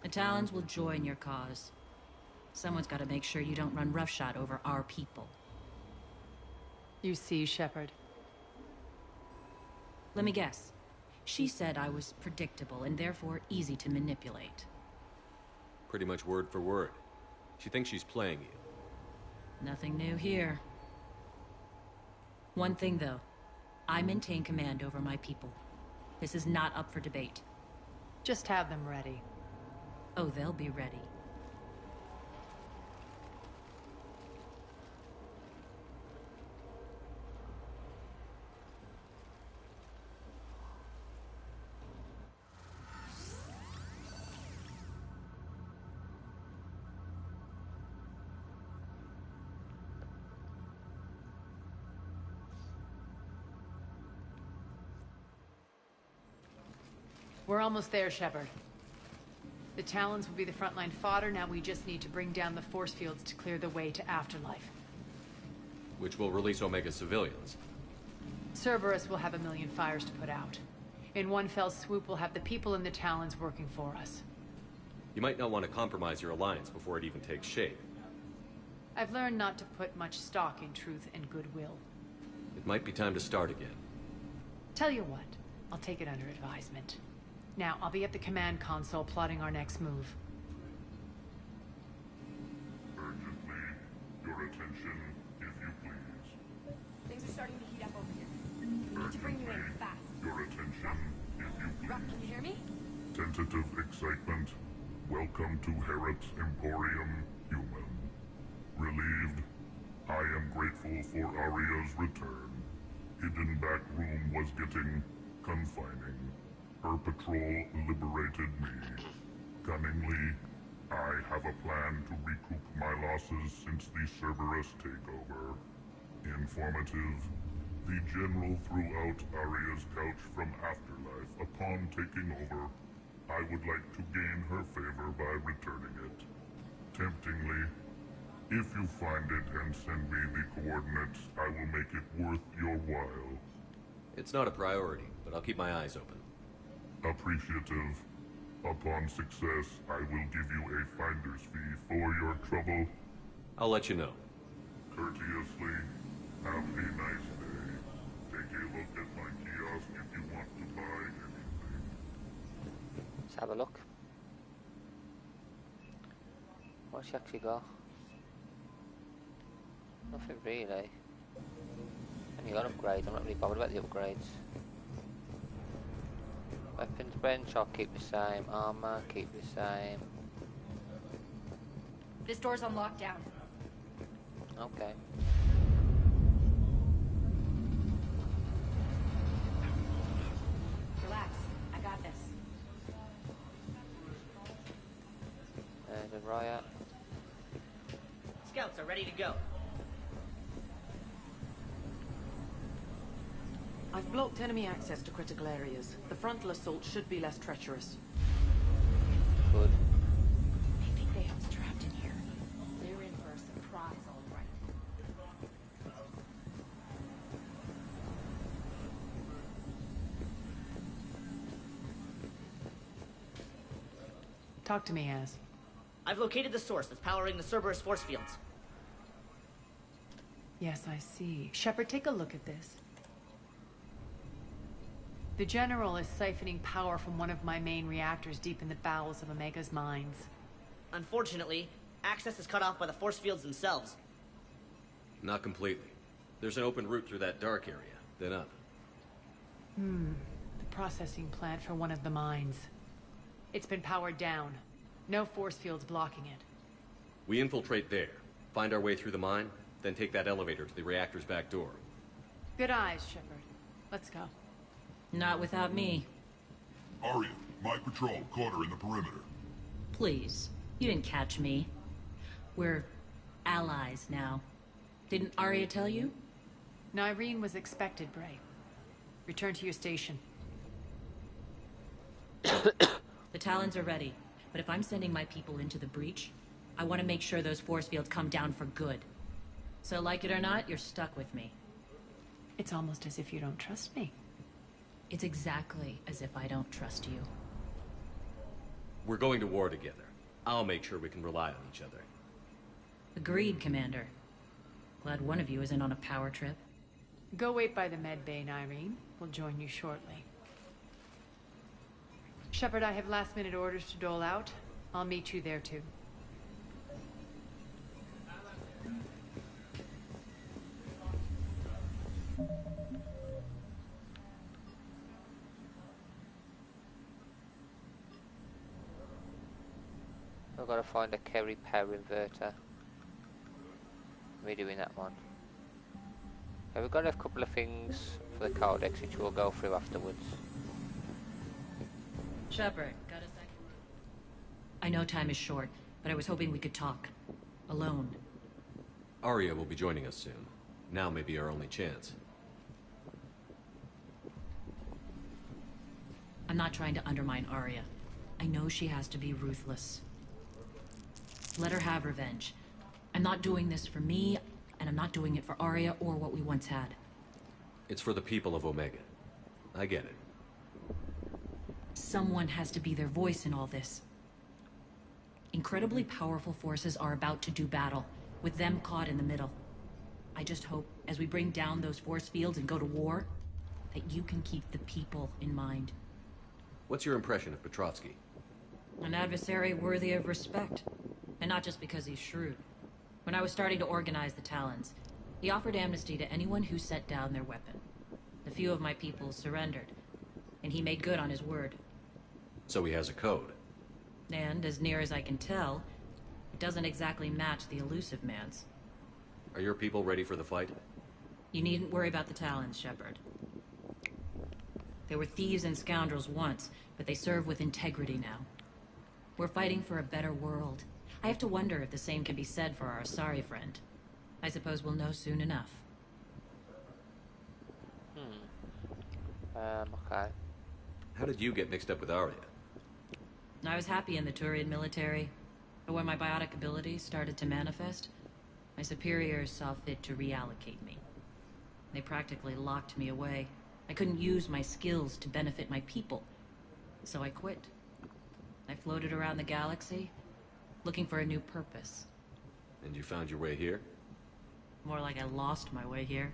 The Talons will join your cause. Someone's got to make sure you don't run roughshod over our people. You see, Shepard. Let me guess. She said I was predictable and therefore easy to manipulate. Pretty much word for word. She thinks she's playing you. Nothing new here. One thing, though. I maintain command over my people. This is not up for debate. Just have them ready. Oh, they'll be ready. We're almost there, Shepard. The Talons will be the frontline fodder. Now we just need to bring down the force fields to clear the way to Afterlife. Which will release Omega civilians. Cerberus will have 1 million fires to put out. In one fell swoop, we'll have the people in the Talons working for us. You might not want to compromise your alliance before it even takes shape. I've learned not to put much stock in truth and goodwill. It might be time to start again. Tell you what, I'll take it under advisement. Now, I'll be at the command console plotting our next move. Urgently, your attention, if you please. Things are starting to heat up over here. We need to bring you in fast. Your attention, if you please. Rock, can you hear me? Tentative excitement. Welcome to Herod's Emporium, human. Relieved, I am grateful for Aria's return. Hidden back room was getting confining. Her patrol liberated me. Cunningly, I have a plan to recoup my losses since the Cerberus takeover. Informative, the General threw out Aria's couch from Afterlife upon taking over. I would like to gain her favor by returning it. Temptingly, if you find it and send me the coordinates, I will make it worth your while. It's not a priority, but I'll keep my eyes open. Appreciative. Upon success, I will give you a finder's fee for your trouble. I'll let you know. Courteously, have a nice day. Take a look at my kiosk if you want to buy anything. Let's have a look. What's she actually got? Nothing really. And you got upgrades, I'm not really bothered about the upgrades. Weapons bench, I'll keep the same. Armor, keep the same. This door's on lockdown. Okay. Relax, I got this. There's a riot. Scouts are ready to go. I've blocked enemy access to critical areas. The frontal assault should be less treacherous. Good. I think they have us trapped in here. They're in for a surprise, all right. Talk to me, Az. I've located the source that's powering the Cerberus force fields. Yes, I see. Shepard, take a look at this. The General is siphoning power from one of my main reactors deep in the bowels of Omega's mines. Unfortunately, access is cut off by the force fields themselves. Not completely. There's an open route through that dark area, then up. The processing plant for one of the mines. It's been powered down. No force fields blocking it. We infiltrate there, find our way through the mine, then take that elevator to the reactor's back door. Good eyes, Shepard. Let's go. Not without me. Aria, my patrol caught her in the perimeter. Please. You didn't catch me. We're allies now. Didn't Arya tell you? Nyreen was expected, Bray. Return to your station. The Talons are ready, but if I'm sending my people into the breach, I want to make sure those force fields come down for good. So like it or not, you're stuck with me. It's almost as if you don't trust me. It's exactly as if I don't trust you. We're going to war together. I'll make sure we can rely on each other. Agreed, Commander. Glad one of you isn't on a power trip. Go wait by the med bay, Irene. We'll join you shortly. Shepard, I have last-minute orders to dole out. I'll meet you there, too. I've got to find a Kerry power inverter. We're doing that one. Okay, we've got a couple of things for the codex which we'll go through afterwards. Shepard, got a second? I know time is short, but I was hoping we could talk. Alone. Arya will be joining us soon. Now may be our only chance. I'm not trying to undermine Arya. I know she has to be ruthless. Let her have revenge. I'm not doing this for me, and I'm not doing it for Arya or what we once had. It's for the people of Omega. I get it. Someone has to be their voice in all this. Incredibly powerful forces are about to do battle, with them caught in the middle. I just hope, as we bring down those force fields and go to war, that you can keep the people in mind. What's your impression of Petrovsky? An adversary worthy of respect. And not just because he's shrewd. When I was starting to organize the Talons, he offered amnesty to anyone who set down their weapon. A few of my people surrendered, and he made good on his word. So he has a code. And, as near as I can tell, it doesn't exactly match the elusive man's. Are your people ready for the fight? You needn't worry about the Talons, Shepard. They were thieves and scoundrels once, but they serve with integrity now. We're fighting for a better world. I have to wonder if the same can be said for our Asari friend. I suppose we'll know soon enough. Okay. How did you get mixed up with Arya? I was happy in the Turian military, but when my biotic abilities started to manifest, my superiors saw fit to reallocate me. They practically locked me away. I couldn't use my skills to benefit my people, so I quit. I floated around the galaxy, looking for a new purpose. And you found your way here? More like I lost my way here.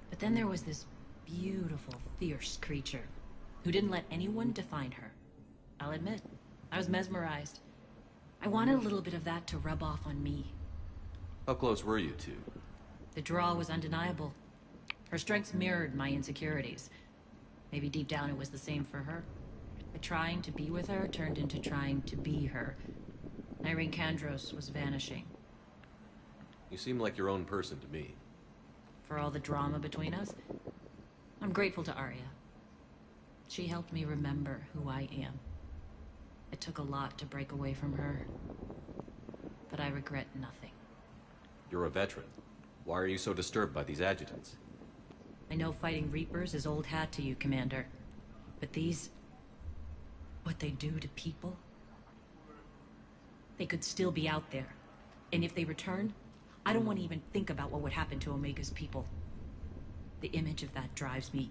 But then there was this beautiful, fierce creature who didn't let anyone define her. I'll admit, I was mesmerized. I wanted a little bit of that to rub off on me. How close were you two? The draw was undeniable. Her strengths mirrored my insecurities. Maybe deep down it was the same for her. But trying to be with her turned into trying to be her. Irene Kandros was vanishing. You seem like your own person to me. For all the drama between us, I'm grateful to Arya. She helped me remember who I am. It took a lot to break away from her, but I regret nothing. You're a veteran. Why are you so disturbed by these adjutants? I know fighting Reapers is old hat to you, Commander. But these... what they do to people? They could still be out there. And if they return, I don't want to even think about what would happen to Omega's people. The image of that drives me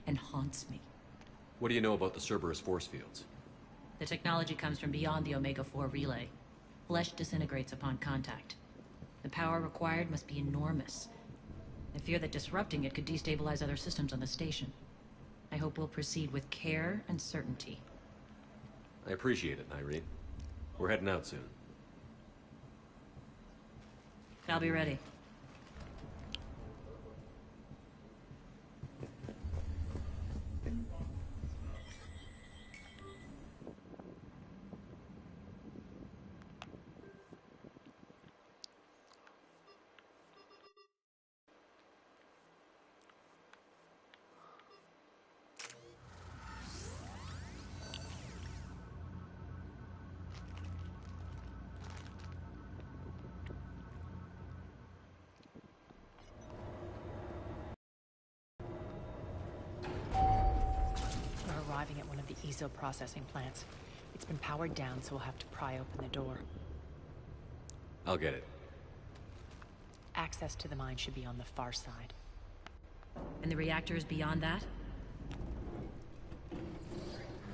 and haunts me. What do you know about the Cerberus force fields? The technology comes from beyond the Omega-4 relay. Flesh disintegrates upon contact. The power required must be enormous. I fear that disrupting it could destabilize other systems on the station. I hope we'll proceed with care and certainty. I appreciate it, Irene. We're heading out soon. I'll be ready. Arriving at one of the ESO processing plants. It's been powered down, so we'll have to pry open the door. I'll get it. Access to the mine should be on the far side. And the reactor is beyond that?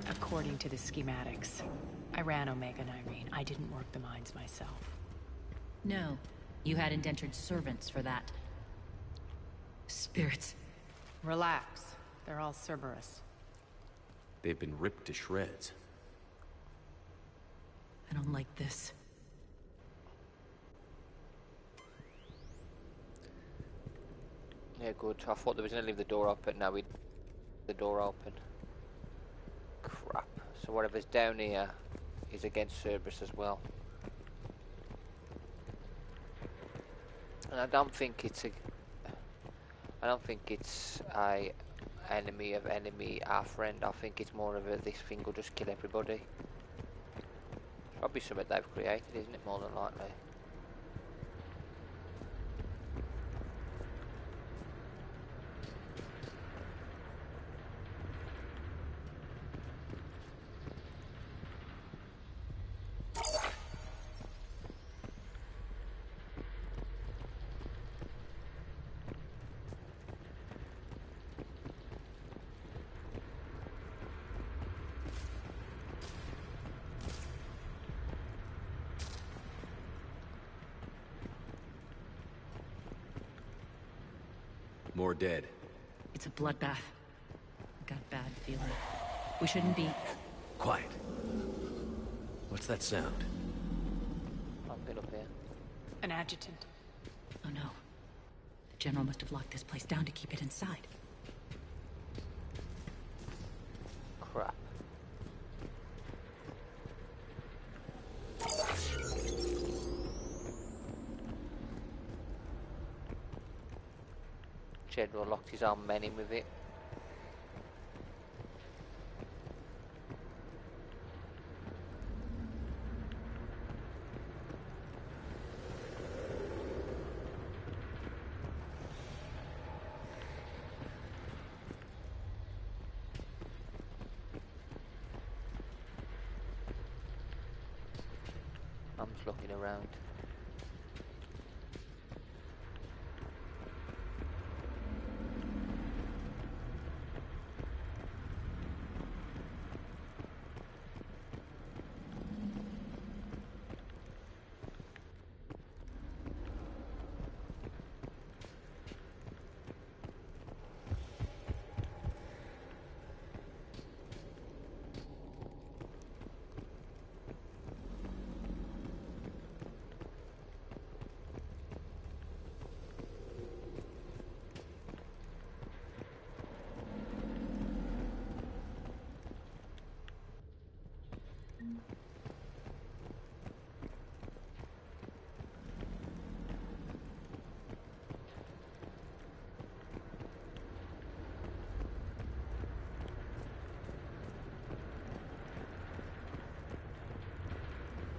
According to the schematics. I ran Omega and Irene. I didn't work the mines myself. No. You had indentured servants for that. Spirits. Relax. They're all Cerberus. They've been ripped to shreds. I don't like this. Yeah, good. I thought they was going to leave the door open. Now we the door open. Crap. So whatever's down here is against Cerberus as well. And I don't think it's a enemy of enemy, our friend. I think it's more of a this thing will just kill everybody. Probably something they've created, isn't it? More than likely. More dead. It's a bloodbath. I got a bad feeling. We shouldn't be... Quiet. What's that sound? I'll get up here. An adjutant. Oh no. The General must have locked this place down to keep it inside. Crap. General locked his arm men in with it. I'm just looking around.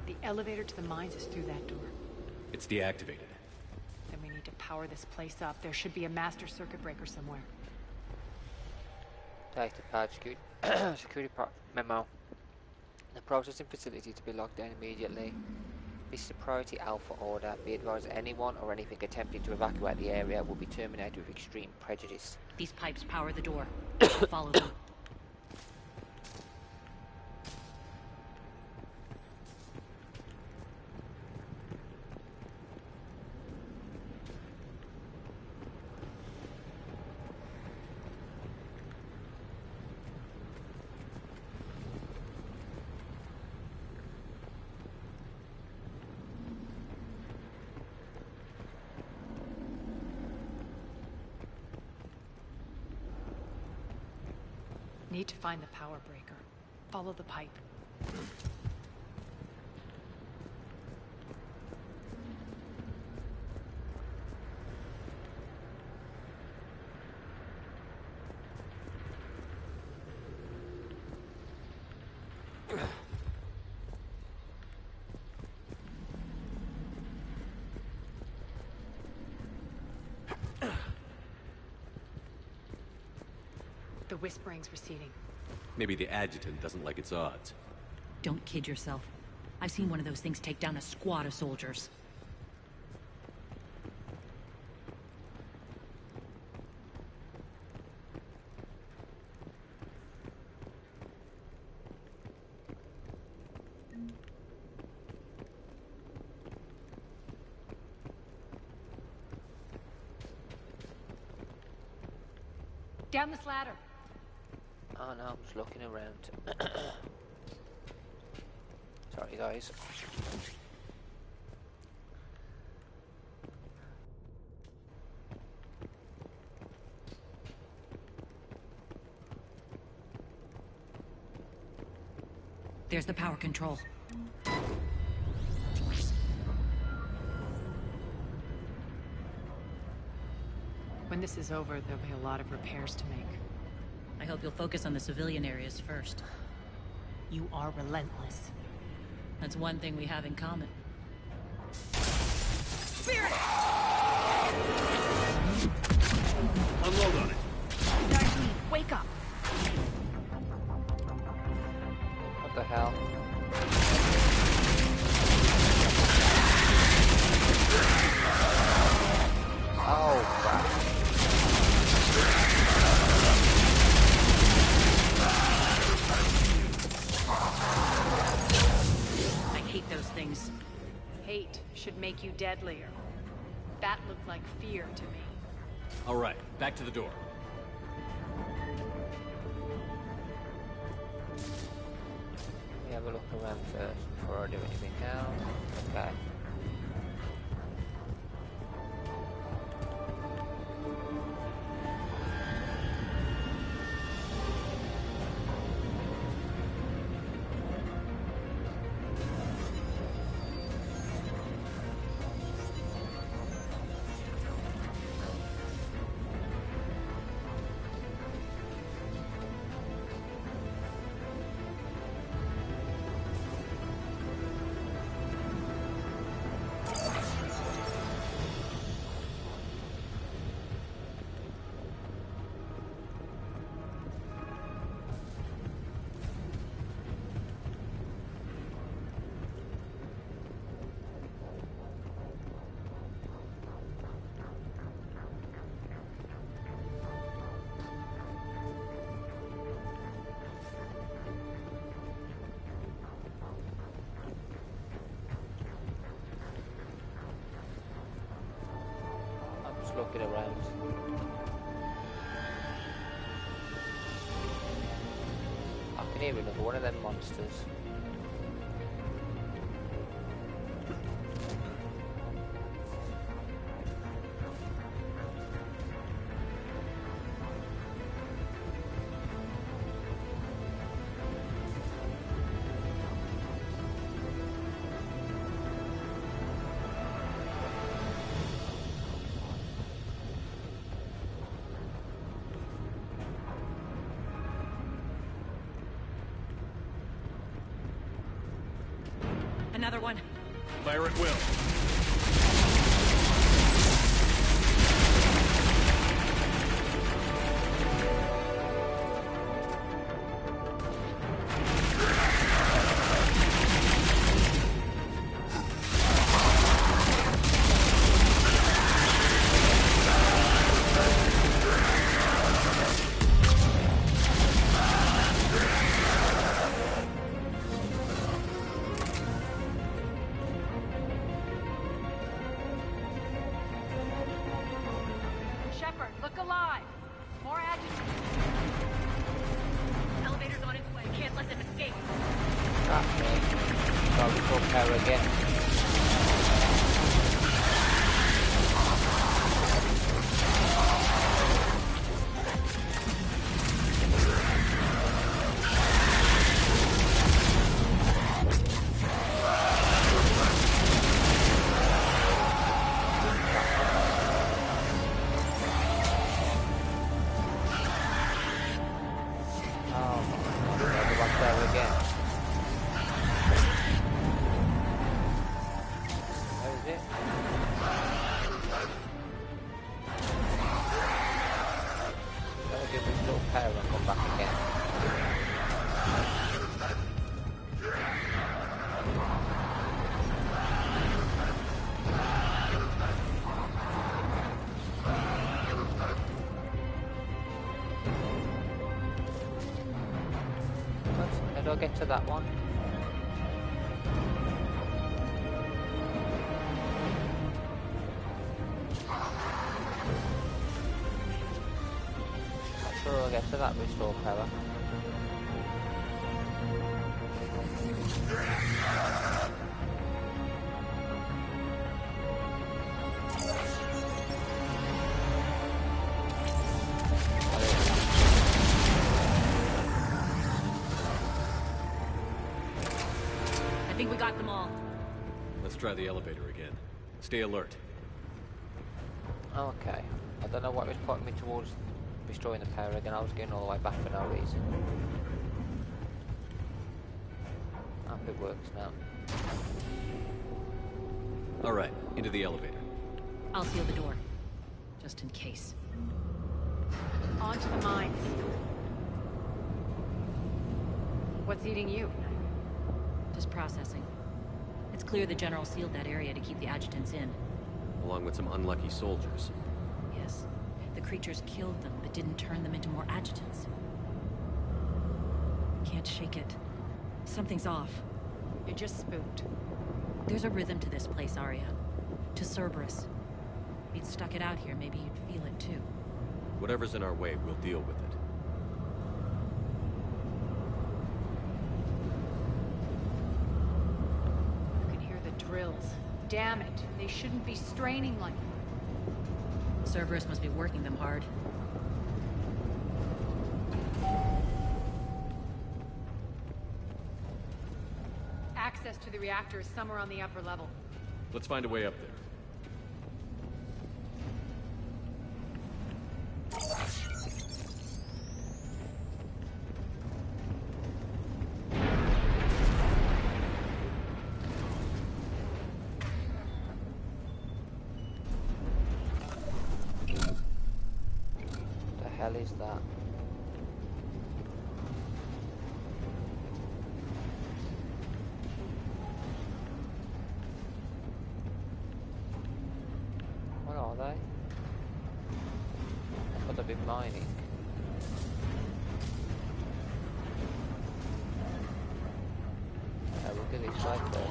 The elevator to the mines is through that door. It's deactivated. Then we need to power this place up. There should be a master circuit breaker somewhere. Data pad security memo. The processing facility to be locked down immediately. This is a priority alpha order. Be advised anyone or anything attempting to evacuate the area will be terminated with extreme prejudice. These pipes power the door. Follow them. Need to find the power breaker. Follow the pipe. The whispering's receding. Maybe the adjutant doesn't like its odds. Don't kid yourself. I've seen one of those things take down a squad of soldiers. Down this ladder. Oh no, I'm just looking around. Sorry guys. There's the power control. When this is over, there'll be a lot of repairs to make. I hope you'll focus on the civilian areas first. You are relentless. That's one thing we have in common. Spirit! Unload on it. Darlene, wake up! What the hell? Oh crap. I hate those things. Hate should make you deadlier. That looked like fear to me. All right, back to the door. Let me have a look around first before I do anything else. Okay. Looking around. I can hear another one of them monsters. Another one. Fire at will. How do I get to that one? Not we'll get to that restore power. I think we got them all. Let's try the elevator again. Stay alert. Okay. I don't know what was putting me towards restoring the power again. I was going all the way back for no reason. I hope it works now. Alright, into the elevator. I'll seal the door. Just in case. On to the mines. What's eating you? Just processing. It's clear the General sealed that area to keep the adjutants in. Along with some unlucky soldiers. Yes. The creatures killed them, but didn't turn them into more adjutants. Can't shake it. Something's off. You're just spooked. There's a rhythm to this place, Arya. To Cerberus. If you'd stuck it out here, maybe you'd feel it too. Whatever's in our way, we'll deal with it. You can hear the drills. Damn it. They shouldn't be straining like that. Cerberus must be working them hard. Access to the reactor is somewhere on the upper level. Let's find a way up there. The hell is that? What are they? I thought they'd be mining. Yeah, look at this side there.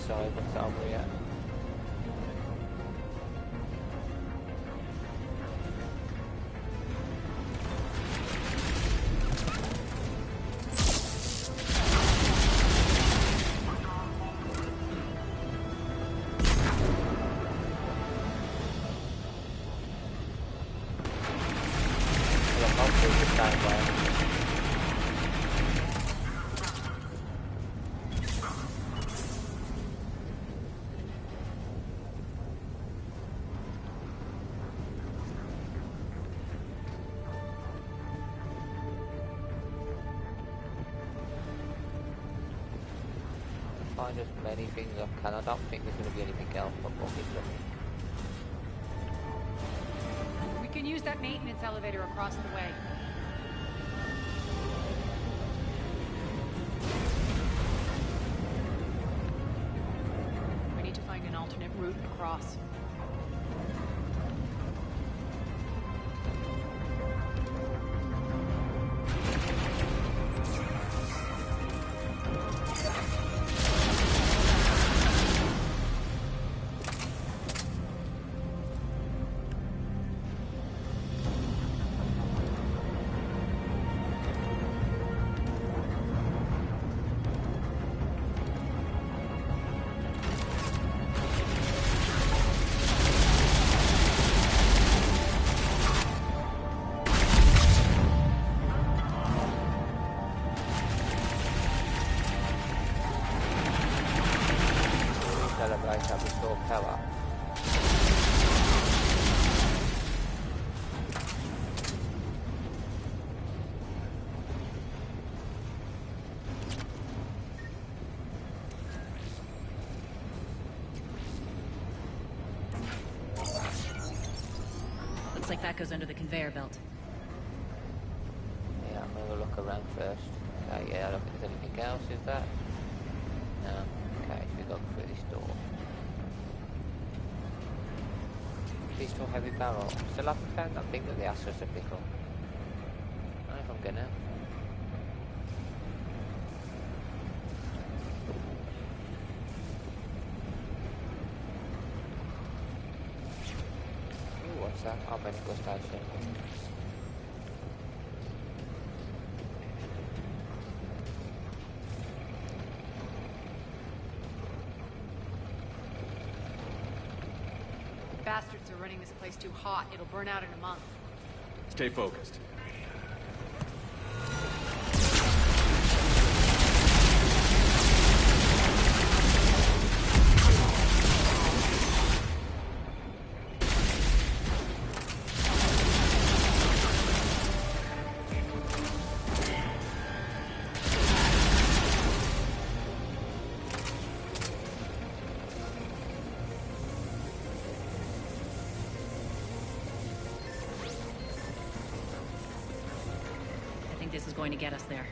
Side, what's over yet? Well, hopefully it's that way. Find as many things as I can. I don't think there's going to be anything else, but we'll keep looking. We can use that maintenance elevator across the way. We need to find an alternate route across. generator restore power. Looks like that goes under the conveyor belt. Yeah, I'm gonna look around first. Okay, yeah, look, is there anything else, is that? No. Okay, so we go through this door. Pistol heavy barrel. Still haven't found that thing that they asked us to pick up. I don't know if I'm gonna. Ooh, what's that? Oh, medical station. Bastards are running this place too hot. It'll burn out in a month. Stay focused. This is going to get us there.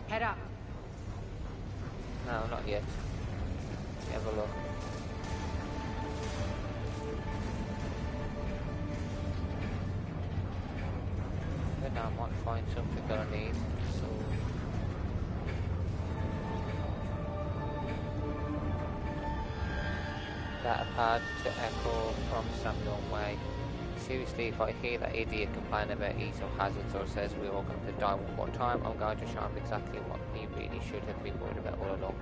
Head up. No, not yet. Have a look. Then I might find something that I need. So data pad to echo from Samuel Way. Seriously, if I hear that idiot complain about ease of hazards or says we're all going to die one more time, I'm going to show him exactly what he really should have been worried about all along.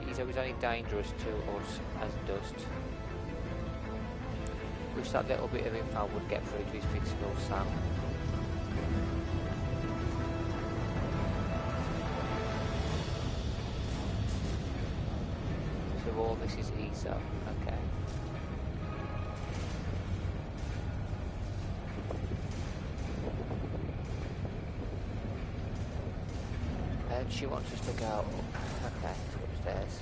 Ezo is only dangerous to us as dust. Wish that little bit of info would get through to his physical Sam. So all this is Ezo, okay. And she wants us to go up. Okay, upstairs.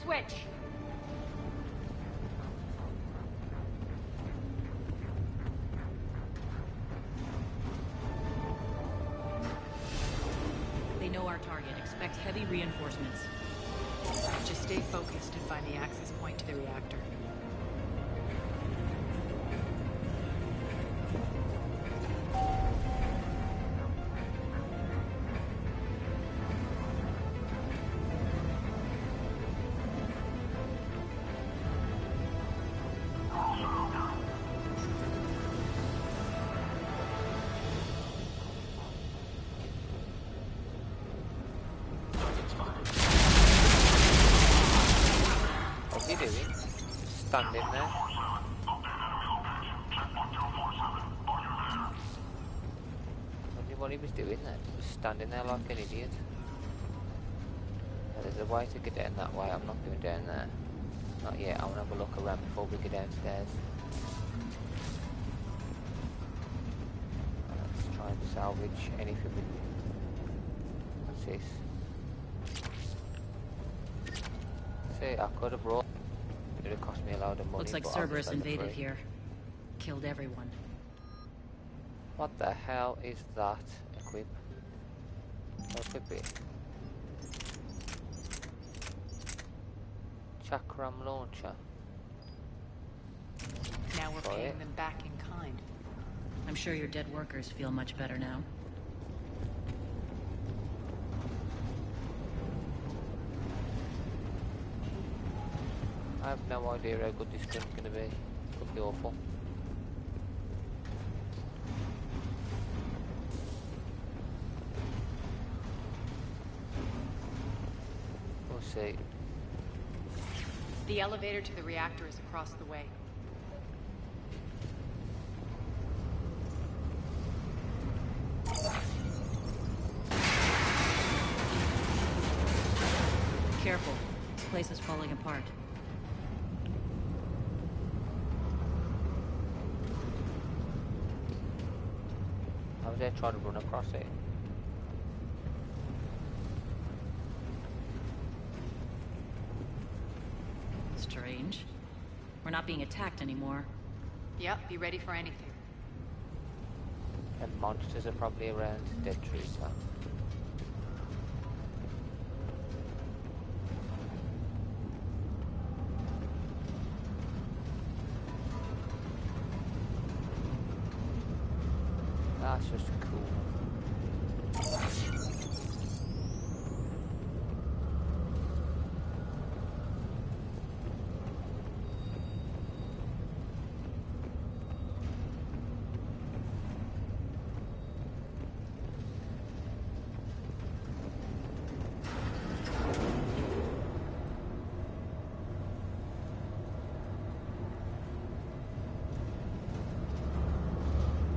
switch. They know our target. Expect heavy reinforcements. Just stay focused and find the access point to the reactor. What's he doing? Standing there. I wonder what he was doing then. Just standing there like an idiot. There's a way to get down that way. I'm not going down there. Not yet. I want to have a look around before we go downstairs. Let's try and salvage anything with me. What's this? See, I could have brought. It would have cost me a load of money. Looks like but Cerberus I'll just let it invaded free. here. Killed everyone. What the hell is that? Equip. Equip it. Chakram launcher. Now we're Try paying it. them back in kind. I'm sure your dead workers feel much better now. I have no idea how good this gun's gonna be. Could be awful. We'll see. The elevator to the reactor is across the way. Careful. This place is falling apart. I was there trying to run across it. Strange. We're not being attacked anymore. Yep, be ready for anything. And monsters are probably around. Dead trees, huh? That's just cool.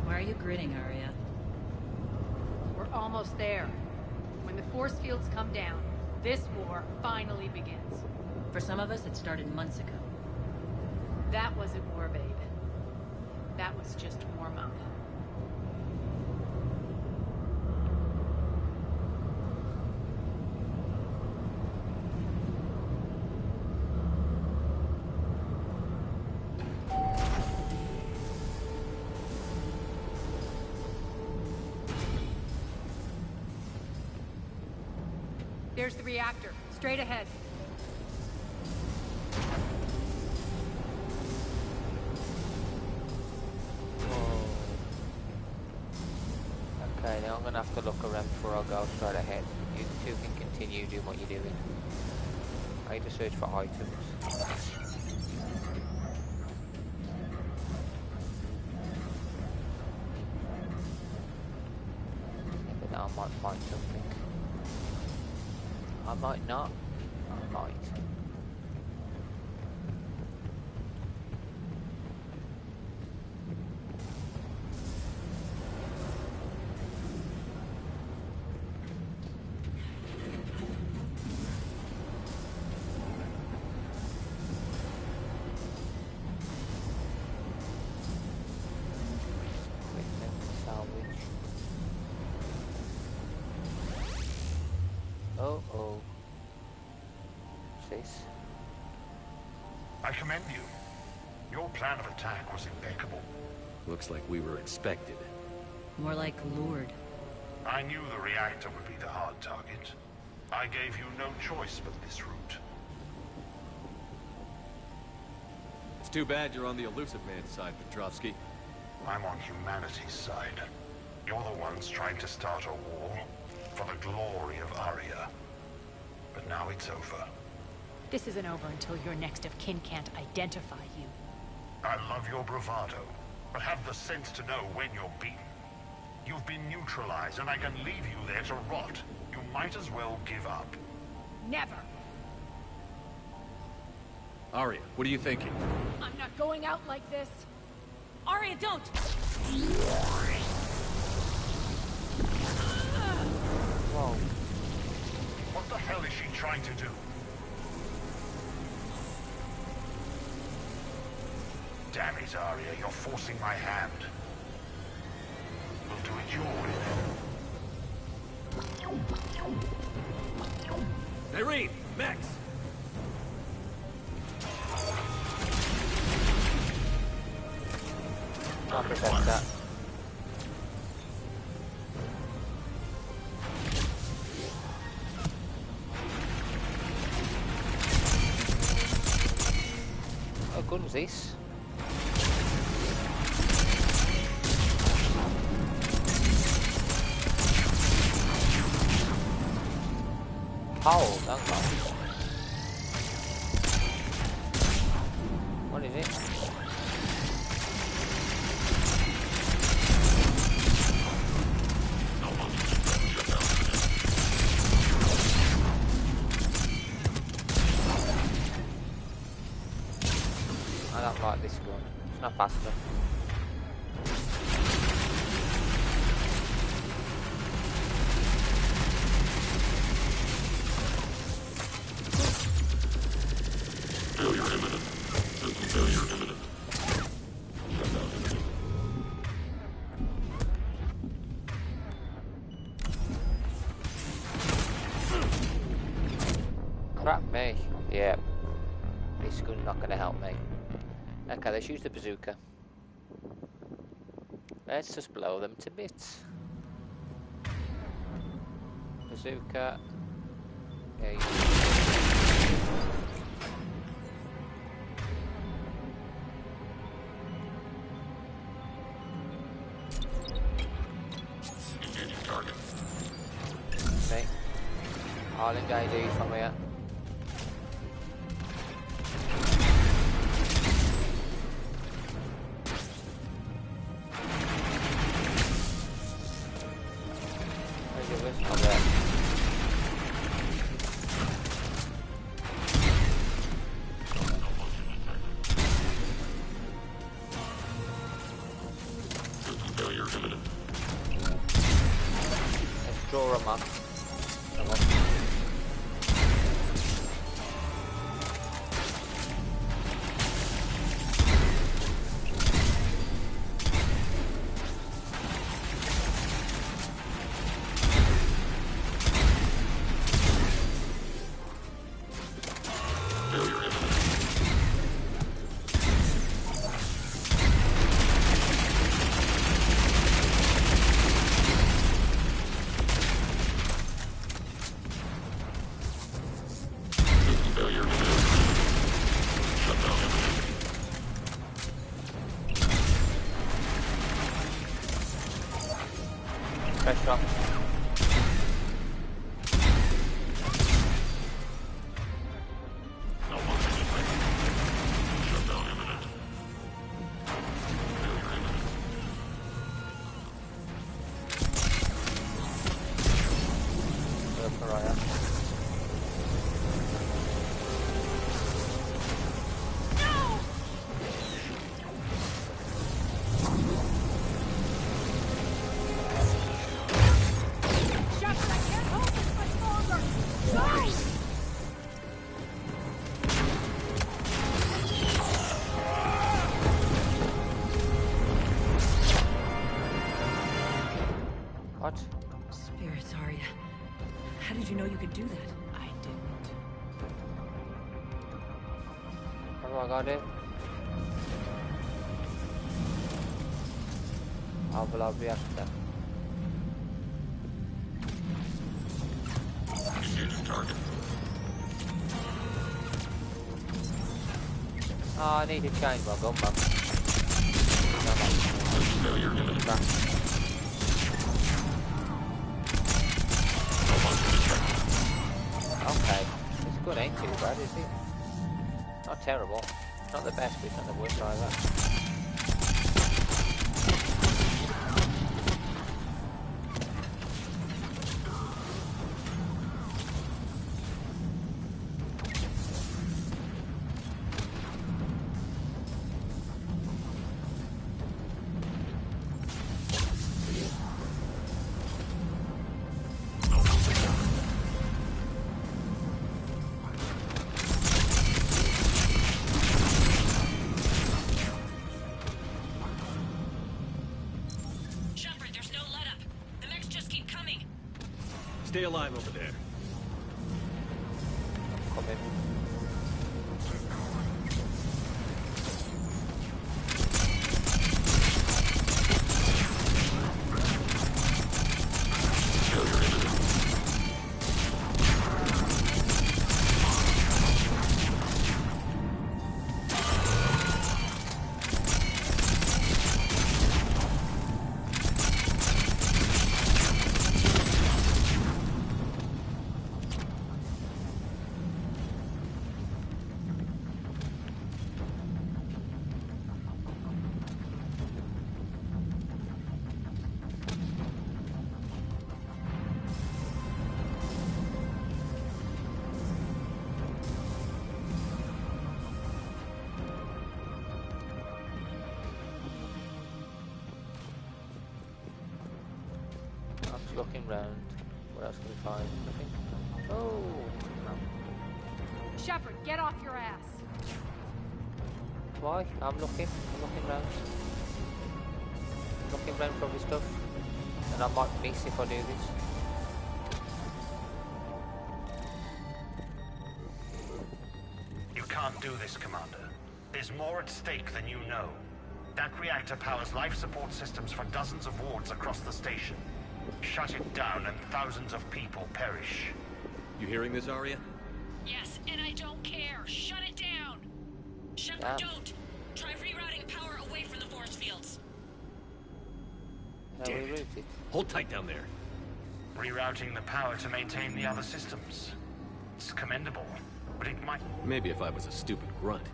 Why are you grinning, Arya? We're almost there. When the force fields come down, this war finally begins. For some of us, it started months ago. That wasn't war, babe. That was just warm-up. There's the reactor. Straight ahead. Okay, now I'm gonna have to look around before I go straight ahead. You two can continue doing what you're doing. I need to search for items. Maybe now I might find something. I might not. I might. Salvage. Oh. What's this? I commend you. Your plan of attack was impeccable. Looks like we were expected. More like lured. I knew the reactor would be the hard target. I gave you no choice but this route. It's too bad you're on the Elusive Man's side, Petrovsky. I'm on humanity's side. You're the ones trying to start a war for the glory of Aria. But now it's over. This isn't over until your next of kin can't identify you. I love your bravado, but have the sense to know when you're beaten. You've been neutralized, and I can leave you there to rot. You might as well give up. Never! Aria, what are you thinking? I'm not going out like this. Aria, don't! Whoa. What the hell is she trying to do? Damn it, Aria, you're forcing my hand. We'll do it your way then. Irene! Max! I'll protect that. Oh, goodness, this. Hold, hang on. What is it? I don't like this gun. It's not fast enough. Failure imminent. System failure imminent. Shutdown imminent. Crap me. Yeah. This gun's not gonna help me. Okay, let's use the bazooka. Let's just blow them to bits. Bazooka. Yeah, Engaging target. okay. I'll engage these from here. Draw them up. Come on. Failure imminent. Failure imminent. Shutdown imminent. Pressure up. Malfunction detected. Shutdown imminent. Failure imminent. Go for Raya. Shepard, I can't hold this much longer! No! What? Spirits, Arya. How did you know you could do that? I didn't. What do I gotta do? Overload reactor. Target. Oh, I need to change my gun, man. Failure imminent. Okay, this gun ain't too bad, is it? Not terrible. Not the best, but it's not the worst either. Stay alive over there. Come in. Looking round. What else can we find? Nothing. Oh, no. Shepard, get off your ass. Why? I'm looking round. Looking round for this stuff. And I might miss if I do this. You can't do this, Commander. There's more at stake than you know. That reactor powers life support systems for dozens of wards across the station. Shut it down and thousands of people perish. You hearing this, Arya? Yes, and I don't care. Shut it down. Yeah. Don't. Try rerouting power away from the force fields. Damn it. Hold tight down there. Rerouting the power to maintain the other systems. It's commendable, but it might... Maybe if I was a stupid grunt.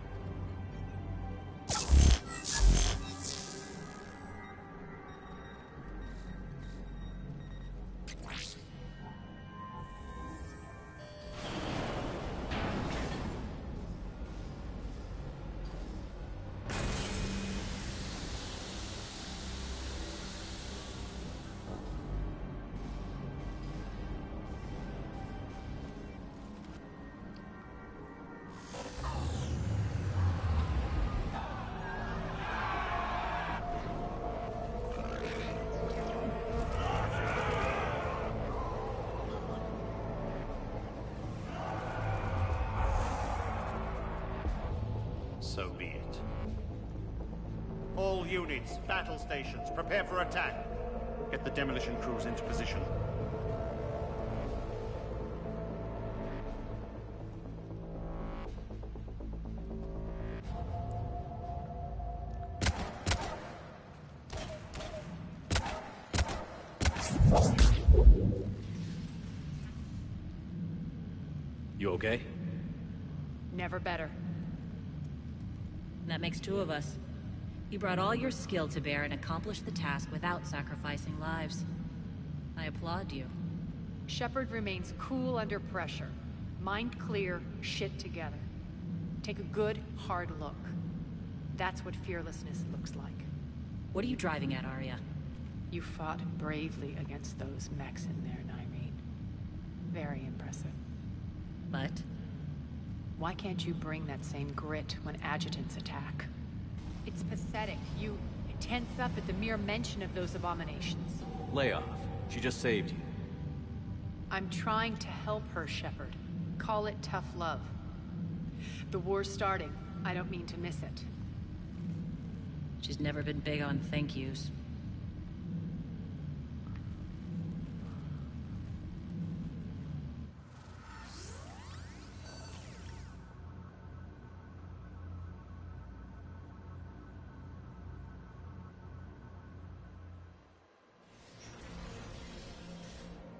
So be it. All units, battle stations, prepare for attack. Get the demolition crews into position. You okay? Never better. That makes two of us. You brought all your skill to bear and accomplished the task without sacrificing lives. I applaud you. Shepard remains cool under pressure. Mind clear, shit together. Take a good, hard look. That's what fearlessness looks like. What are you driving at, Arya? You fought bravely against those mechs in there, Nyreen. Very impressive. But? Why can't you bring that same grit when adjutants attack? It's pathetic. You tense up at the mere mention of those abominations. Lay off. She just saved you. I'm trying to help her, Shepard. Call it tough love. The war's starting. I don't mean to miss it. She's never been big on thank yous.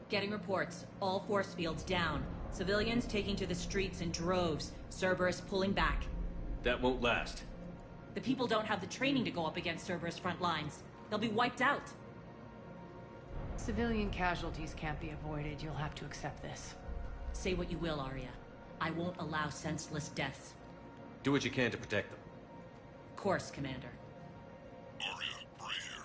Getting reports. All force fields down. Civilians taking to the streets in droves. Cerberus pulling back. That won't last. The people don't have the training to go up against Cerberus front lines. They'll be wiped out. Civilian casualties can't be avoided. You'll have to accept this. Say what you will, Arya. I won't allow senseless deaths. Do what you can to protect them. Of course, Commander. Arya, Bray here.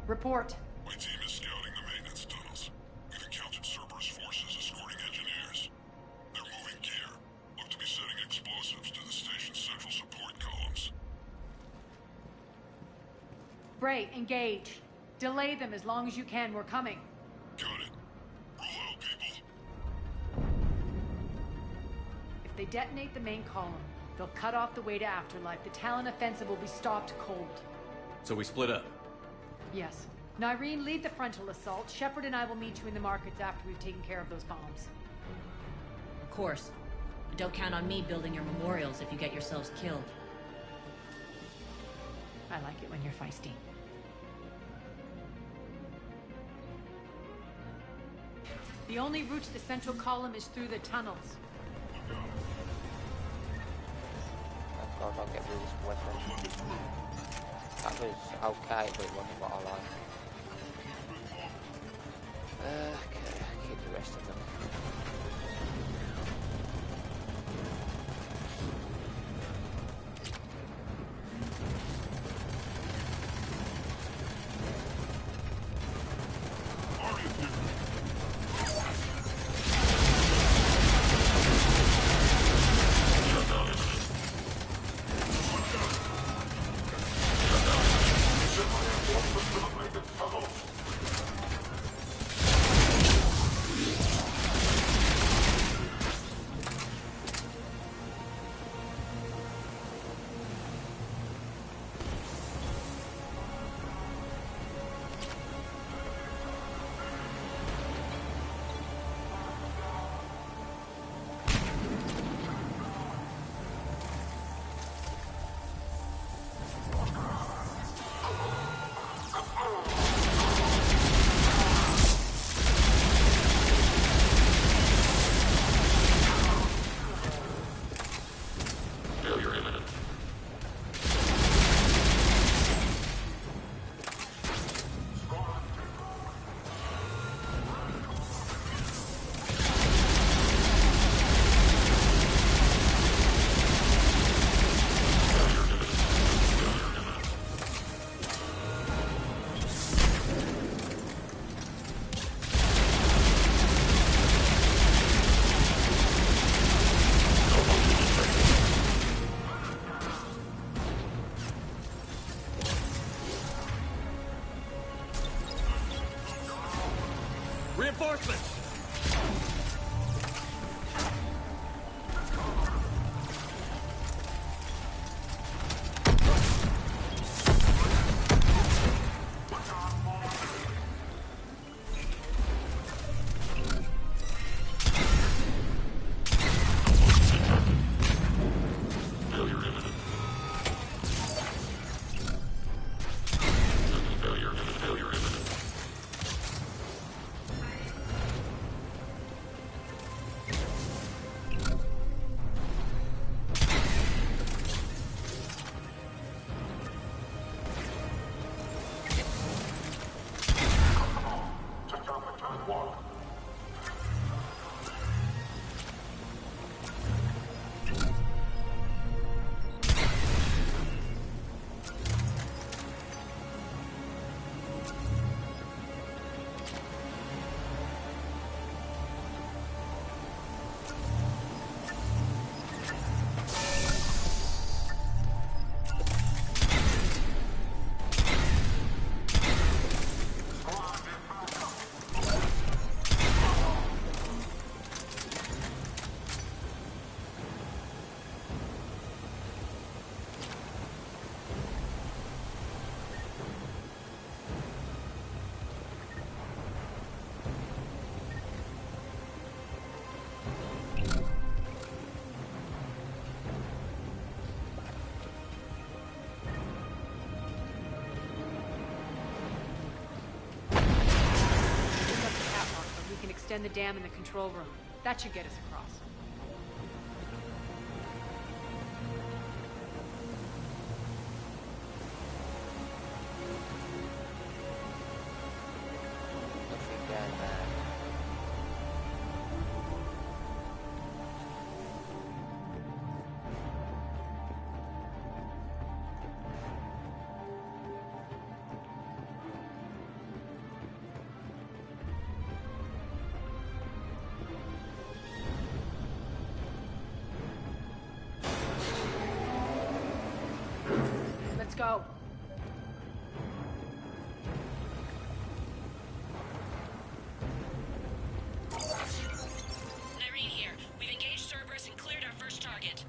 Report. My team is scouting the maintenance tunnels. We've encountered Cerberus forces escorting engineers. They're moving gear. Look to be setting explosives to the station's central support columns. Bray, engage. Delay them as long as you can. We're coming. Got it. Roll out, people. If they detonate the main column, they'll cut off the way to Afterlife. The Talon offensive will be stopped cold. So we split up. Yes. Nyreen, lead the frontal assault. Shepard and I will meet you in the markets after we've taken care of those bombs. Of course. But don't count on me building your memorials if you get yourselves killed. I like it when you're feisty. The only route to the central column is through the tunnels. Thank God I'll get rid of this weapon. That was okay, but it wasn't what I like. Okay, keep the rest of them. extend the dam in the control room. That should get us across. Nothing down there. Let's go. Irene here. We've engaged Cerberus and cleared our first target.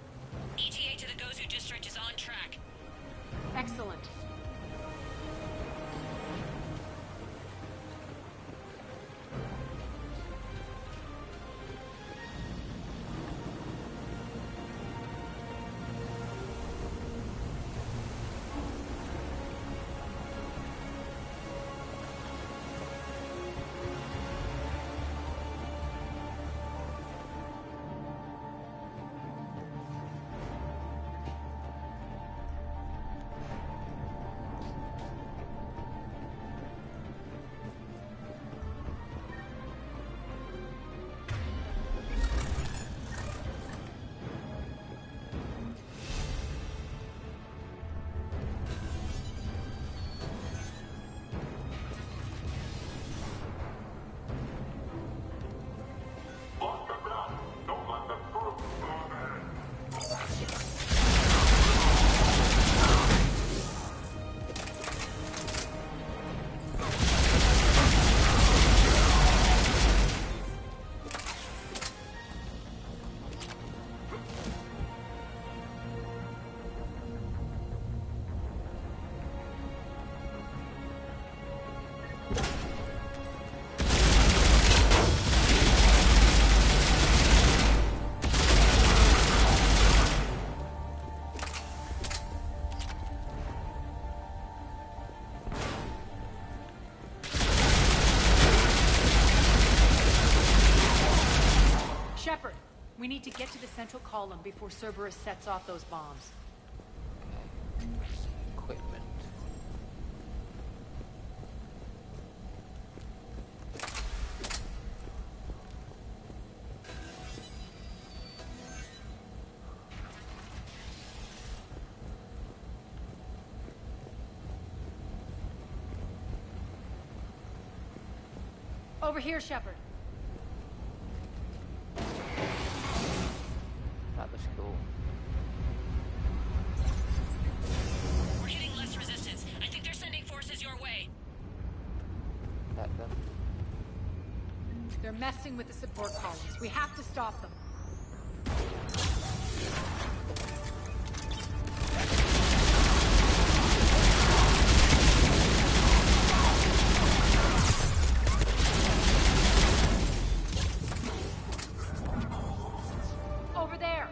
ETA to the Gozu district is on track. Excellent. Shepard, we need to get to the central column before Cerberus sets off those bombs. Okay. Equipment. Over here, Shepard. That was cool. We're hitting less resistance. I think they're sending forces your way. Let them. They're messing with the support columns. We have to stop them. Over there.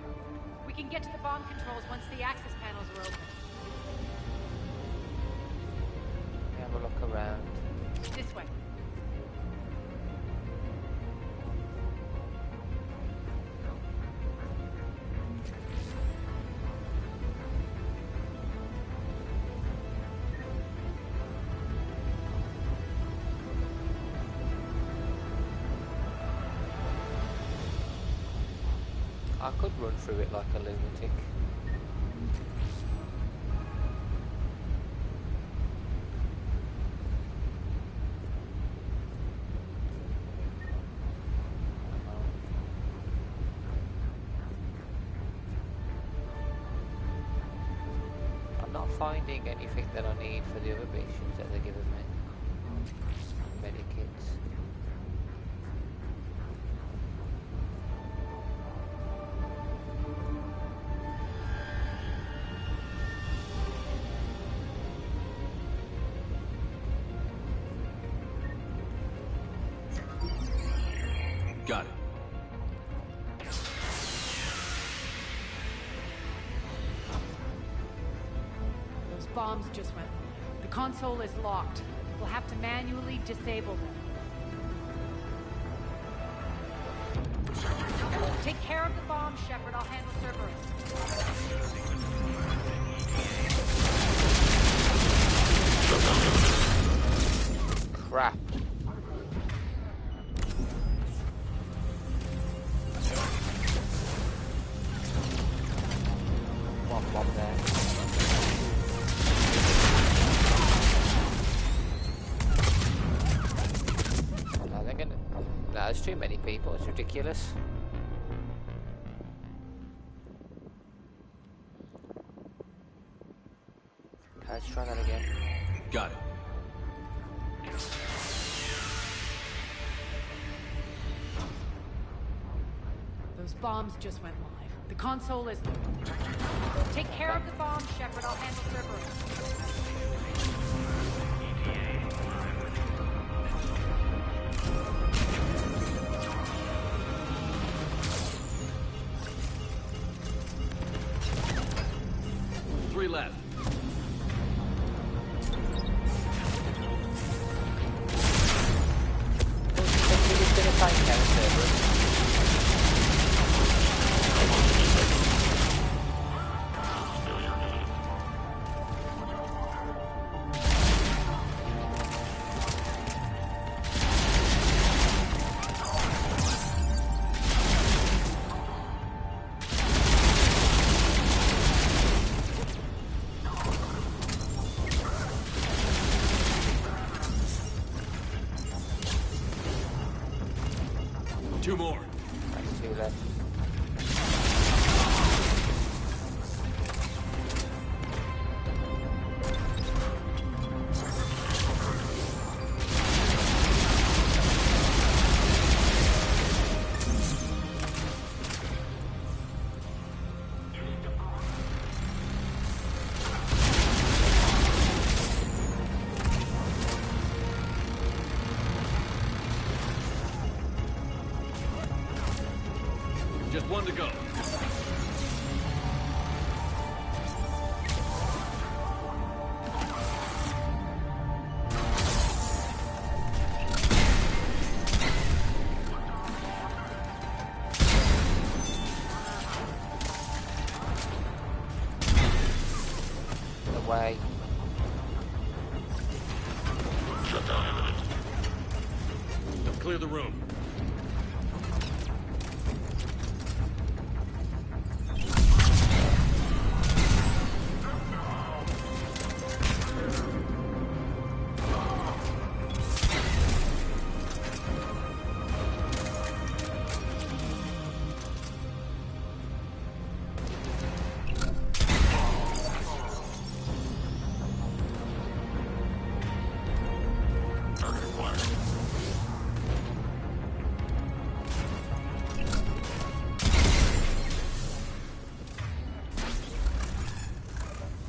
We can get to the bomb controls once the access panels are open. Have a look around. This way. I could run through it like a lunatic. I'm not finding anything that I need for the other missions that they're giving me. Medikits. Got it. Those bombs just went. The console is locked. We'll have to manually disable them. Take care of the bomb, Shepard. I'll handle Cerberus. Crap. One bomb there. I think no, there's too many people. It's ridiculous. Okay, let's try that again. Got it. Those bombs just went live. The console is... Take care of the bomb, Shepard. I'll handle Cerberus. Three left. It's gonna find Cerberus. Two more. That's two left. Just one to go. Away. Shutdown imminent. Clear the room.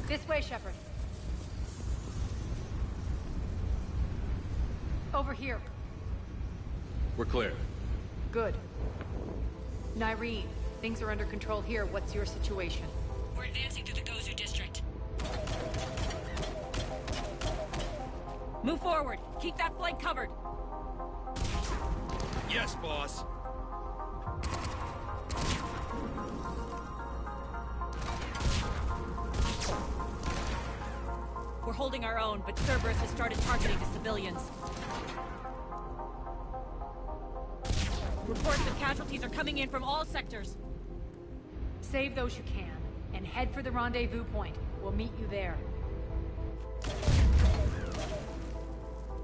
This way, Shepard. Over here. We're clear. Good. Nyreen, things are under control here. What's your situation? We're advancing through the Gozu district. Move forward. Keep that flank covered. Yes, boss. We're holding our own, but Cerberus has started targeting the civilians. Reports of casualties are coming in from all sectors. Save those you can, and head for the rendezvous point. We'll meet you there.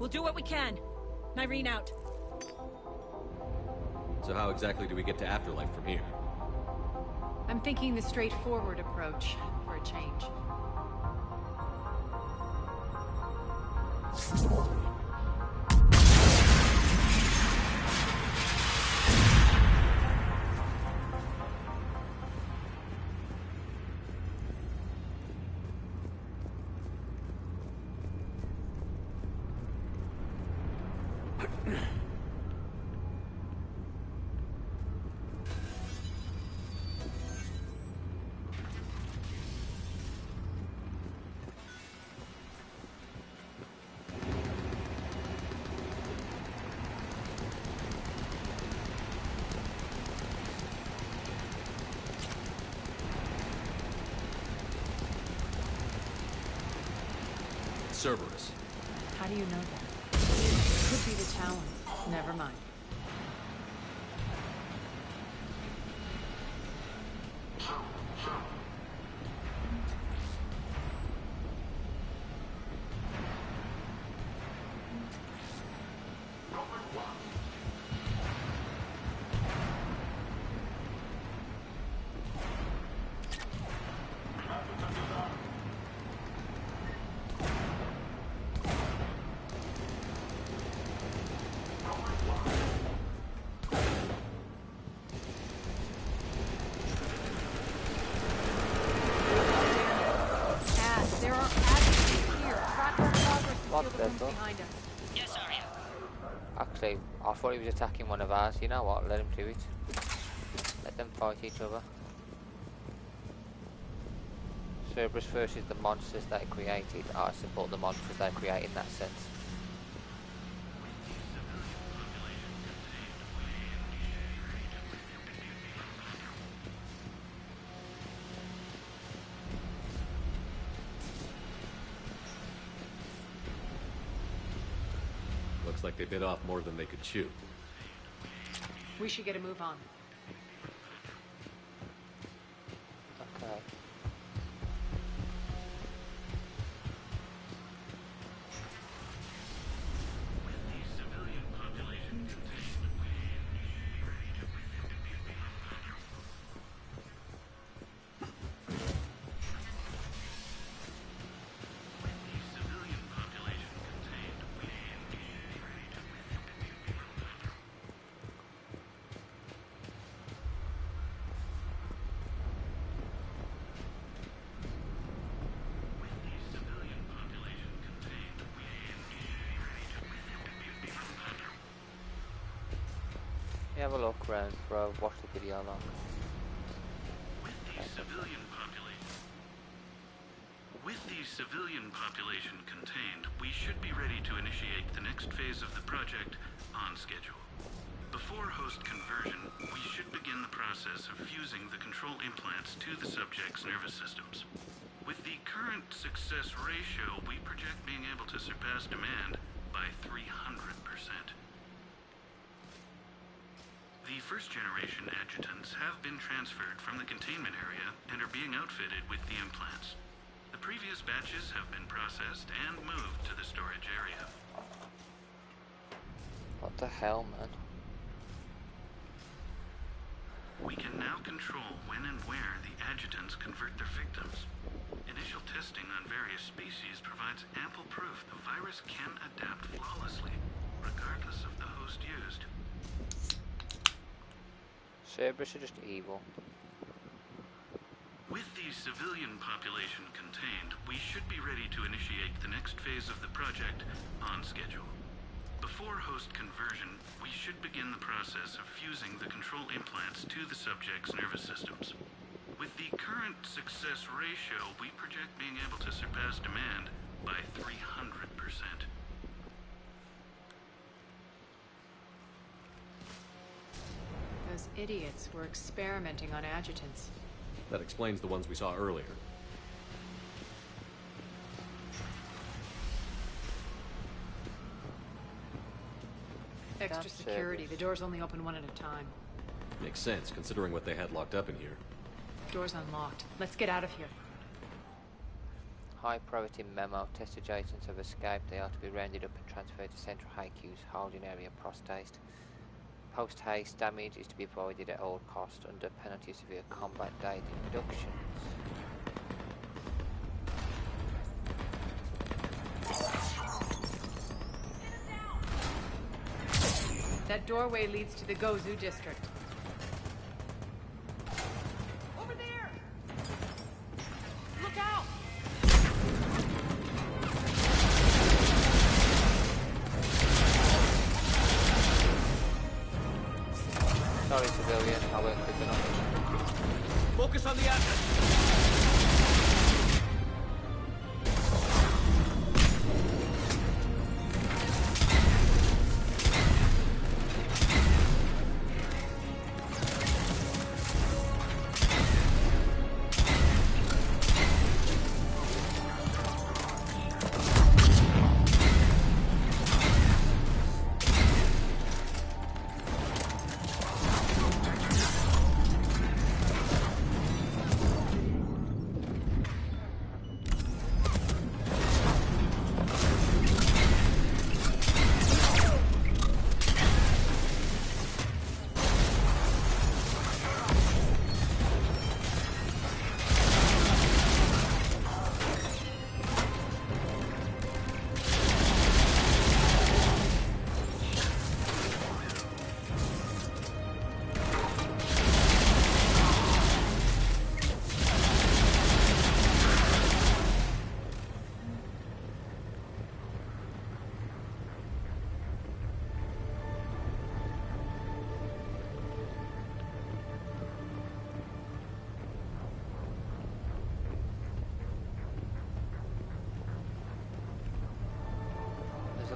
We'll do what we can. Nyreen out. So how exactly do we get to Afterlife from here? I'm thinking the straightforward approach, for a change. Cerberus. How do you know that? Could be the Talon. Never mind. Yes, Arya. Actually, I thought he was attacking one of ours. You know what? Let him do it. Let them fight each other. Cerberus versus the monsters they created. I support the monsters they create in that sense. Looks like they bit off more than they could chew. We should get a move on. Okay. Have a look around, bro. Watch the video long. With the civilian population contained, we should be ready to initiate the next phase of the project on schedule. Before host conversion, we should begin the process of fusing the control implants to the subject's nervous systems. With the current success ratio, we project being able to surpass demand by 300%. The first-generation adjutants have been transferred from the containment area and are being outfitted with the implants. The previous batches have been processed and moved to the storage area. What the hell, man? We can now control when and where the adjutants convert their victims. Initial testing on various species provides ample proof the virus can adapt flawlessly, regardless of the host used. Cerberus are just evil. With the civilian population contained, we should be ready to initiate the next phase of the project on schedule. Before host conversion, we should begin the process of fusing the control implants to the subject's nervous systems. With the current success ratio, we project being able to surpass demand by 300%. Those idiots were experimenting on adjutants. That explains the ones we saw earlier. Extra security. The doors only open one at a time. Makes sense, considering what they had locked up in here. Door's unlocked. Let's get out of here. High priority memo. Test adjacents have escaped. They are to be rounded up and transferred to Central HQ's holding area post-haste. Post-haste damage is to be avoided at all costs under penalty of severe combat day deductions. That doorway leads to the Gozu district. Over there! Look out! Sorry, civilian, I weren't quick enough. Focus on the asset!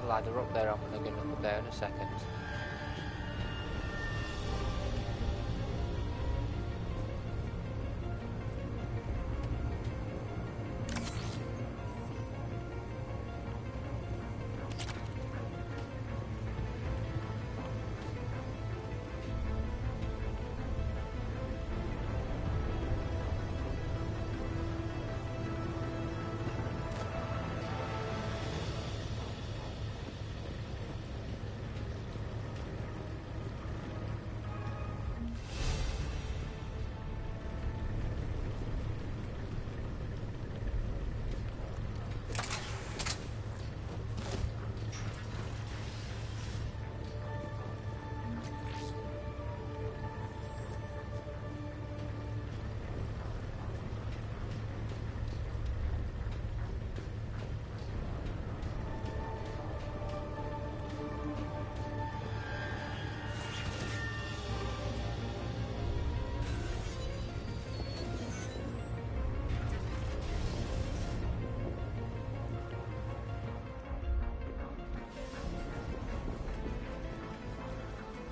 a ladder up there. I'm going to look up there in a second.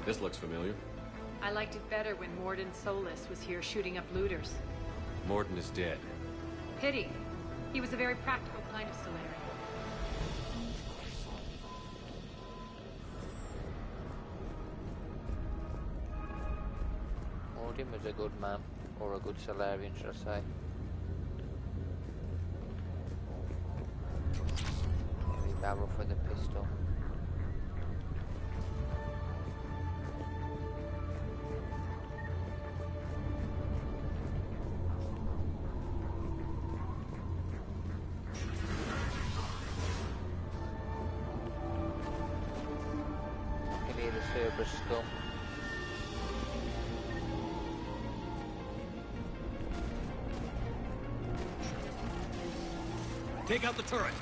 This looks familiar. I liked it better when Morden Solis was here shooting up looters. Morden is dead. Pity. He was a very practical kind of Solarian. Morden was a good man, or a good Solarian, should I say. Heavy barrel for the pistol. Cerberus scum. Take out the turret.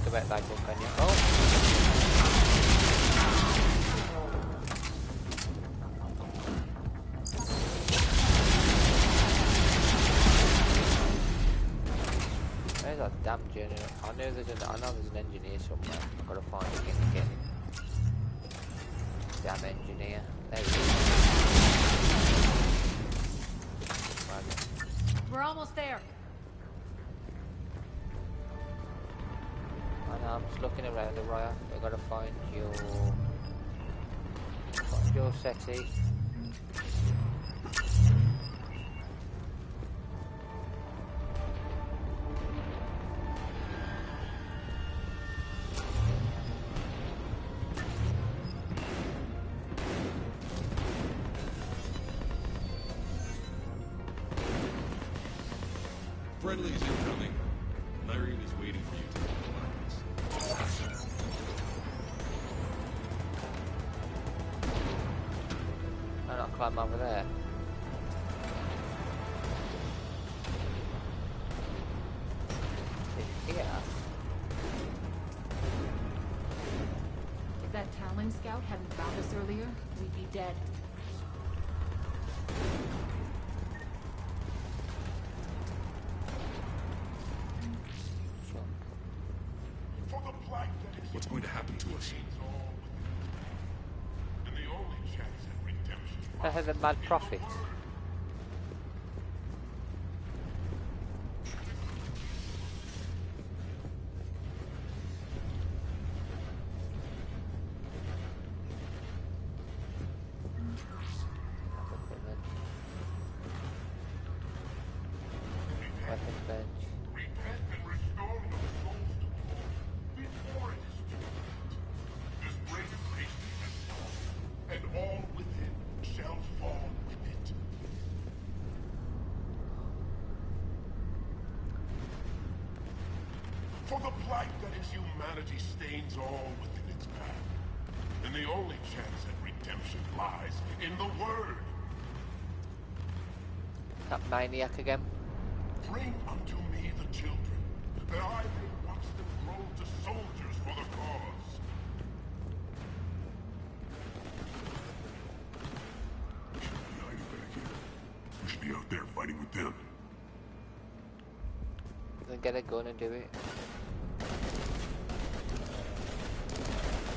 About that one, can you? Oh! There's a damn generator. I know there's an engineer somewhere. I've got to find him again. Damn engineer. There he is. We're almost there. I'm just looking around the riot. I've got to find your settee. Friendly's incoming. Larry is waiting for you to I'll not climb over there. Yeah. If that Talon scout hadn't found us earlier, we'd be dead. What's going to happen to us? That has a mad prophet. Weapons bench. like that his humanity stains all within its path. And the only chance at redemption lies in the Word. That maniac again. Bring unto me the children, that I may watch them grow to soldiers for the cause. We shouldn't be hiding back here. We should be out there fighting with them. Then get a gun and do it.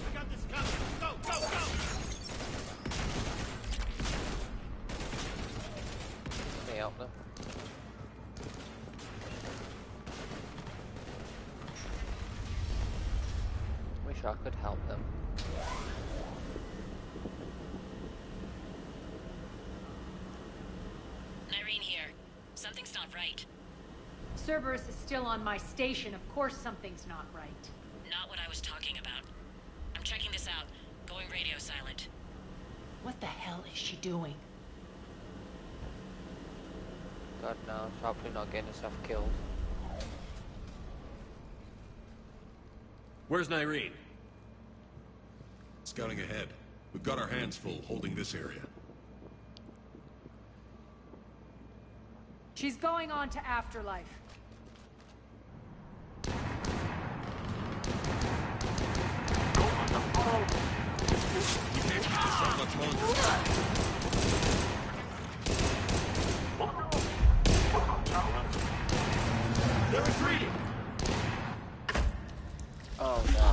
We got this covered. Go, go, go! Let me help them. Wish I could help them. Irene here. Something's not right. Cerberus is still on my station. Of course something's not right. Not what I was talking about. I'm checking this out. Going radio silent. What the hell is she doing? God knows, probably not getting herself killed. Where's Irene? Scouting ahead. We've got our hands full holding this area. She's going on to Afterlife. We can't keep this up much longer. They're retreating! Oh no.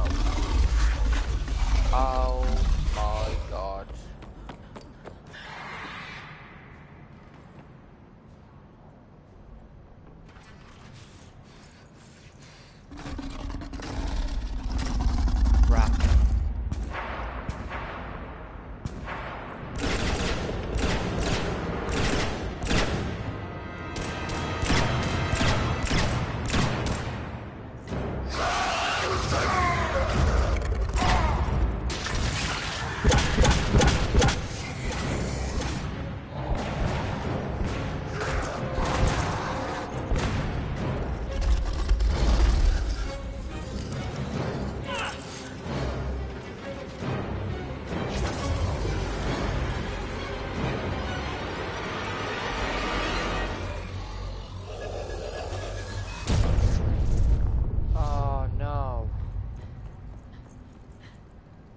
Oh my god. Crap.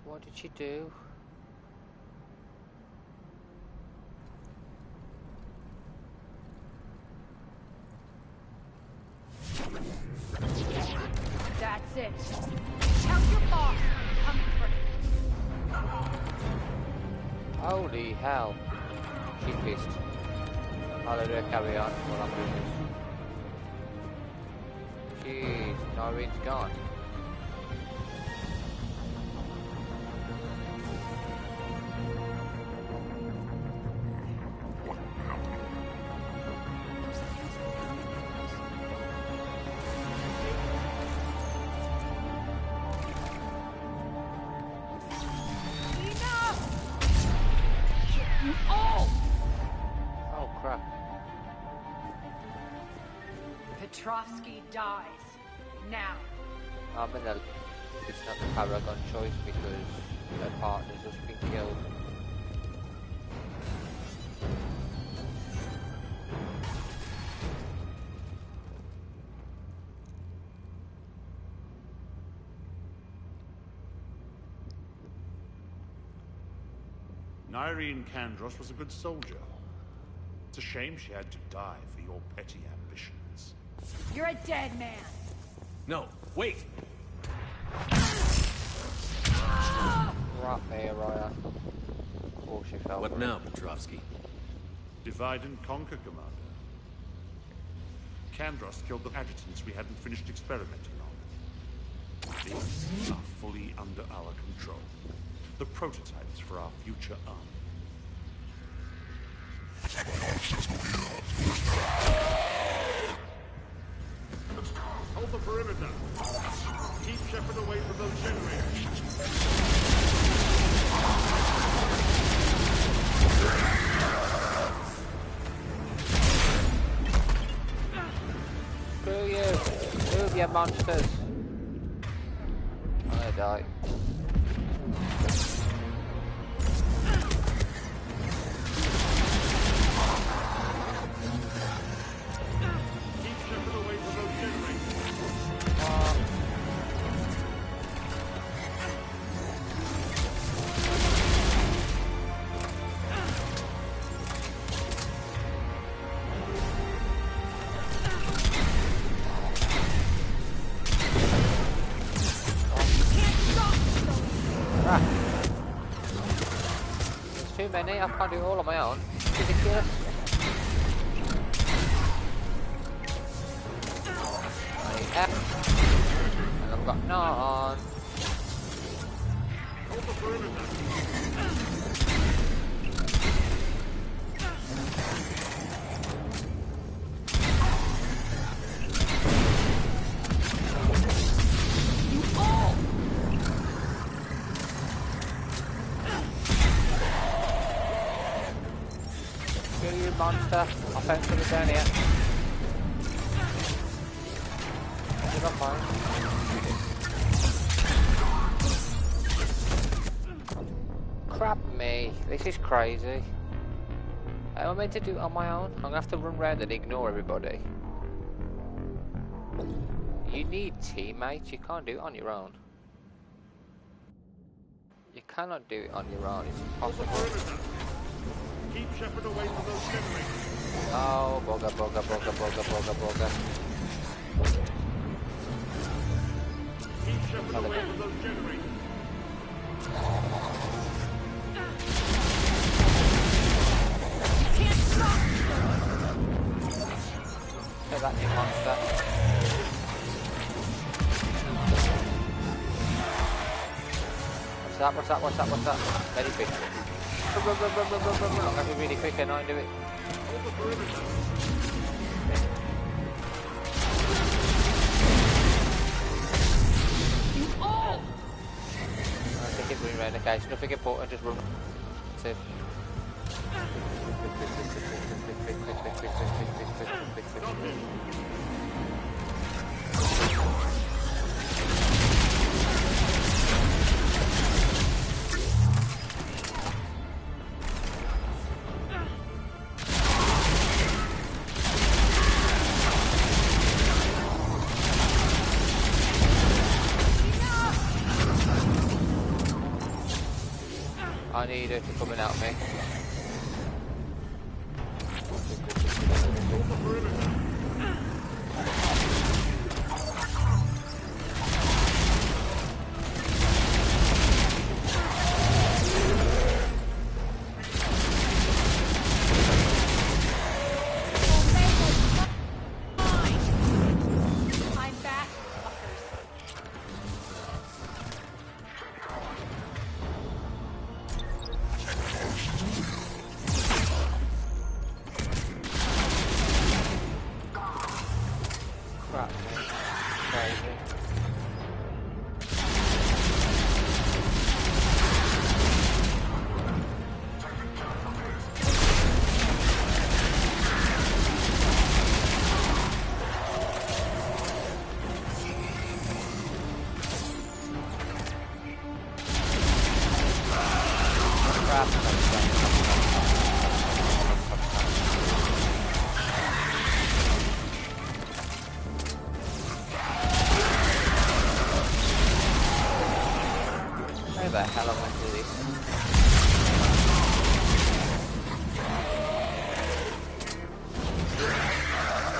What did she do? That's it. Tell your boss I'm coming for him. Holy hell. She's pissed. I'll let her carry on while I'm doing this. Jeez, Irene's gone. Petrovsky dies. Now. I'm gonna... It's not the paragon choice because their partner's just been killed. Irene Kandros was a good soldier. It's a shame she had to die for your petty ambitions. You're a dead man. No, wait! Right there, Raya. Of course she fell. What now, Petrovsky? Divide and conquer, Commander. Kandros killed the adjutants we hadn't finished experimenting on. These are fully under our control. The prototypes for our future army. Hold the perimeter. Keep Shepard away from those generators. Screw you! Move, you monsters! like. Too many, I can't do it all on my own. It's ridiculous. I need F. And I've got none. Monster, I'll fence it down here. Give up mine. Crap me, this is crazy. Am I meant to do it on my own? I'm gonna have to run around and ignore everybody. You need teammates, you can't do it on your own. You cannot do it on your own, it's impossible. Keep Shepard away from those generators. Oh, bugger, bugger, bugger, bugger, bugger, bugger. Keep Shepard away from those generators. Can't stop! Take that, you monster. What's that, what's that, what's that, what's that? Very quick. I'm going to be really quick and not do it. I think it's running around the case. Nothing important, just run. That's it. I need her to come and help me. Where the hell am I doing this?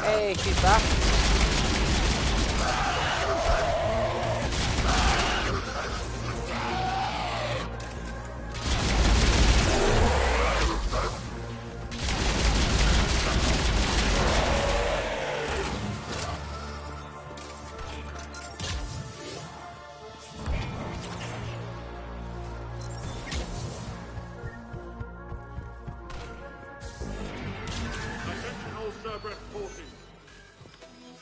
Hey, she's back.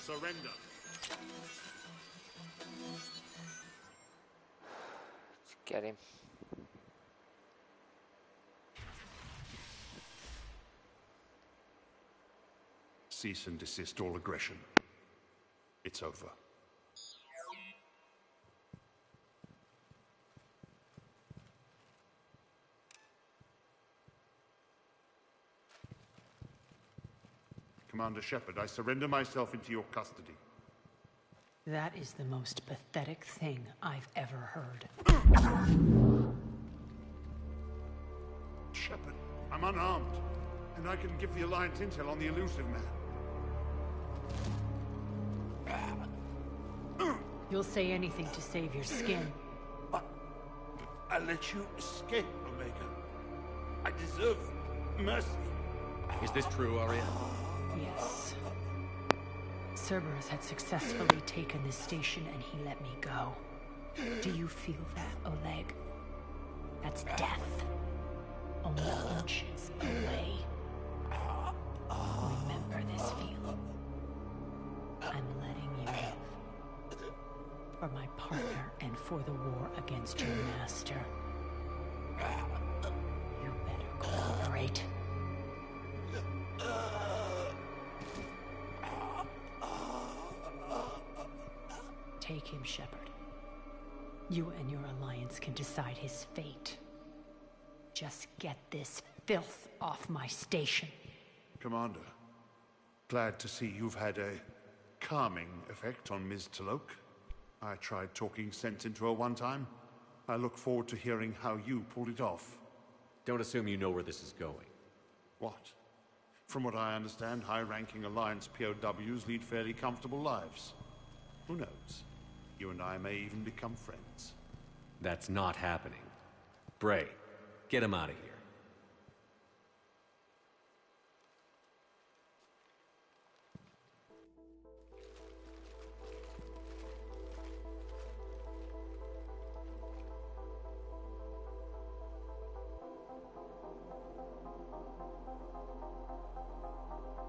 Surrender. Let's get him. Cease and desist all aggression. It's over. Commander Shepard, I surrender myself into your custody. That is the most pathetic thing I've ever heard. Shepard, I'm unarmed, and I can give the Alliance intel on the elusive man. You'll say anything to save your skin. But I let you escape, Omega. I deserve mercy. Is this true, Arya? Yes. Cerberus had successfully taken this station and he let me go. Do you feel that, Oleg? That's death. Only inches away. Remember this feeling. I'm letting you live. For my partner and for the war against your master. You better cooperate. Take him, Shepard. You and your alliance can decide his fate. Just get this filth off my station. Commander, glad to see you've had a calming effect on Ms. Talok. I tried talking sense into her one time. I look forward to hearing how you pulled it off. Don't assume you know where this is going. What? From what I understand, high-ranking Alliance POWs lead fairly comfortable lives. Who knows? You and I may even become friends. That's not happening. Bray, get him out of here.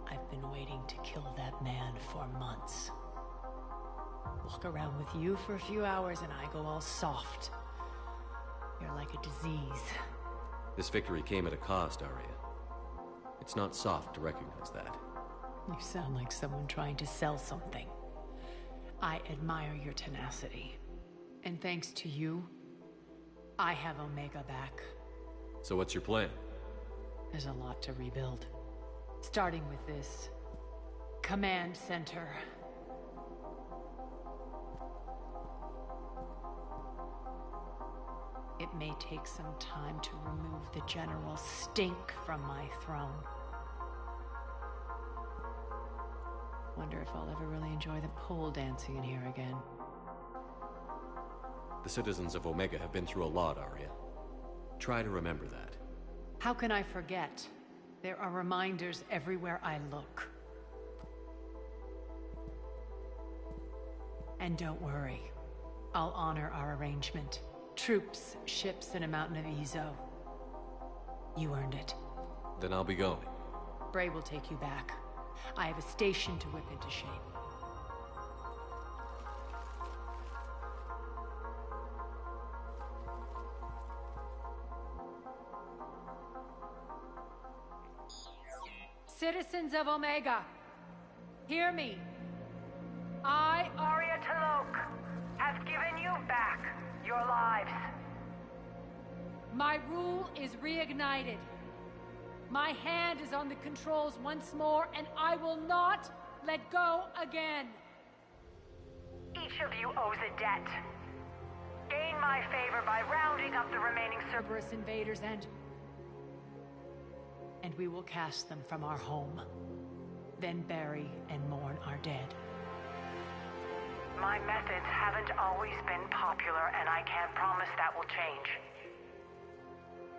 I've been waiting to kill that man for months. Walk around with you for a few hours and I go all soft. You're like a disease. This victory came at a cost, Arya. It's not soft to recognize that. You sound like someone trying to sell something. I admire your tenacity. And thanks to you, I have Omega back. So what's your plan? There's a lot to rebuild. Starting with this command center. It may take some time to remove the general stink from my throne. Wonder if I'll ever really enjoy the pole dancing in here again. The citizens of Omega have been through a lot, Arya. Try to remember that. How can I forget? There are reminders everywhere I look. And don't worry, I'll honor our arrangement. Troops, ships, and a mountain of Ezo. You earned it. Then I'll be going. Bray will take you back. I have a station to whip into shape. Citizens of Omega, hear me. I, Arya Talok, have given you back your lives. My rule is reignited. My hand is on the controls once more, and I will not let go again. Each of you owes a debt. Gain my favor by rounding up the remaining Cerberus invaders and we will cast them from our home. Then bury and mourn our dead. My methods haven't always been popular, and I can't promise that will change.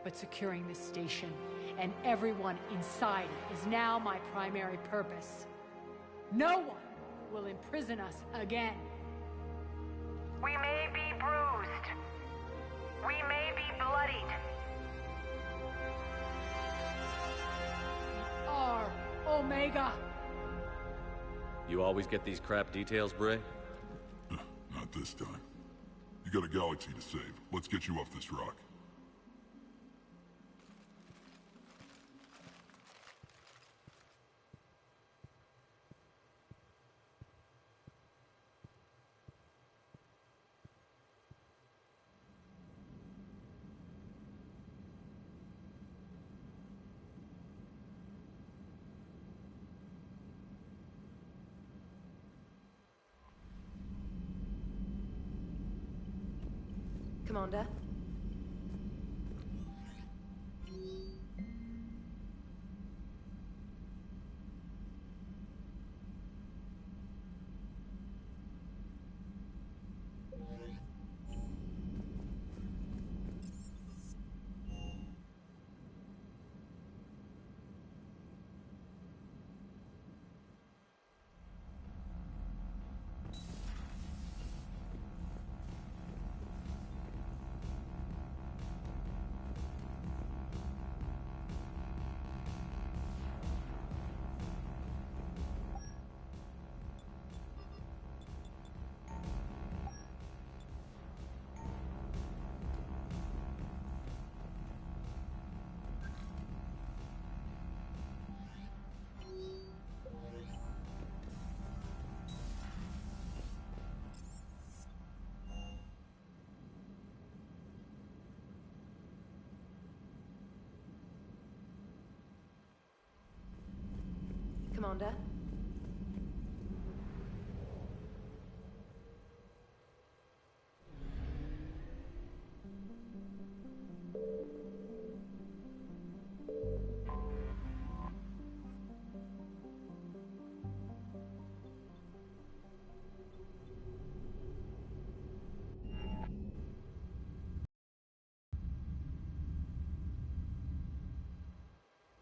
But securing this station and everyone inside it is now my primary purpose. No one will imprison us again. We may be bruised. We may be bloodied. We are Omega. You always get these crap details, Bray? Not this time. You got a galaxy to save. Let's get you off this rock. Commander. Commander.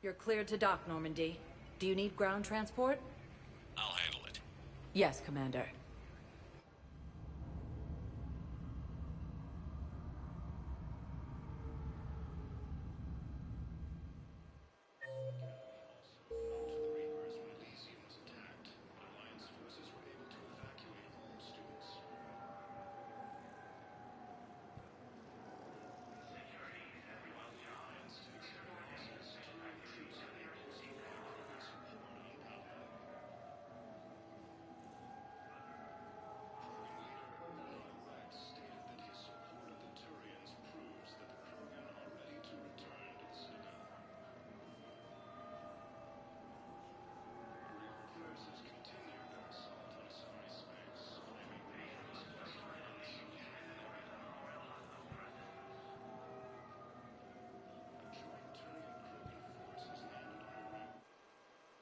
You're cleared to dock, Normandy. Do you need ground transport? I'll handle it. Yes, Commander.